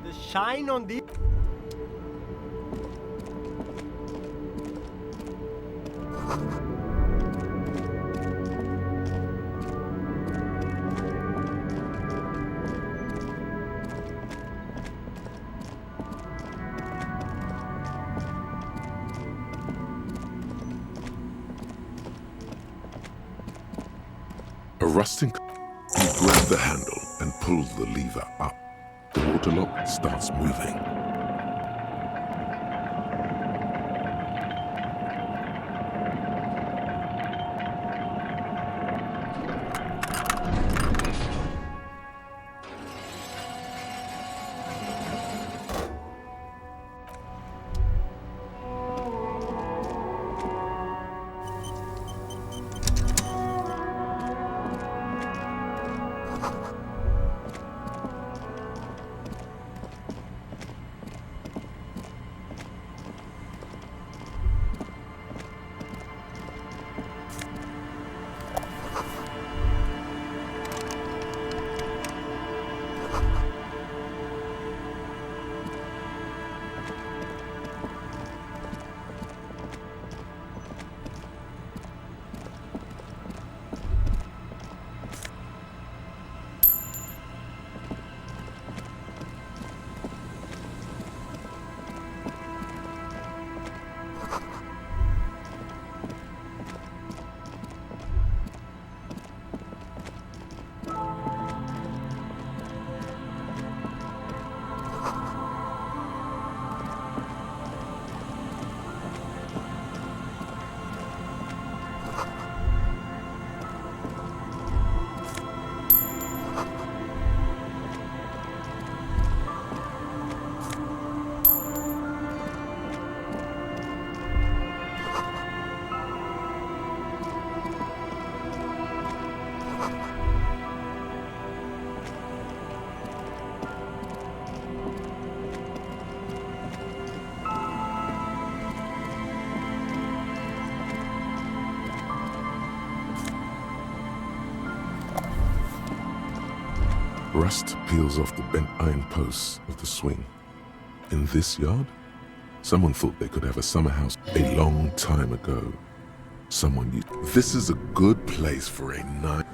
The shine on the... A rusting... He grabbed the handle and pulled the lever up. The water lock starts moving. Rust peels off the bent iron posts of the swing. In this yard, someone thought they could have a summer house a long time ago. Someone used... This is a good place for a night.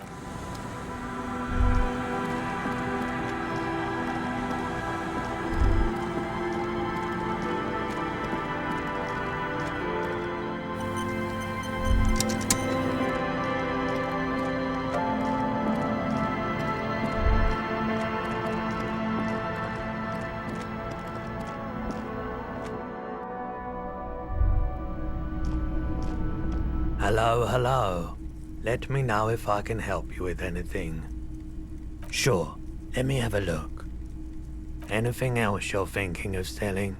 Hello, hello. Let me know if I can help you with anything. Sure, let me have a look. Anything else you're thinking of selling?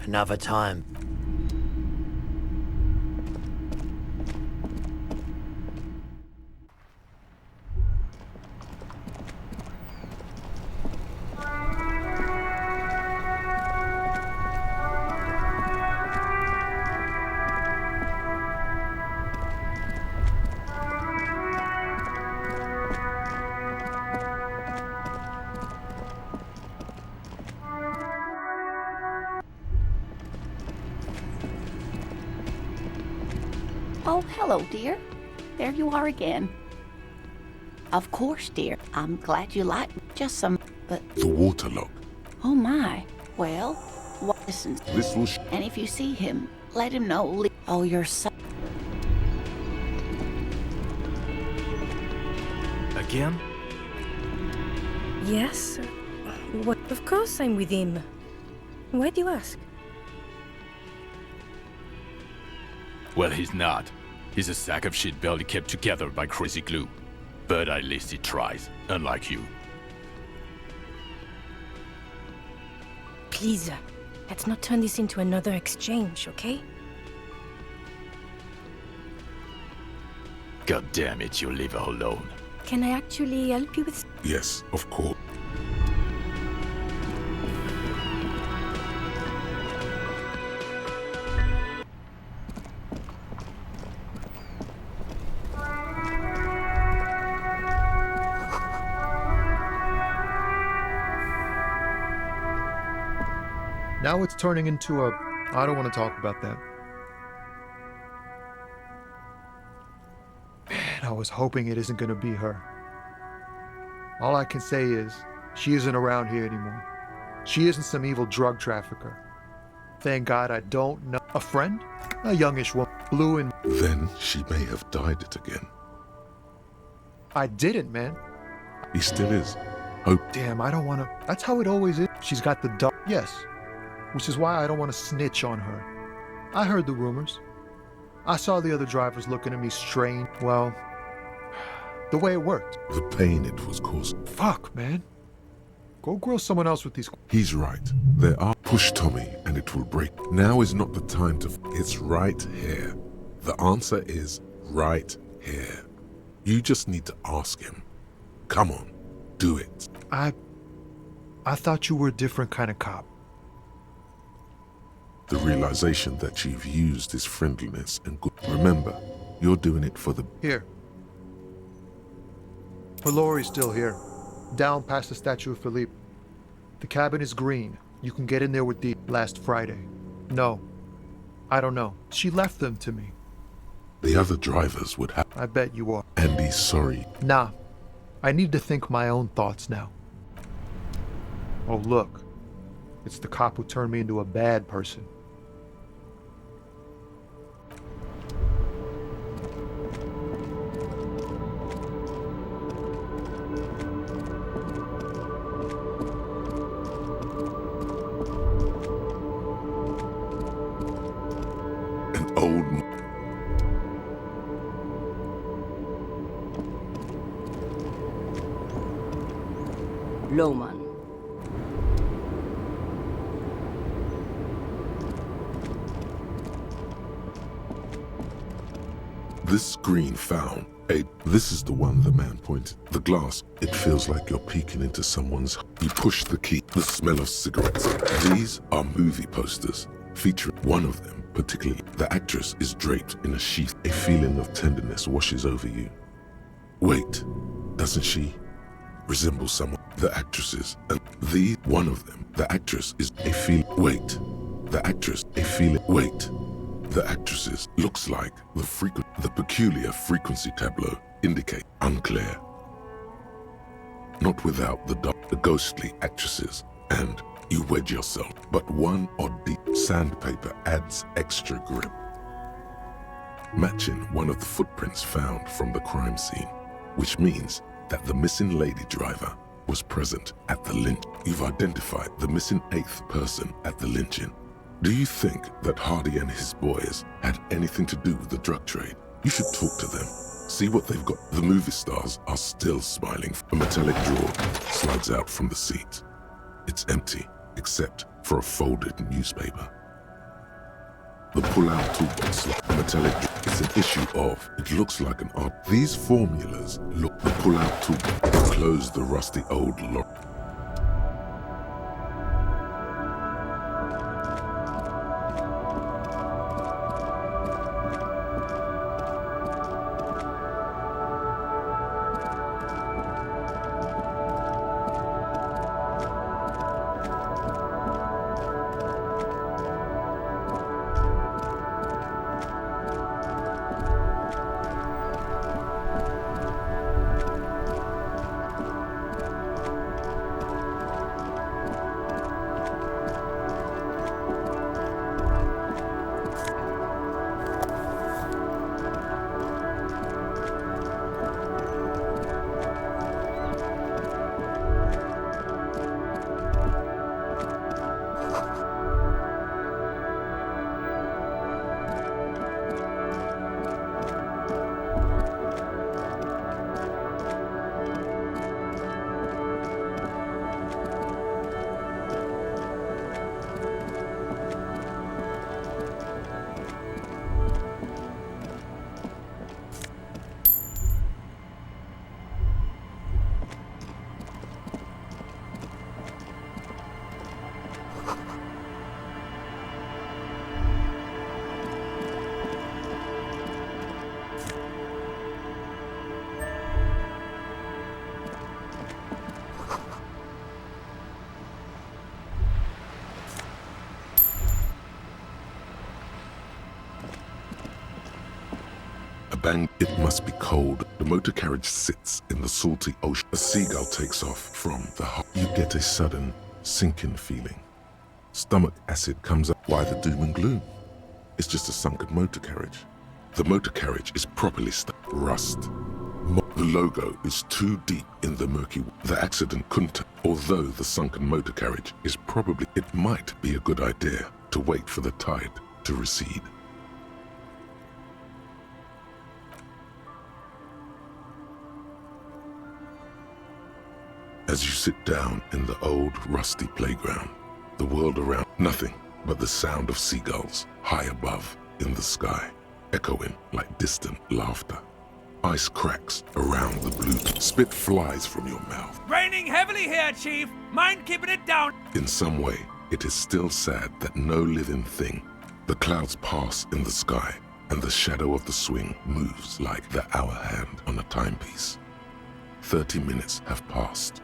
Another time. Oh, hello, dear. There you are again. Of course, dear. I'm glad you like just some, but... The waterlock. Oh, my. Well, listen. This will and if you see him, let him know. Oh, you're so... Again? Yes? What? Of course I'm with him. Why do you ask? Well, he's not. He's a sack of shit barely kept together by crazy glue. But at least he tries, unlike you. Please, let's not turn this into another exchange, okay? God damn it, you leave her alone. Can I actually help you with... Yes, of course. Now it's turning into a... I don't want to talk about that. Man, I was hoping it isn't going to be her. All I can say is, she isn't around here anymore. She isn't some evil drug trafficker. Thank God I don't know. A friend? A youngish woman. Blue and... Then she may have dyed it again. I didn't, man. He still is. Hope. Damn, I don't want to... That's how it always is. She's got the dog. Yes. Which is why I don't want to snitch on her. I heard the rumors. I saw the other drivers looking at me strange. Well, the way it worked. The pain it was causing. Fuck, man. Go grill someone else with these... He's right. There are... Push Tommy and it will break. Now is not the time to... It's right here. The answer is right here. You just need to ask him. Come on. Do it. I thought you were a different kind of cop. The realization that you've used his friendliness and good. Remember, you're doing it for the... Here. Valori's still here. Down past the statue of Philippe. The cabin is green. You can get in there with the... Last Friday. No. I don't know. She left them to me. The other drivers would have... I bet you are. And he's sorry. Nah. I need to think my own thoughts now. Oh, look. It's the cop who turned me into a bad person. An old... Lohman. This screen found a... This is the one the man pointed. The glass. It feels like you're peeking into someone's... You push the key. The smell of cigarettes. These are movie posters. Featuring one of them, particularly. The actress is draped in a sheath. A feeling of tenderness washes over you. Wait. Doesn't she resemble someone? The actresses. And the... One of them. The actress is a feel... Wait. The actress. A feeling... Wait. The actresses looks like the peculiar frequency tableau indicate unclear. Not without the ghostly actresses, and you wedge yourself, but one odd deep sandpaper adds extra grip. Matching one of the footprints found from the crime scene. which means that the missing lady driver was present at the lynch. You've identified the missing 8th person at the lynching. Do you think that Hardy and his boys had anything to do with the drug trade? You should talk to them. See what they've got. The movie stars are still smiling. A metallic drawer slides out from the seat. It's empty, except for a folded newspaper. The pull-out toolbox, a metallic drawer, is an issue of, it looks like an art. These formulas look, the pull-out toolbox, close the rusty old lock. Bang, it must be cold. The motor carriage sits in the salty ocean. A seagull takes off from the heart. You get a sudden sinking feeling. Stomach acid comes up. Why the doom and gloom? It's just a sunken motor carriage. The motor carriage is properly stuck. Rust. The logo is too deep in the murky. The accident couldn't. Although the sunken motor carriage is probably, it might be a good idea to wait for the tide to recede. As you sit down in the old rusty playground, the world around, nothing but the sound of seagulls high above in the sky, echoing like distant laughter. Ice cracks around the blue. Spit flies from your mouth. Raining heavily here, Chief. Mind keeping it down. In some way, it is still sad that no living thing. The clouds pass in the sky, and the shadow of the swing moves like the hour hand on a timepiece. 30 minutes have passed.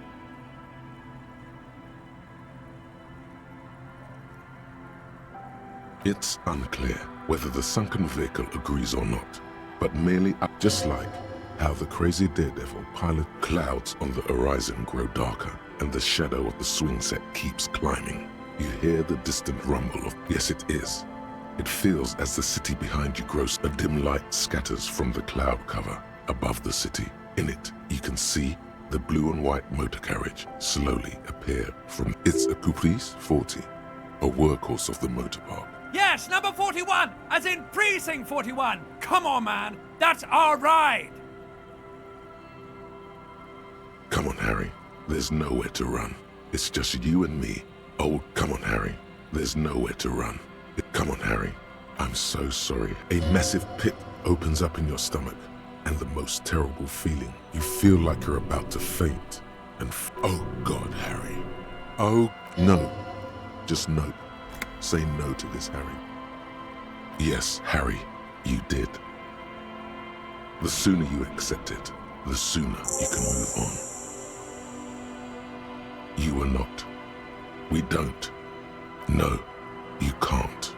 It's unclear whether the sunken vehicle agrees or not, but merely just like how the crazy daredevil pilot. Clouds on the horizon grow darker, and the shadow of the swing set keeps climbing. You hear the distant rumble of, yes it is. It feels as the city behind you grows. A dim light scatters from the cloud cover above the city. In it, you can see the blue and white motor carriage slowly appear from. It's a Caprice 40, a workhorse of the motor park. Yes, number 41, as in precinct 41. Come on, man. That's our ride. Come on, Harry. There's nowhere to run. It's just you and me. Oh, come on, Harry. There's nowhere to run. Come on, Harry. I'm so sorry. A massive pit opens up in your stomach, and the most terrible feeling. You feel like you're about to faint. And oh, God, Harry. Oh, no. Just no. Say no to this, Harry. Yes, Harry, you did. The sooner you accept it, the sooner you can move on. You are not. We don't. No, you can't.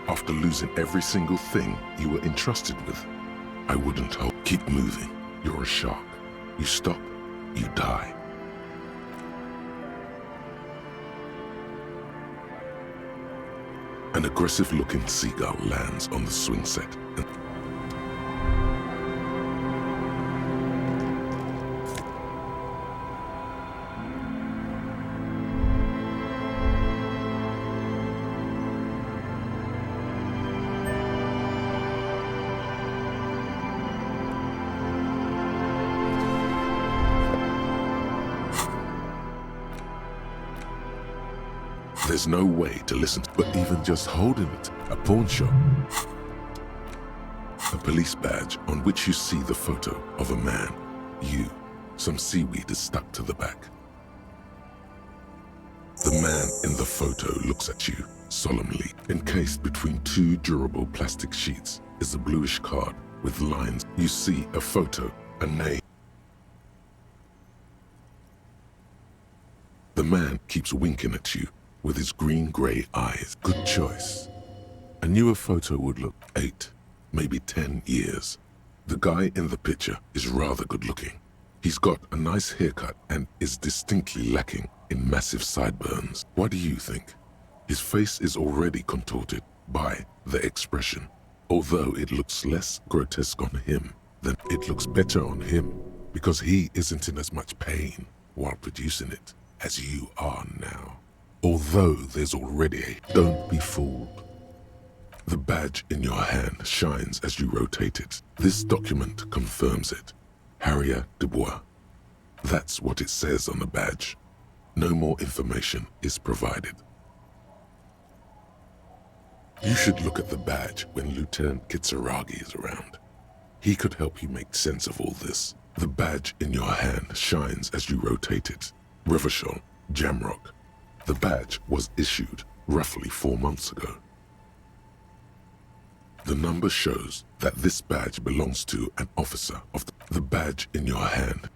After losing every single thing you were entrusted with, I wouldn't hope. Keep moving. You're a shark. You stop, you die. An aggressive-looking seagull lands on the swing set. There's no way to listen, but even just holding it, a pawn shop. A police badge on which you see the photo of a man. You. Some seaweed is stuck to the back. The man in the photo looks at you solemnly. Encased between two durable plastic sheets is a bluish card with lines. You see a photo, a name. The man keeps winking at you with his green-gray eyes. Good choice. A newer photo would look 8, maybe 10 years. The guy in the picture is rather good-looking. He's got a nice haircut and is distinctly lacking in massive sideburns. What do you think? His face is already contorted by the expression. Although it looks less grotesque on him, than it looks better on him because he isn't in as much pain while producing it as you are now. Although there's already a don't be fooled. The badge in your hand shines as you rotate it. This document confirms it. Harrier Dubois. That's what it says on the badge. No more information is provided. You should look at the badge when Lieutenant Kitsuragi is around. He could help you make sense of all this. The badge in your hand shines as you rotate it. Revachol, Jamrock. The badge was issued roughly 4 months ago. The number shows that this badge belongs to an officer of the badge in your hand.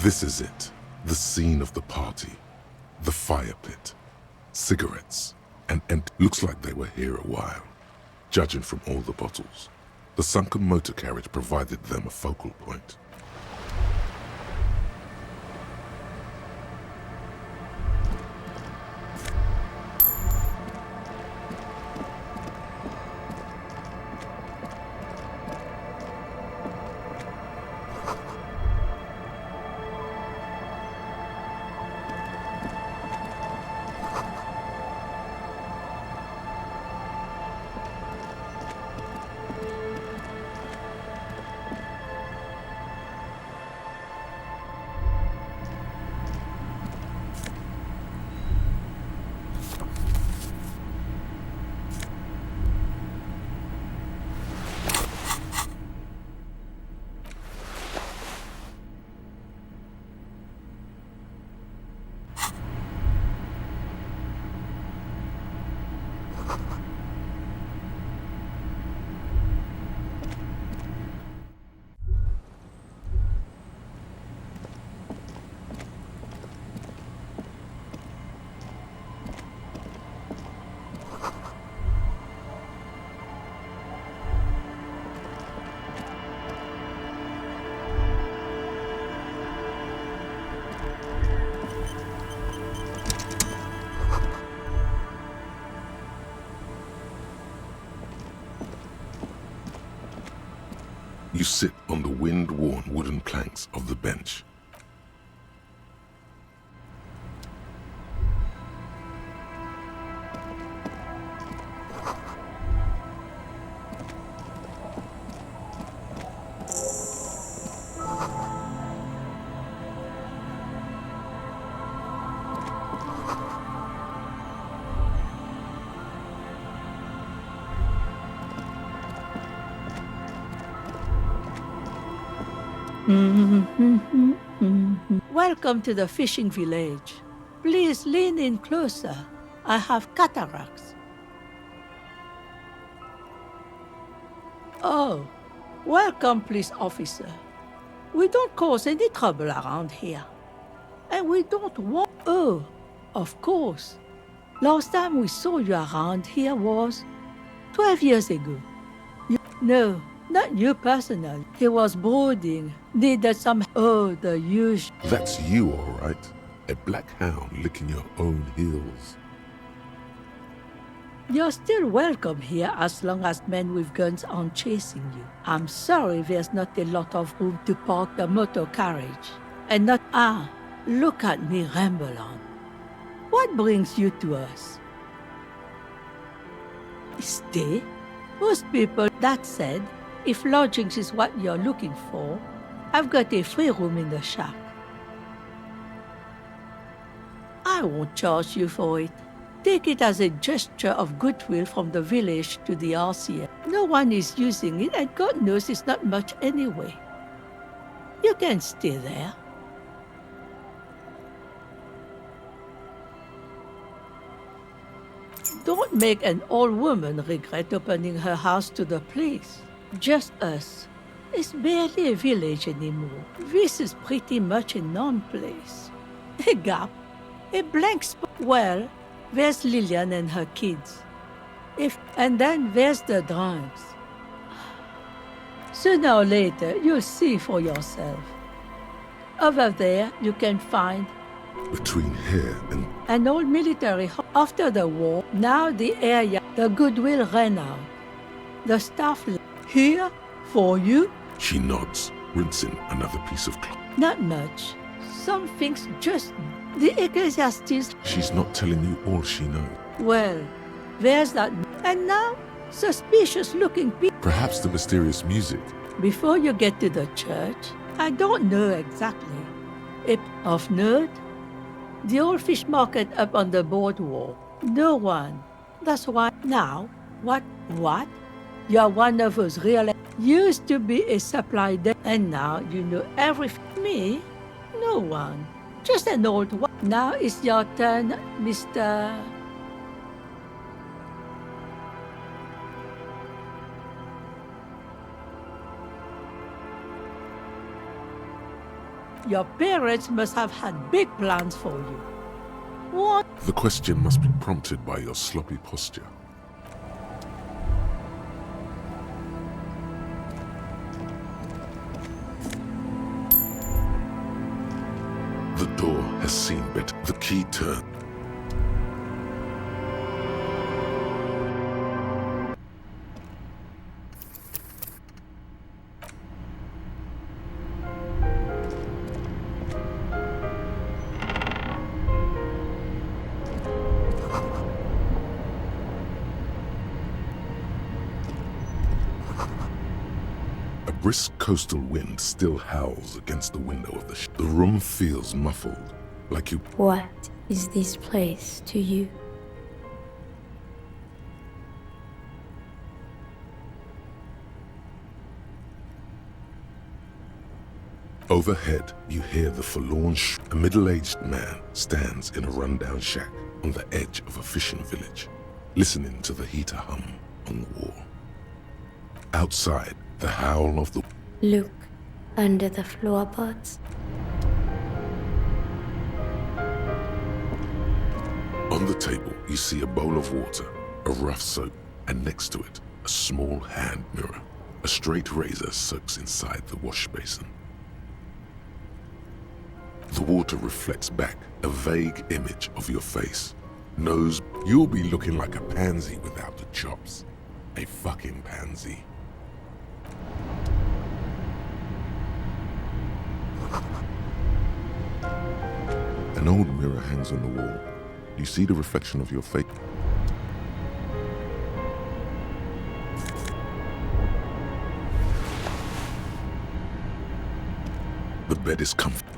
This is it, the scene of the party, the fire pit, cigarettes, and looks like they were here a while, judging from all the bottles. The sunken motor carriage provided them a focal point. You sit on the wind-worn wooden planks of the bench. Welcome to the fishing village. Please lean in closer. I have cataracts. Oh, welcome, police officer. We don't cause any trouble around here. And we don't want... Oh, of course. Last time we saw you around here was 12 years ago. No, not you personally. He was boarding, needed some... Oh, the usual... That's you, all right. A black hound licking your own heels. You're still welcome here as long as men with guns aren't chasing you. I'm sorry there's not a lot of room to park the motor carriage. And not... Ah, look at me ramble on. What brings you to us? Stay? Most people... That said, if lodgings is what you're looking for, I've got a free room in the shack. I won't charge you for it. Take it as a gesture of goodwill from the village to the RCA. No one is using it, and God knows it's not much anyway. You can stay there. Don't make an old woman regret opening her house to the place. Just us. It's barely a village anymore. This is pretty much a non-place. A gap. A blank spot. Well, there's Lillian and her kids. And then there's the drunks. Sooner or later, you'll see for yourself. Over there, you can find... Between here and... An old military after the war. Now the area, the goodwill ran out. The staff here for you? She nods, rinsing another piece of cloth. Not much. Some things just... The ecclesiastes... She's not telling you all she knows. Well, there's that... And now, suspicious-looking people... Perhaps the mysterious music. Before you get to the church, I don't know exactly. If of note, the old fish market up on the boardwalk. No one. That's why now, what? You're one of those real... Used to be a supply desk, and now you know everything. Me? No one. Just an old one. Now it's your turn, Mr... Your parents must have had big plans for you. What? The question must be prompted by your sloppy posture. The door has seen better. The key turned. A brisk coastal wind still howls against the window of the ship. The room feels muffled, like you... What is this place to you? Overhead, you hear the forlorn A middle-aged man stands in a rundown shack on the edge of a fishing village, listening to the heater hum on the wall. Outside, the howl of the... Look under the floorboards. On the table, you see a bowl of water, a rough soap, and next to it, a small hand mirror. A straight razor soaks inside the wash basin. The water reflects back a vague image of your face. Knows you'll be looking like a pansy without the chops. A fucking pansy. An old mirror hangs on the wall. You see the reflection of your face. The bed is comfortable.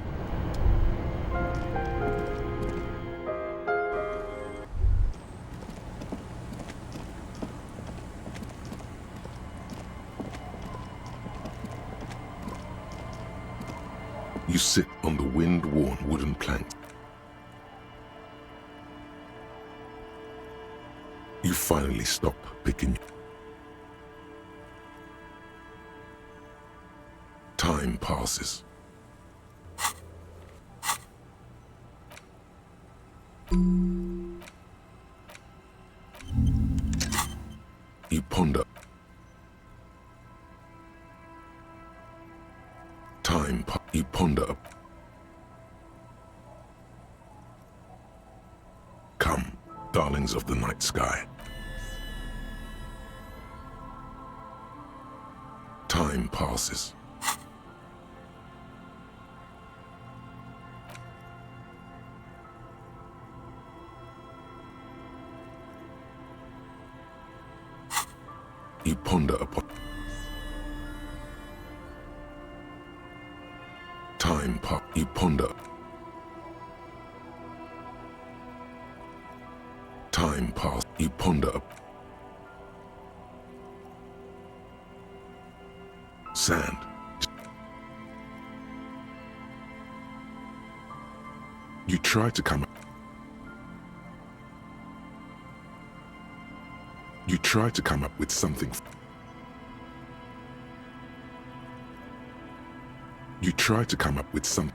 You sit on the wind-worn wooden plank. You finally stop picking. Time passes. You ponder. You ponder. Come, darlings of the night sky. Time passes. You ponder upon. You ponder. Time pass. You ponder. Sand. You try to come. You try to come up with something. You try to come up with some.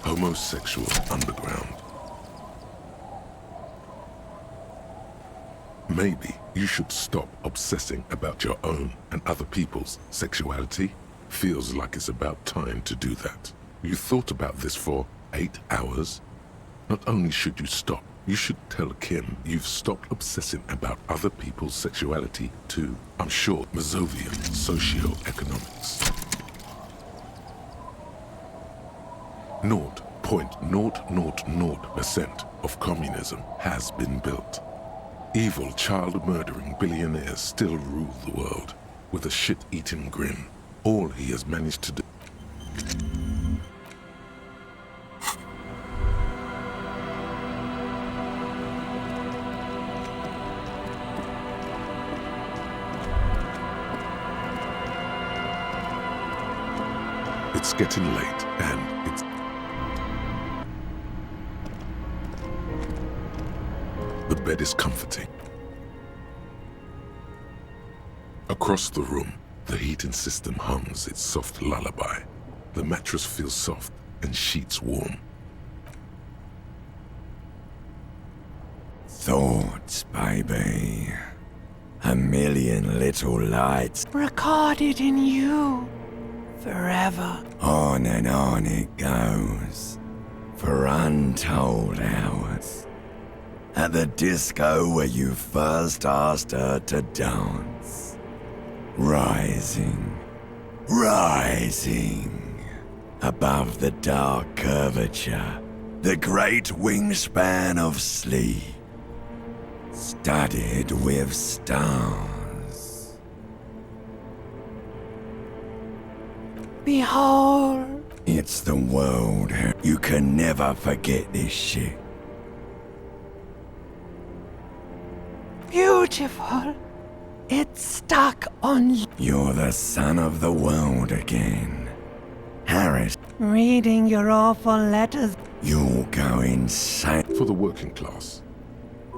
Homosexual underground. Maybe you should stop obsessing about your own and other people's sexuality. Feels like it's about time to do that. You thought about this for 8 hours? Not only should you stop, you should tell Kim you've stopped obsessing about other people's sexuality too. I'm sure Mazovian socio-economics. 0.000% of communism has been built. Evil child-murdering billionaires still rule the world with a shit-eating grin. All he has managed to do. It's getting late, and it's... The bed is comforting. Across the room, the heating system hums its soft lullaby. The mattress feels soft and sheets warm. Thoughts, baby. A million little lights. Recorded in you. Forever. On and on it goes. For untold hours. At the disco where you first asked her to dance. Rising. Rising. Above the dark curvature. The great wingspan of sleep. Studded with stars. Behold. It's the world. You can never forget this shit. Beautiful. It's stuck on you. You're the son of the world again. Harris. Reading your awful letters. You'll go insane. For the working class.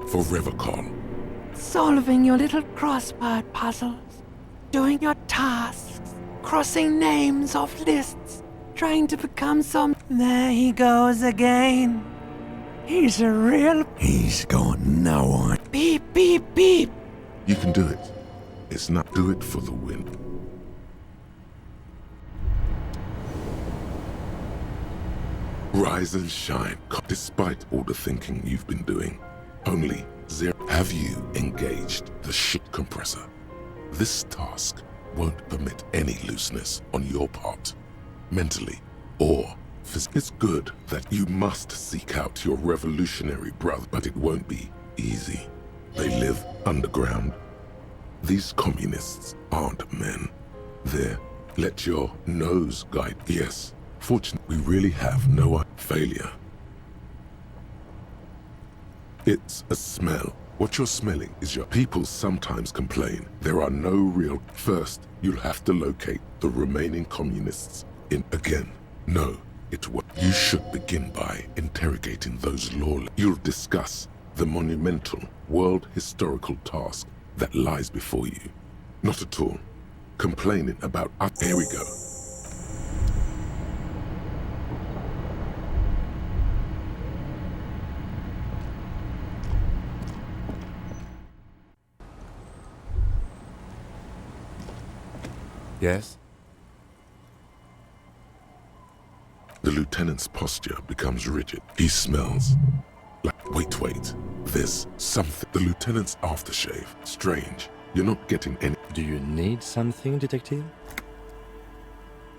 For Revacon. Solving your little crossword puzzles. Doing your tasks. Crossing names off lists. Trying to become some... There he goes again. He's a real... He's got no one. Beep, beep, beep. You can do it. It's not do it for the win. Rise and shine, despite all the thinking you've been doing. Only zero. Have you engaged the shit compressor? This task won't permit any looseness on your part. mentally or physically. It's good that you must seek out your revolutionary brother, but it won't be easy. They live underground. These communists aren't men. They're let your nose guide. Yes, fortunately, we really have no failure. It's a smell. What you're smelling is your people sometimes complain there are no real. First, you'll have to locate the remaining communists in again. No, it what you should begin by interrogating those lawless. You'll discuss the monumental world historical task that lies before you. Not at all. Complaining about us. Here we go. Yes? The lieutenant's posture becomes rigid. He smells like, wait, there's something. The lieutenant's aftershave, strange. You're not getting any. Do you need something, detective?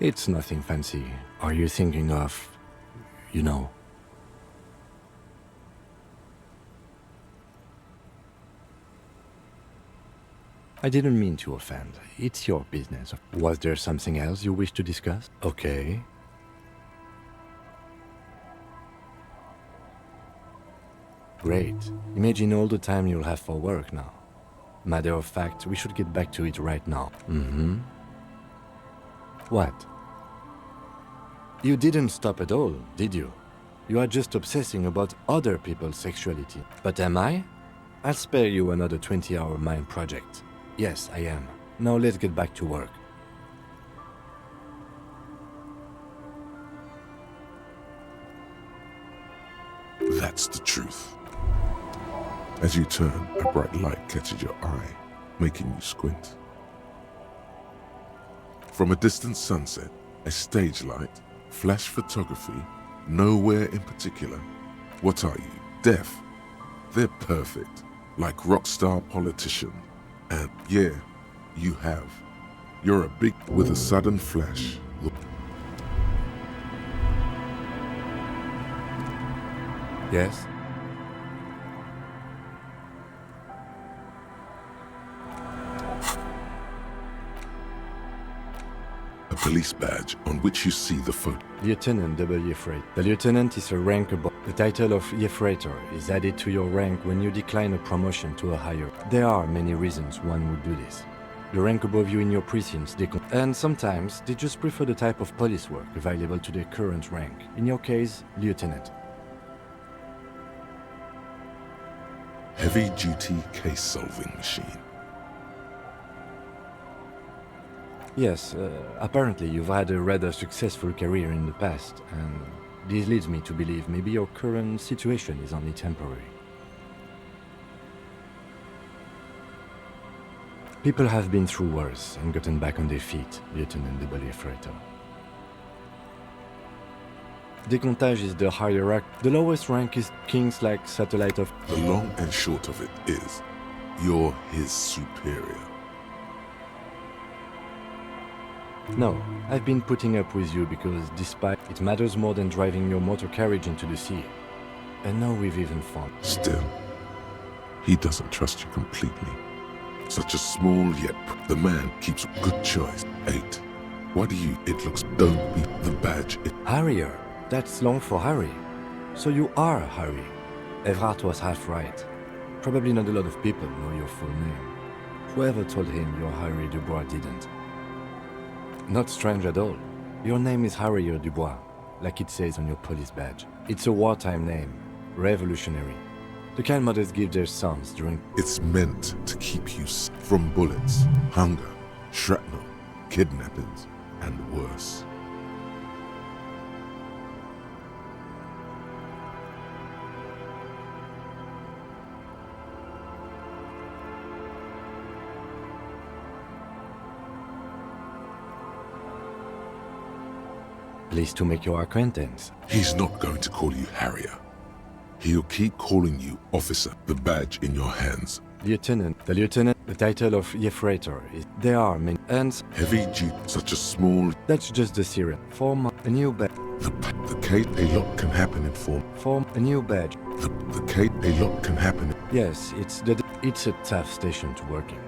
It's nothing fancy. Are you thinking of, you know? I didn't mean to offend. It's your business. Was there something else you wish to discuss? Okay. Great. Imagine all the time you'll have for work now. Matter of fact, we should get back to it right now. What? You didn't stop at all, did you? You are just obsessing about other people's sexuality. But am I? I'll spare you another 20-hour mind project. Yes, I am. Now let's get back to work. That's the truth. As you turn, a bright light catches your eye, making you squint. From a distant sunset, a stage light, flash photography, nowhere in particular. What are you, deaf? They're perfect, like rock star politician. And yeah, you have. You're a big, with a sudden flash. Yes? A police badge on which you see the photo. Lieutenant W. Freight. The lieutenant is a rank above. The title of Freighter is added to your rank when you decline a promotion to a higher. There are many reasons one would do this. The rank above you in your precincts, and sometimes they just prefer the type of police work available to their current rank. In your case, lieutenant. Heavy-duty case-solving machine. Yes, apparently you've had a rather successful career in the past, and this leads me to believe maybe your current situation is only temporary. People have been through worse and gotten back on their feet, Lieutenant W. Freighter. Décomptage is the higher rank. The lowest rank is King's like satellite of... The long and short of it is, you're his superior. No, I've been putting up with you because despite it matters more than driving your motor carriage into the sea. And now we've even fought. Still, he doesn't trust you completely. Such a small yet... The man keeps a good choice. 8. What do you... It looks... Don't be the badge. Harrier. That's long for Harry. So you are Harry. Evrard was half right. Probably not a lot of people know your full name. Whoever told him you're Harry Dubois didn't. Not strange at all. Your name is Harrier Dubois, like it says on your police badge. It's a wartime name, revolutionary. The kind mothers give their sons during... It's meant to keep you from bullets, hunger, shrapnel, kidnappings, and worse. Pleased to make your acquaintance. He's not going to call you Harrier. He'll keep calling you Officer. The badge in your hands Lieutenant. The lieutenant, the title of Yefrator is. There are many. And Heavy jeep, such a small. that's just the siren. Form a new badge. The Kate, a lot can happen in form. Form a new badge. The Kate, a lot can happen. Yes, it's a tough station to work in.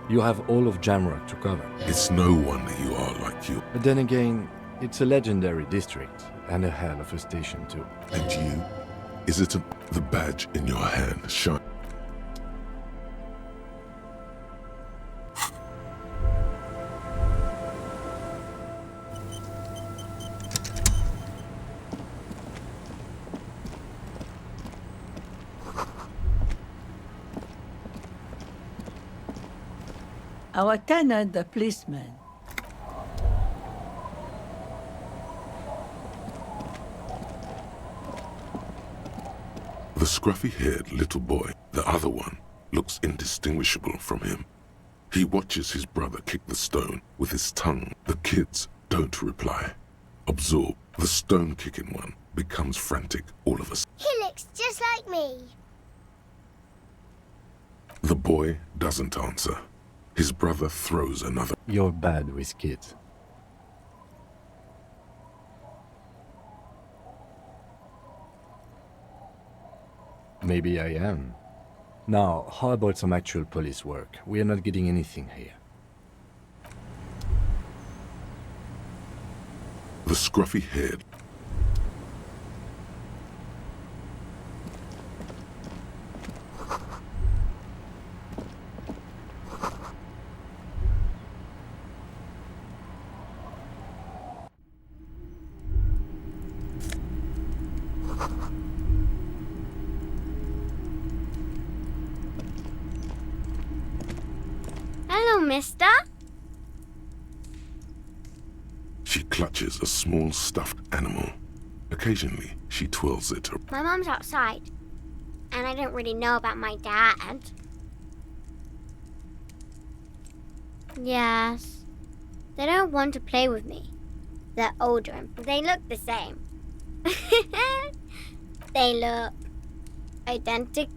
You have all of Jamrock to cover. It's no wonder you are like you. But then again, it's a legendary district and a hell of a station too. And you? Is it the badge in your hand shine? Our tenant, the policeman. The scruffy-haired little boy, the other one, looks indistinguishable from him. He watches his brother kick the stone with his tongue. The kids don't reply. Absorbed, the stone-kicking one becomes frantic all of a sudden. He looks just like me. The boy doesn't answer. His brother throws another. You're bad with kids. Maybe I am. Now, how about some actual police work? We are not getting anything here. The scruffy-haired. Hello, mister. She clutches a small stuffed animal. Occasionally, she twirls it. My mom's outside, and I don't really know about my dad. Yes. They don't want to play with me. They're older and they look the same. They look identical.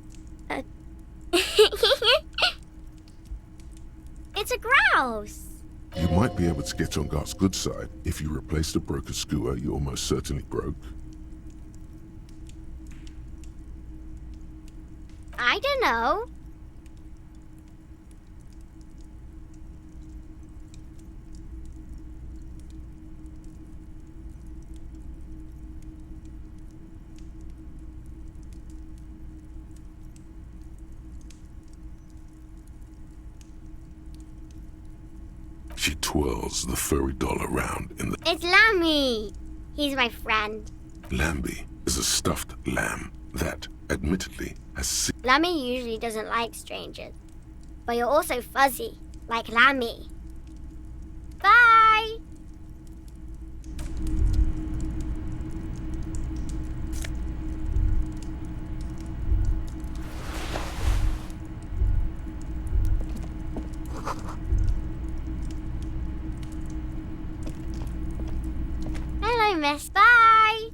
It's a grouse. You might be able to get on Gart's good side if you replace the broken skewer you almost certainly broke. I don't know. She twirls the furry doll around in the... It's Lammy. He's my friend. Lambie is a stuffed lamb that, admittedly, has seen... Lammy usually doesn't like strangers. But you're also fuzzy, like Lammy. Bye! Hello, miss. Bye!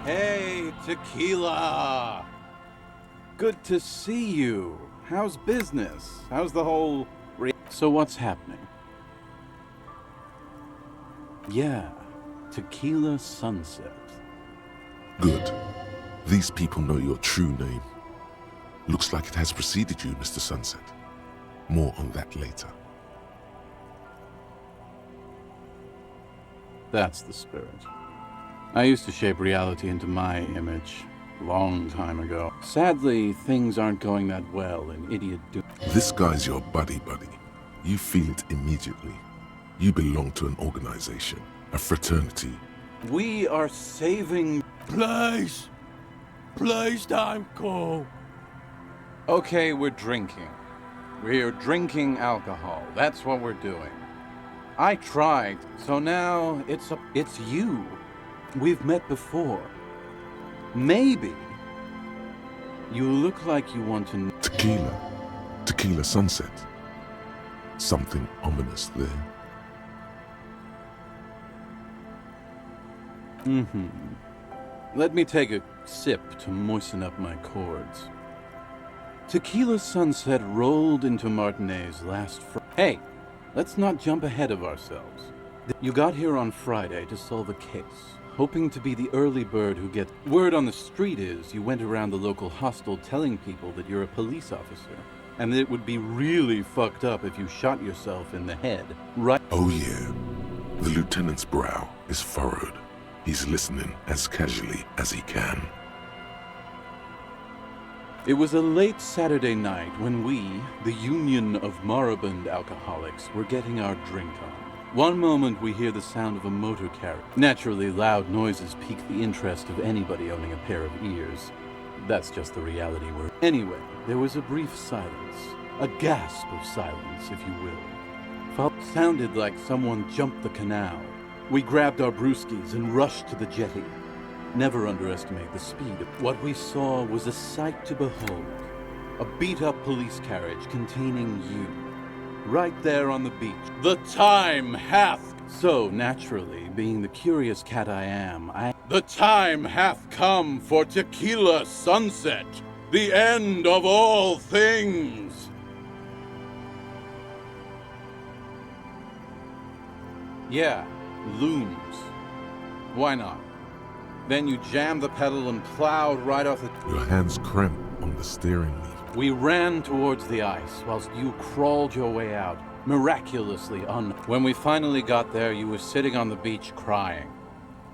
Hey, Tequila! Good to see you. How's business? How's the whole... So what's happening? Yeah, Tequila Sunset. Good. These people know your true name. Looks like it has preceded you, Mr. Sunset. More on that later. That's the spirit. I used to shape reality into my image, long time ago. Sadly, things aren't going that well in Idiot Doom. This guy's your buddy. You feel it immediately. You belong to an organization, a fraternity. We are saving... Please! Please don't go! Okay, we're drinking. We're drinking alcohol. That's what we're doing. I tried, so now it's you. We've met before. Maybe you look like you want to... Tequila Sunset. Something ominous there. Let me take a sip to moisten up my chords. Tequila Sunset rolled into Martinez last Hey, let's not jump ahead of ourselves. You got here on Friday to solve a case, hoping to be the early bird who gets... Word on the street is you went around the local hostel telling people that you're a police officer, and that it would be really fucked up if you shot yourself in the head, right? Oh yeah. The lieutenant's brow is furrowed. He's listening as casually as he can. It was a late Saturday night when we, the Union of Moribund Alcoholics, were getting our drink on. One moment we hear the sound of a motor carriage. Naturally, loud noises pique the interest of anybody owning a pair of ears. That's just the reality we're... Anyway, there was a brief silence. A gasp of silence, if you will. Sounded like someone jumped the canal. We grabbed our brewskis and rushed to the jetty. Never underestimate the speed. What we saw was a sight to behold. A beat-up police carriage containing you. Right there on the beach. The time hath... So, naturally, being the curious cat I am, The time hath come for Tequila Sunset, the end of all things! Yeah, looms. Why not? Then you jammed the pedal and plowed right off the... Your hands cramp on the steering wheel. We ran towards the ice whilst you crawled your way out, miraculously When we finally got there, you were sitting on the beach crying.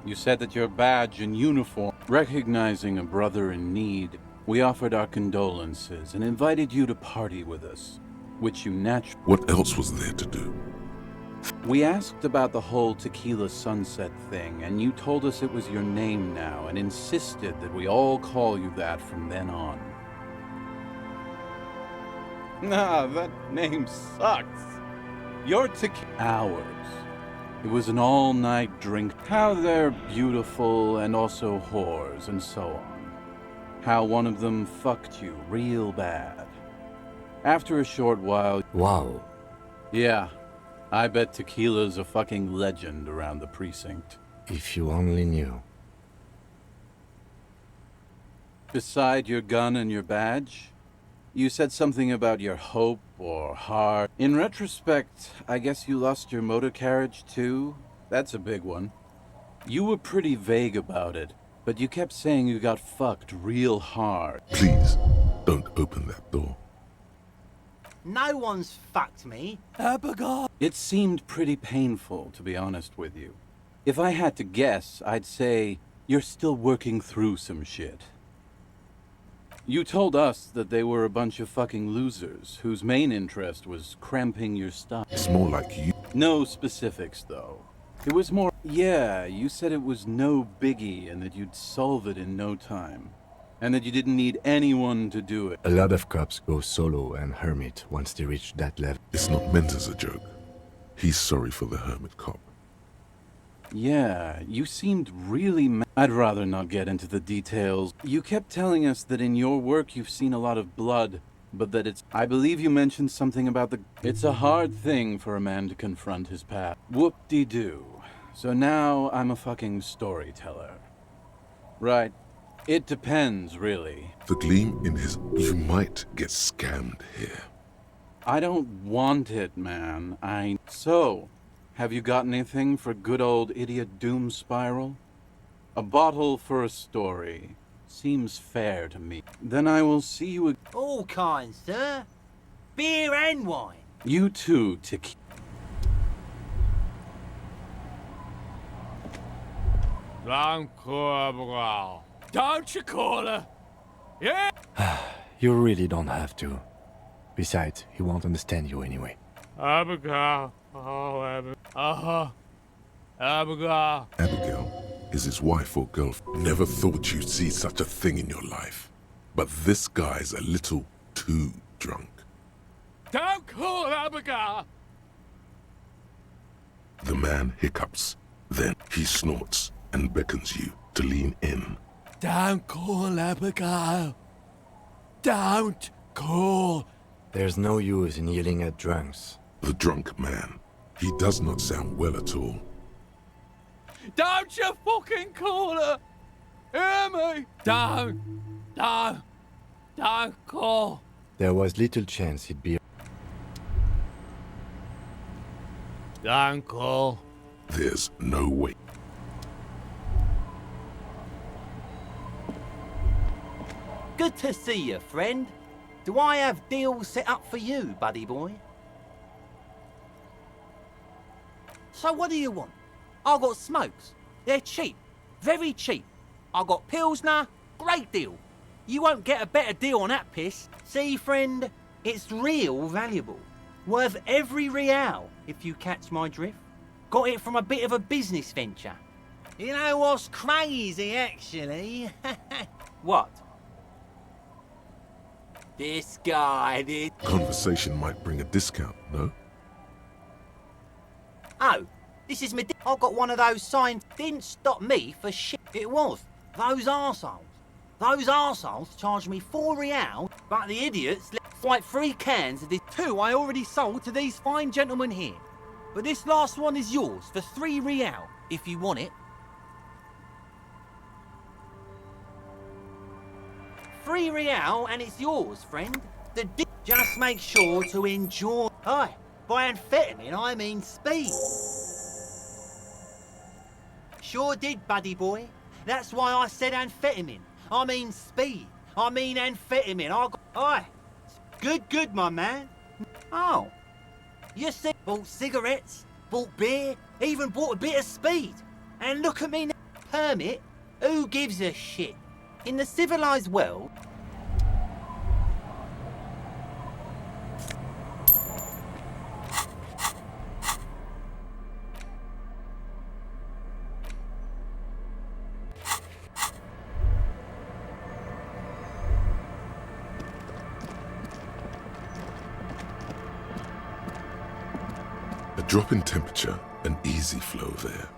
You said that your badge and uniform... Recognizing a brother in need, we offered our condolences and invited you to party with us, which you naturally... What else was there to do? We asked about the whole Tequila Sunset thing, and you told us it was your name now, and insisted that we all call you that from then on. Nah, that name sucks. You're Tequila... Ours. It was an all-night drink. How they're beautiful and also whores and so on. How one of them fucked you real bad. After a short while... Wow. Yeah. I bet Tequila's a fucking legend around the precinct. If you only knew. Beside your gun and your badge, you said something about your hope or heart. In retrospect, I guess you lost your motor carriage too? That's a big one. You were pretty vague about it, but you kept saying you got fucked real hard. Please, don't open that door. No one's fucked me. It seemed pretty painful, to be honest with you. If I had to guess, I'd say you're still working through some shit. You told us that they were a bunch of fucking losers whose main interest was cramping your stuff. It's more like you. No specifics, though. It was more... Yeah, you said it was no biggie and that you'd solve it in no time. And that you didn't need anyone to do it. A lot of cops go solo and hermit once they reach that level. It's not meant as a joke. He's sorry for the hermit cop. Yeah, you seemed really I'd rather not get into the details. You kept telling us that in your work you've seen a lot of blood, but that it's... I believe you mentioned something about the... It's a hard thing for a man to confront his past. Whoop-de-doo. So now I'm a fucking storyteller. Right. It depends, really. The gleam in his... You might get scammed here. I don't want it, man. So, have you got anything for good old Idiot Doom Spiral? A bottle for a story. Seems fair to me. Then I will see you again. All kinds, sir. Beer and wine. You too, Tiki. Don't you call her? Yeah? You really don't have to. Besides, he won't understand you anyway. Abigail. Oh, Abigail. Abigail. Abigail is his wife or girlfriend. Never thought you'd see such a thing in your life. But this guy's a little too drunk. Don't call Abigail. The man hiccups. Then he snorts and beckons you to lean in. Don't call Abigail. Don't call. There's no use in yelling at drunks. The drunk man. He does not sound well at all. Don't you fucking call her. Hear me? Don't call. There was little chance he'd be... Don't call. There's no way. Good to see you, friend. Do I have deals set up for you, buddy boy? So what do you want? I got smokes. They're cheap. Very cheap. I got Pilsner. Great deal. You won't get a better deal on that piss. See, friend? It's real valuable. Worth every real, if you catch my drift. Got it from a bit of a business venture. You know what's crazy, actually? What? This guy did. Conversation might bring a discount, no? Oh, this is me. I got one of those signs. Didn't stop me for shit. It was. Those arseholes. Those arseholes charged me £4, but the idiots left like 3 cans of this. 2 I already sold to these fine gentlemen here. But this last one is yours for £3, if you want it. £3 and it's yours, friend. Just make sure to enjoy. Hi, by amphetamine I mean speed. Sure did, buddy boy. That's why I said amphetamine. I mean speed. I mean amphetamine. Aye. Good, my man. Oh. You see, bought cigarettes, bought beer, even bought a bit of speed. And look at me now. Permit? Who gives a shit? In the civilized world... A drop in temperature, an easy flow there.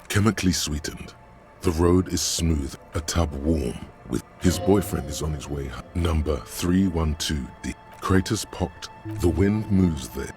Chemically sweetened. The road is smooth, a tub warm. With his boyfriend is on his way. Number 312D. Craters pocked. The wind moves there.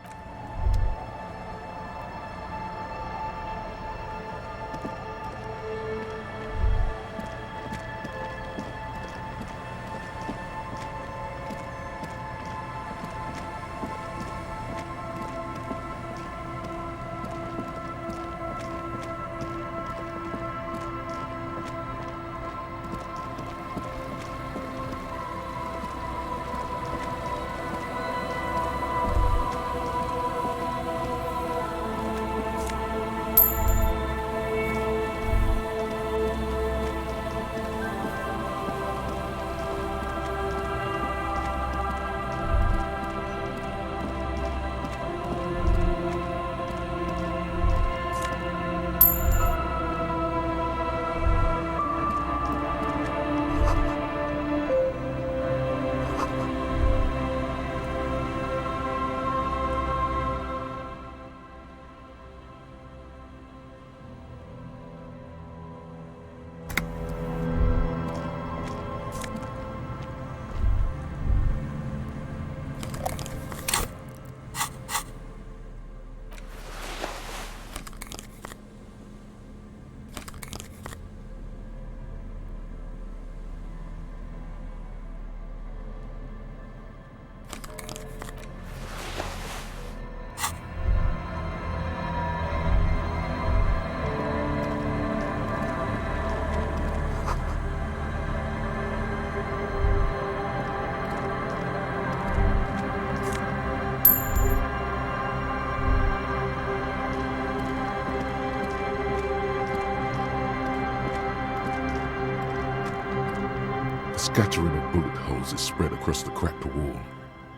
scattering of bullet holes is spread across the cracked wall,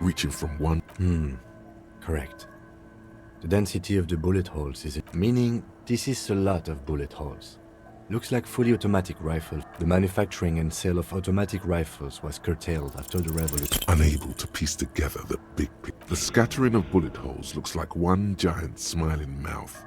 reaching from one... Correct. The density of the bullet holes is... meaning this is a lot of bullet holes. Looks like fully automatic rifle. The manufacturing and sale of automatic rifles was curtailed after the revolution. Unable to piece together the big picture. The scattering of bullet holes looks like one giant smiling mouth.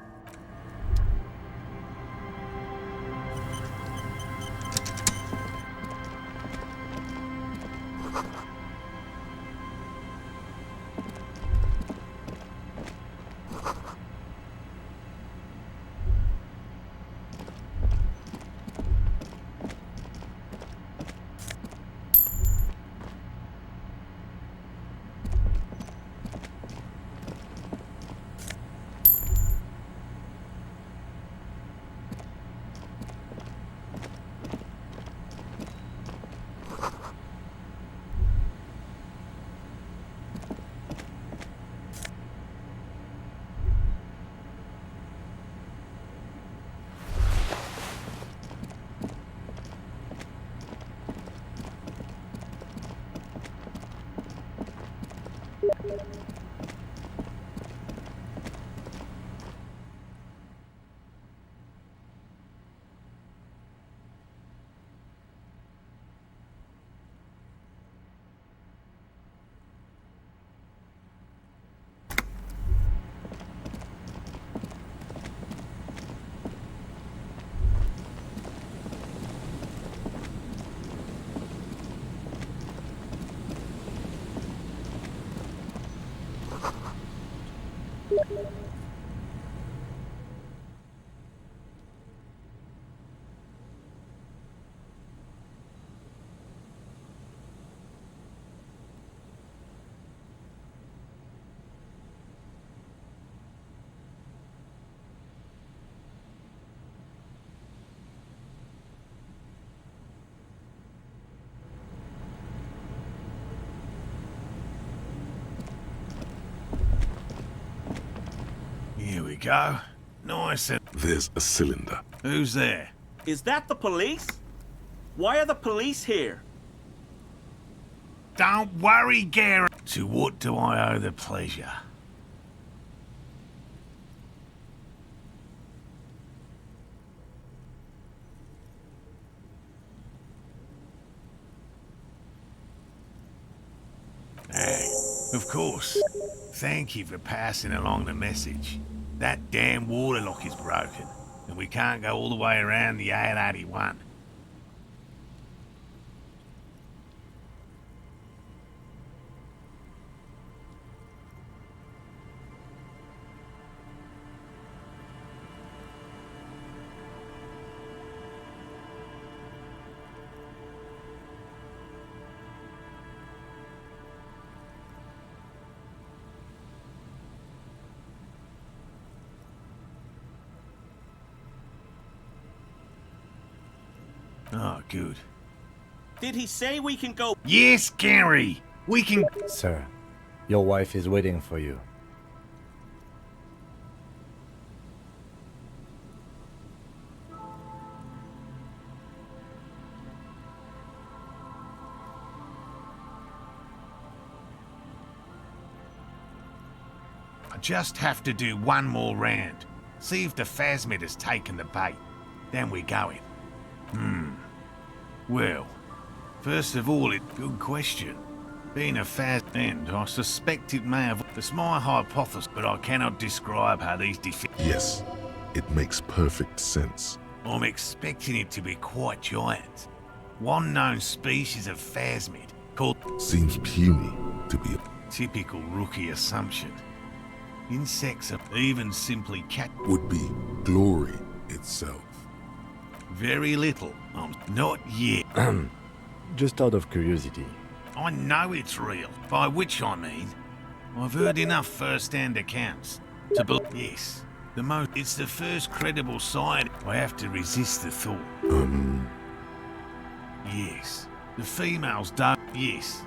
Here we go. Nice and... There's a cylinder. Who's there? Is that the police? Why are the police here? Don't worry, Gary. To what do I owe the pleasure? Of course. Thank you for passing along the message. That damn water lock is broken, and we can't go all the way around the A81. Oh, good. Did he say we can go? Yes, Gary! We can... Sir, your wife is waiting for you. I just have to do one more round. See if the phasmid has taken the bait. Then we're going. Well, first of all, good question. Being a phasmid, I suspect it may have... It's my hypothesis, but I cannot describe how these Yes, it makes perfect sense. I'm expecting it to be quite giant. One known species of phasmid called... Seems puny to be a... Typical rookie assumption. Insects are even simply cat... Would be glory itself. Very little. Not yet. Just out of curiosity. I know it's real, by which I mean, I've heard enough first-hand accounts to believe. Yes, it's the first credible sign. I have to resist the thought. Yes, the females don't. Yes,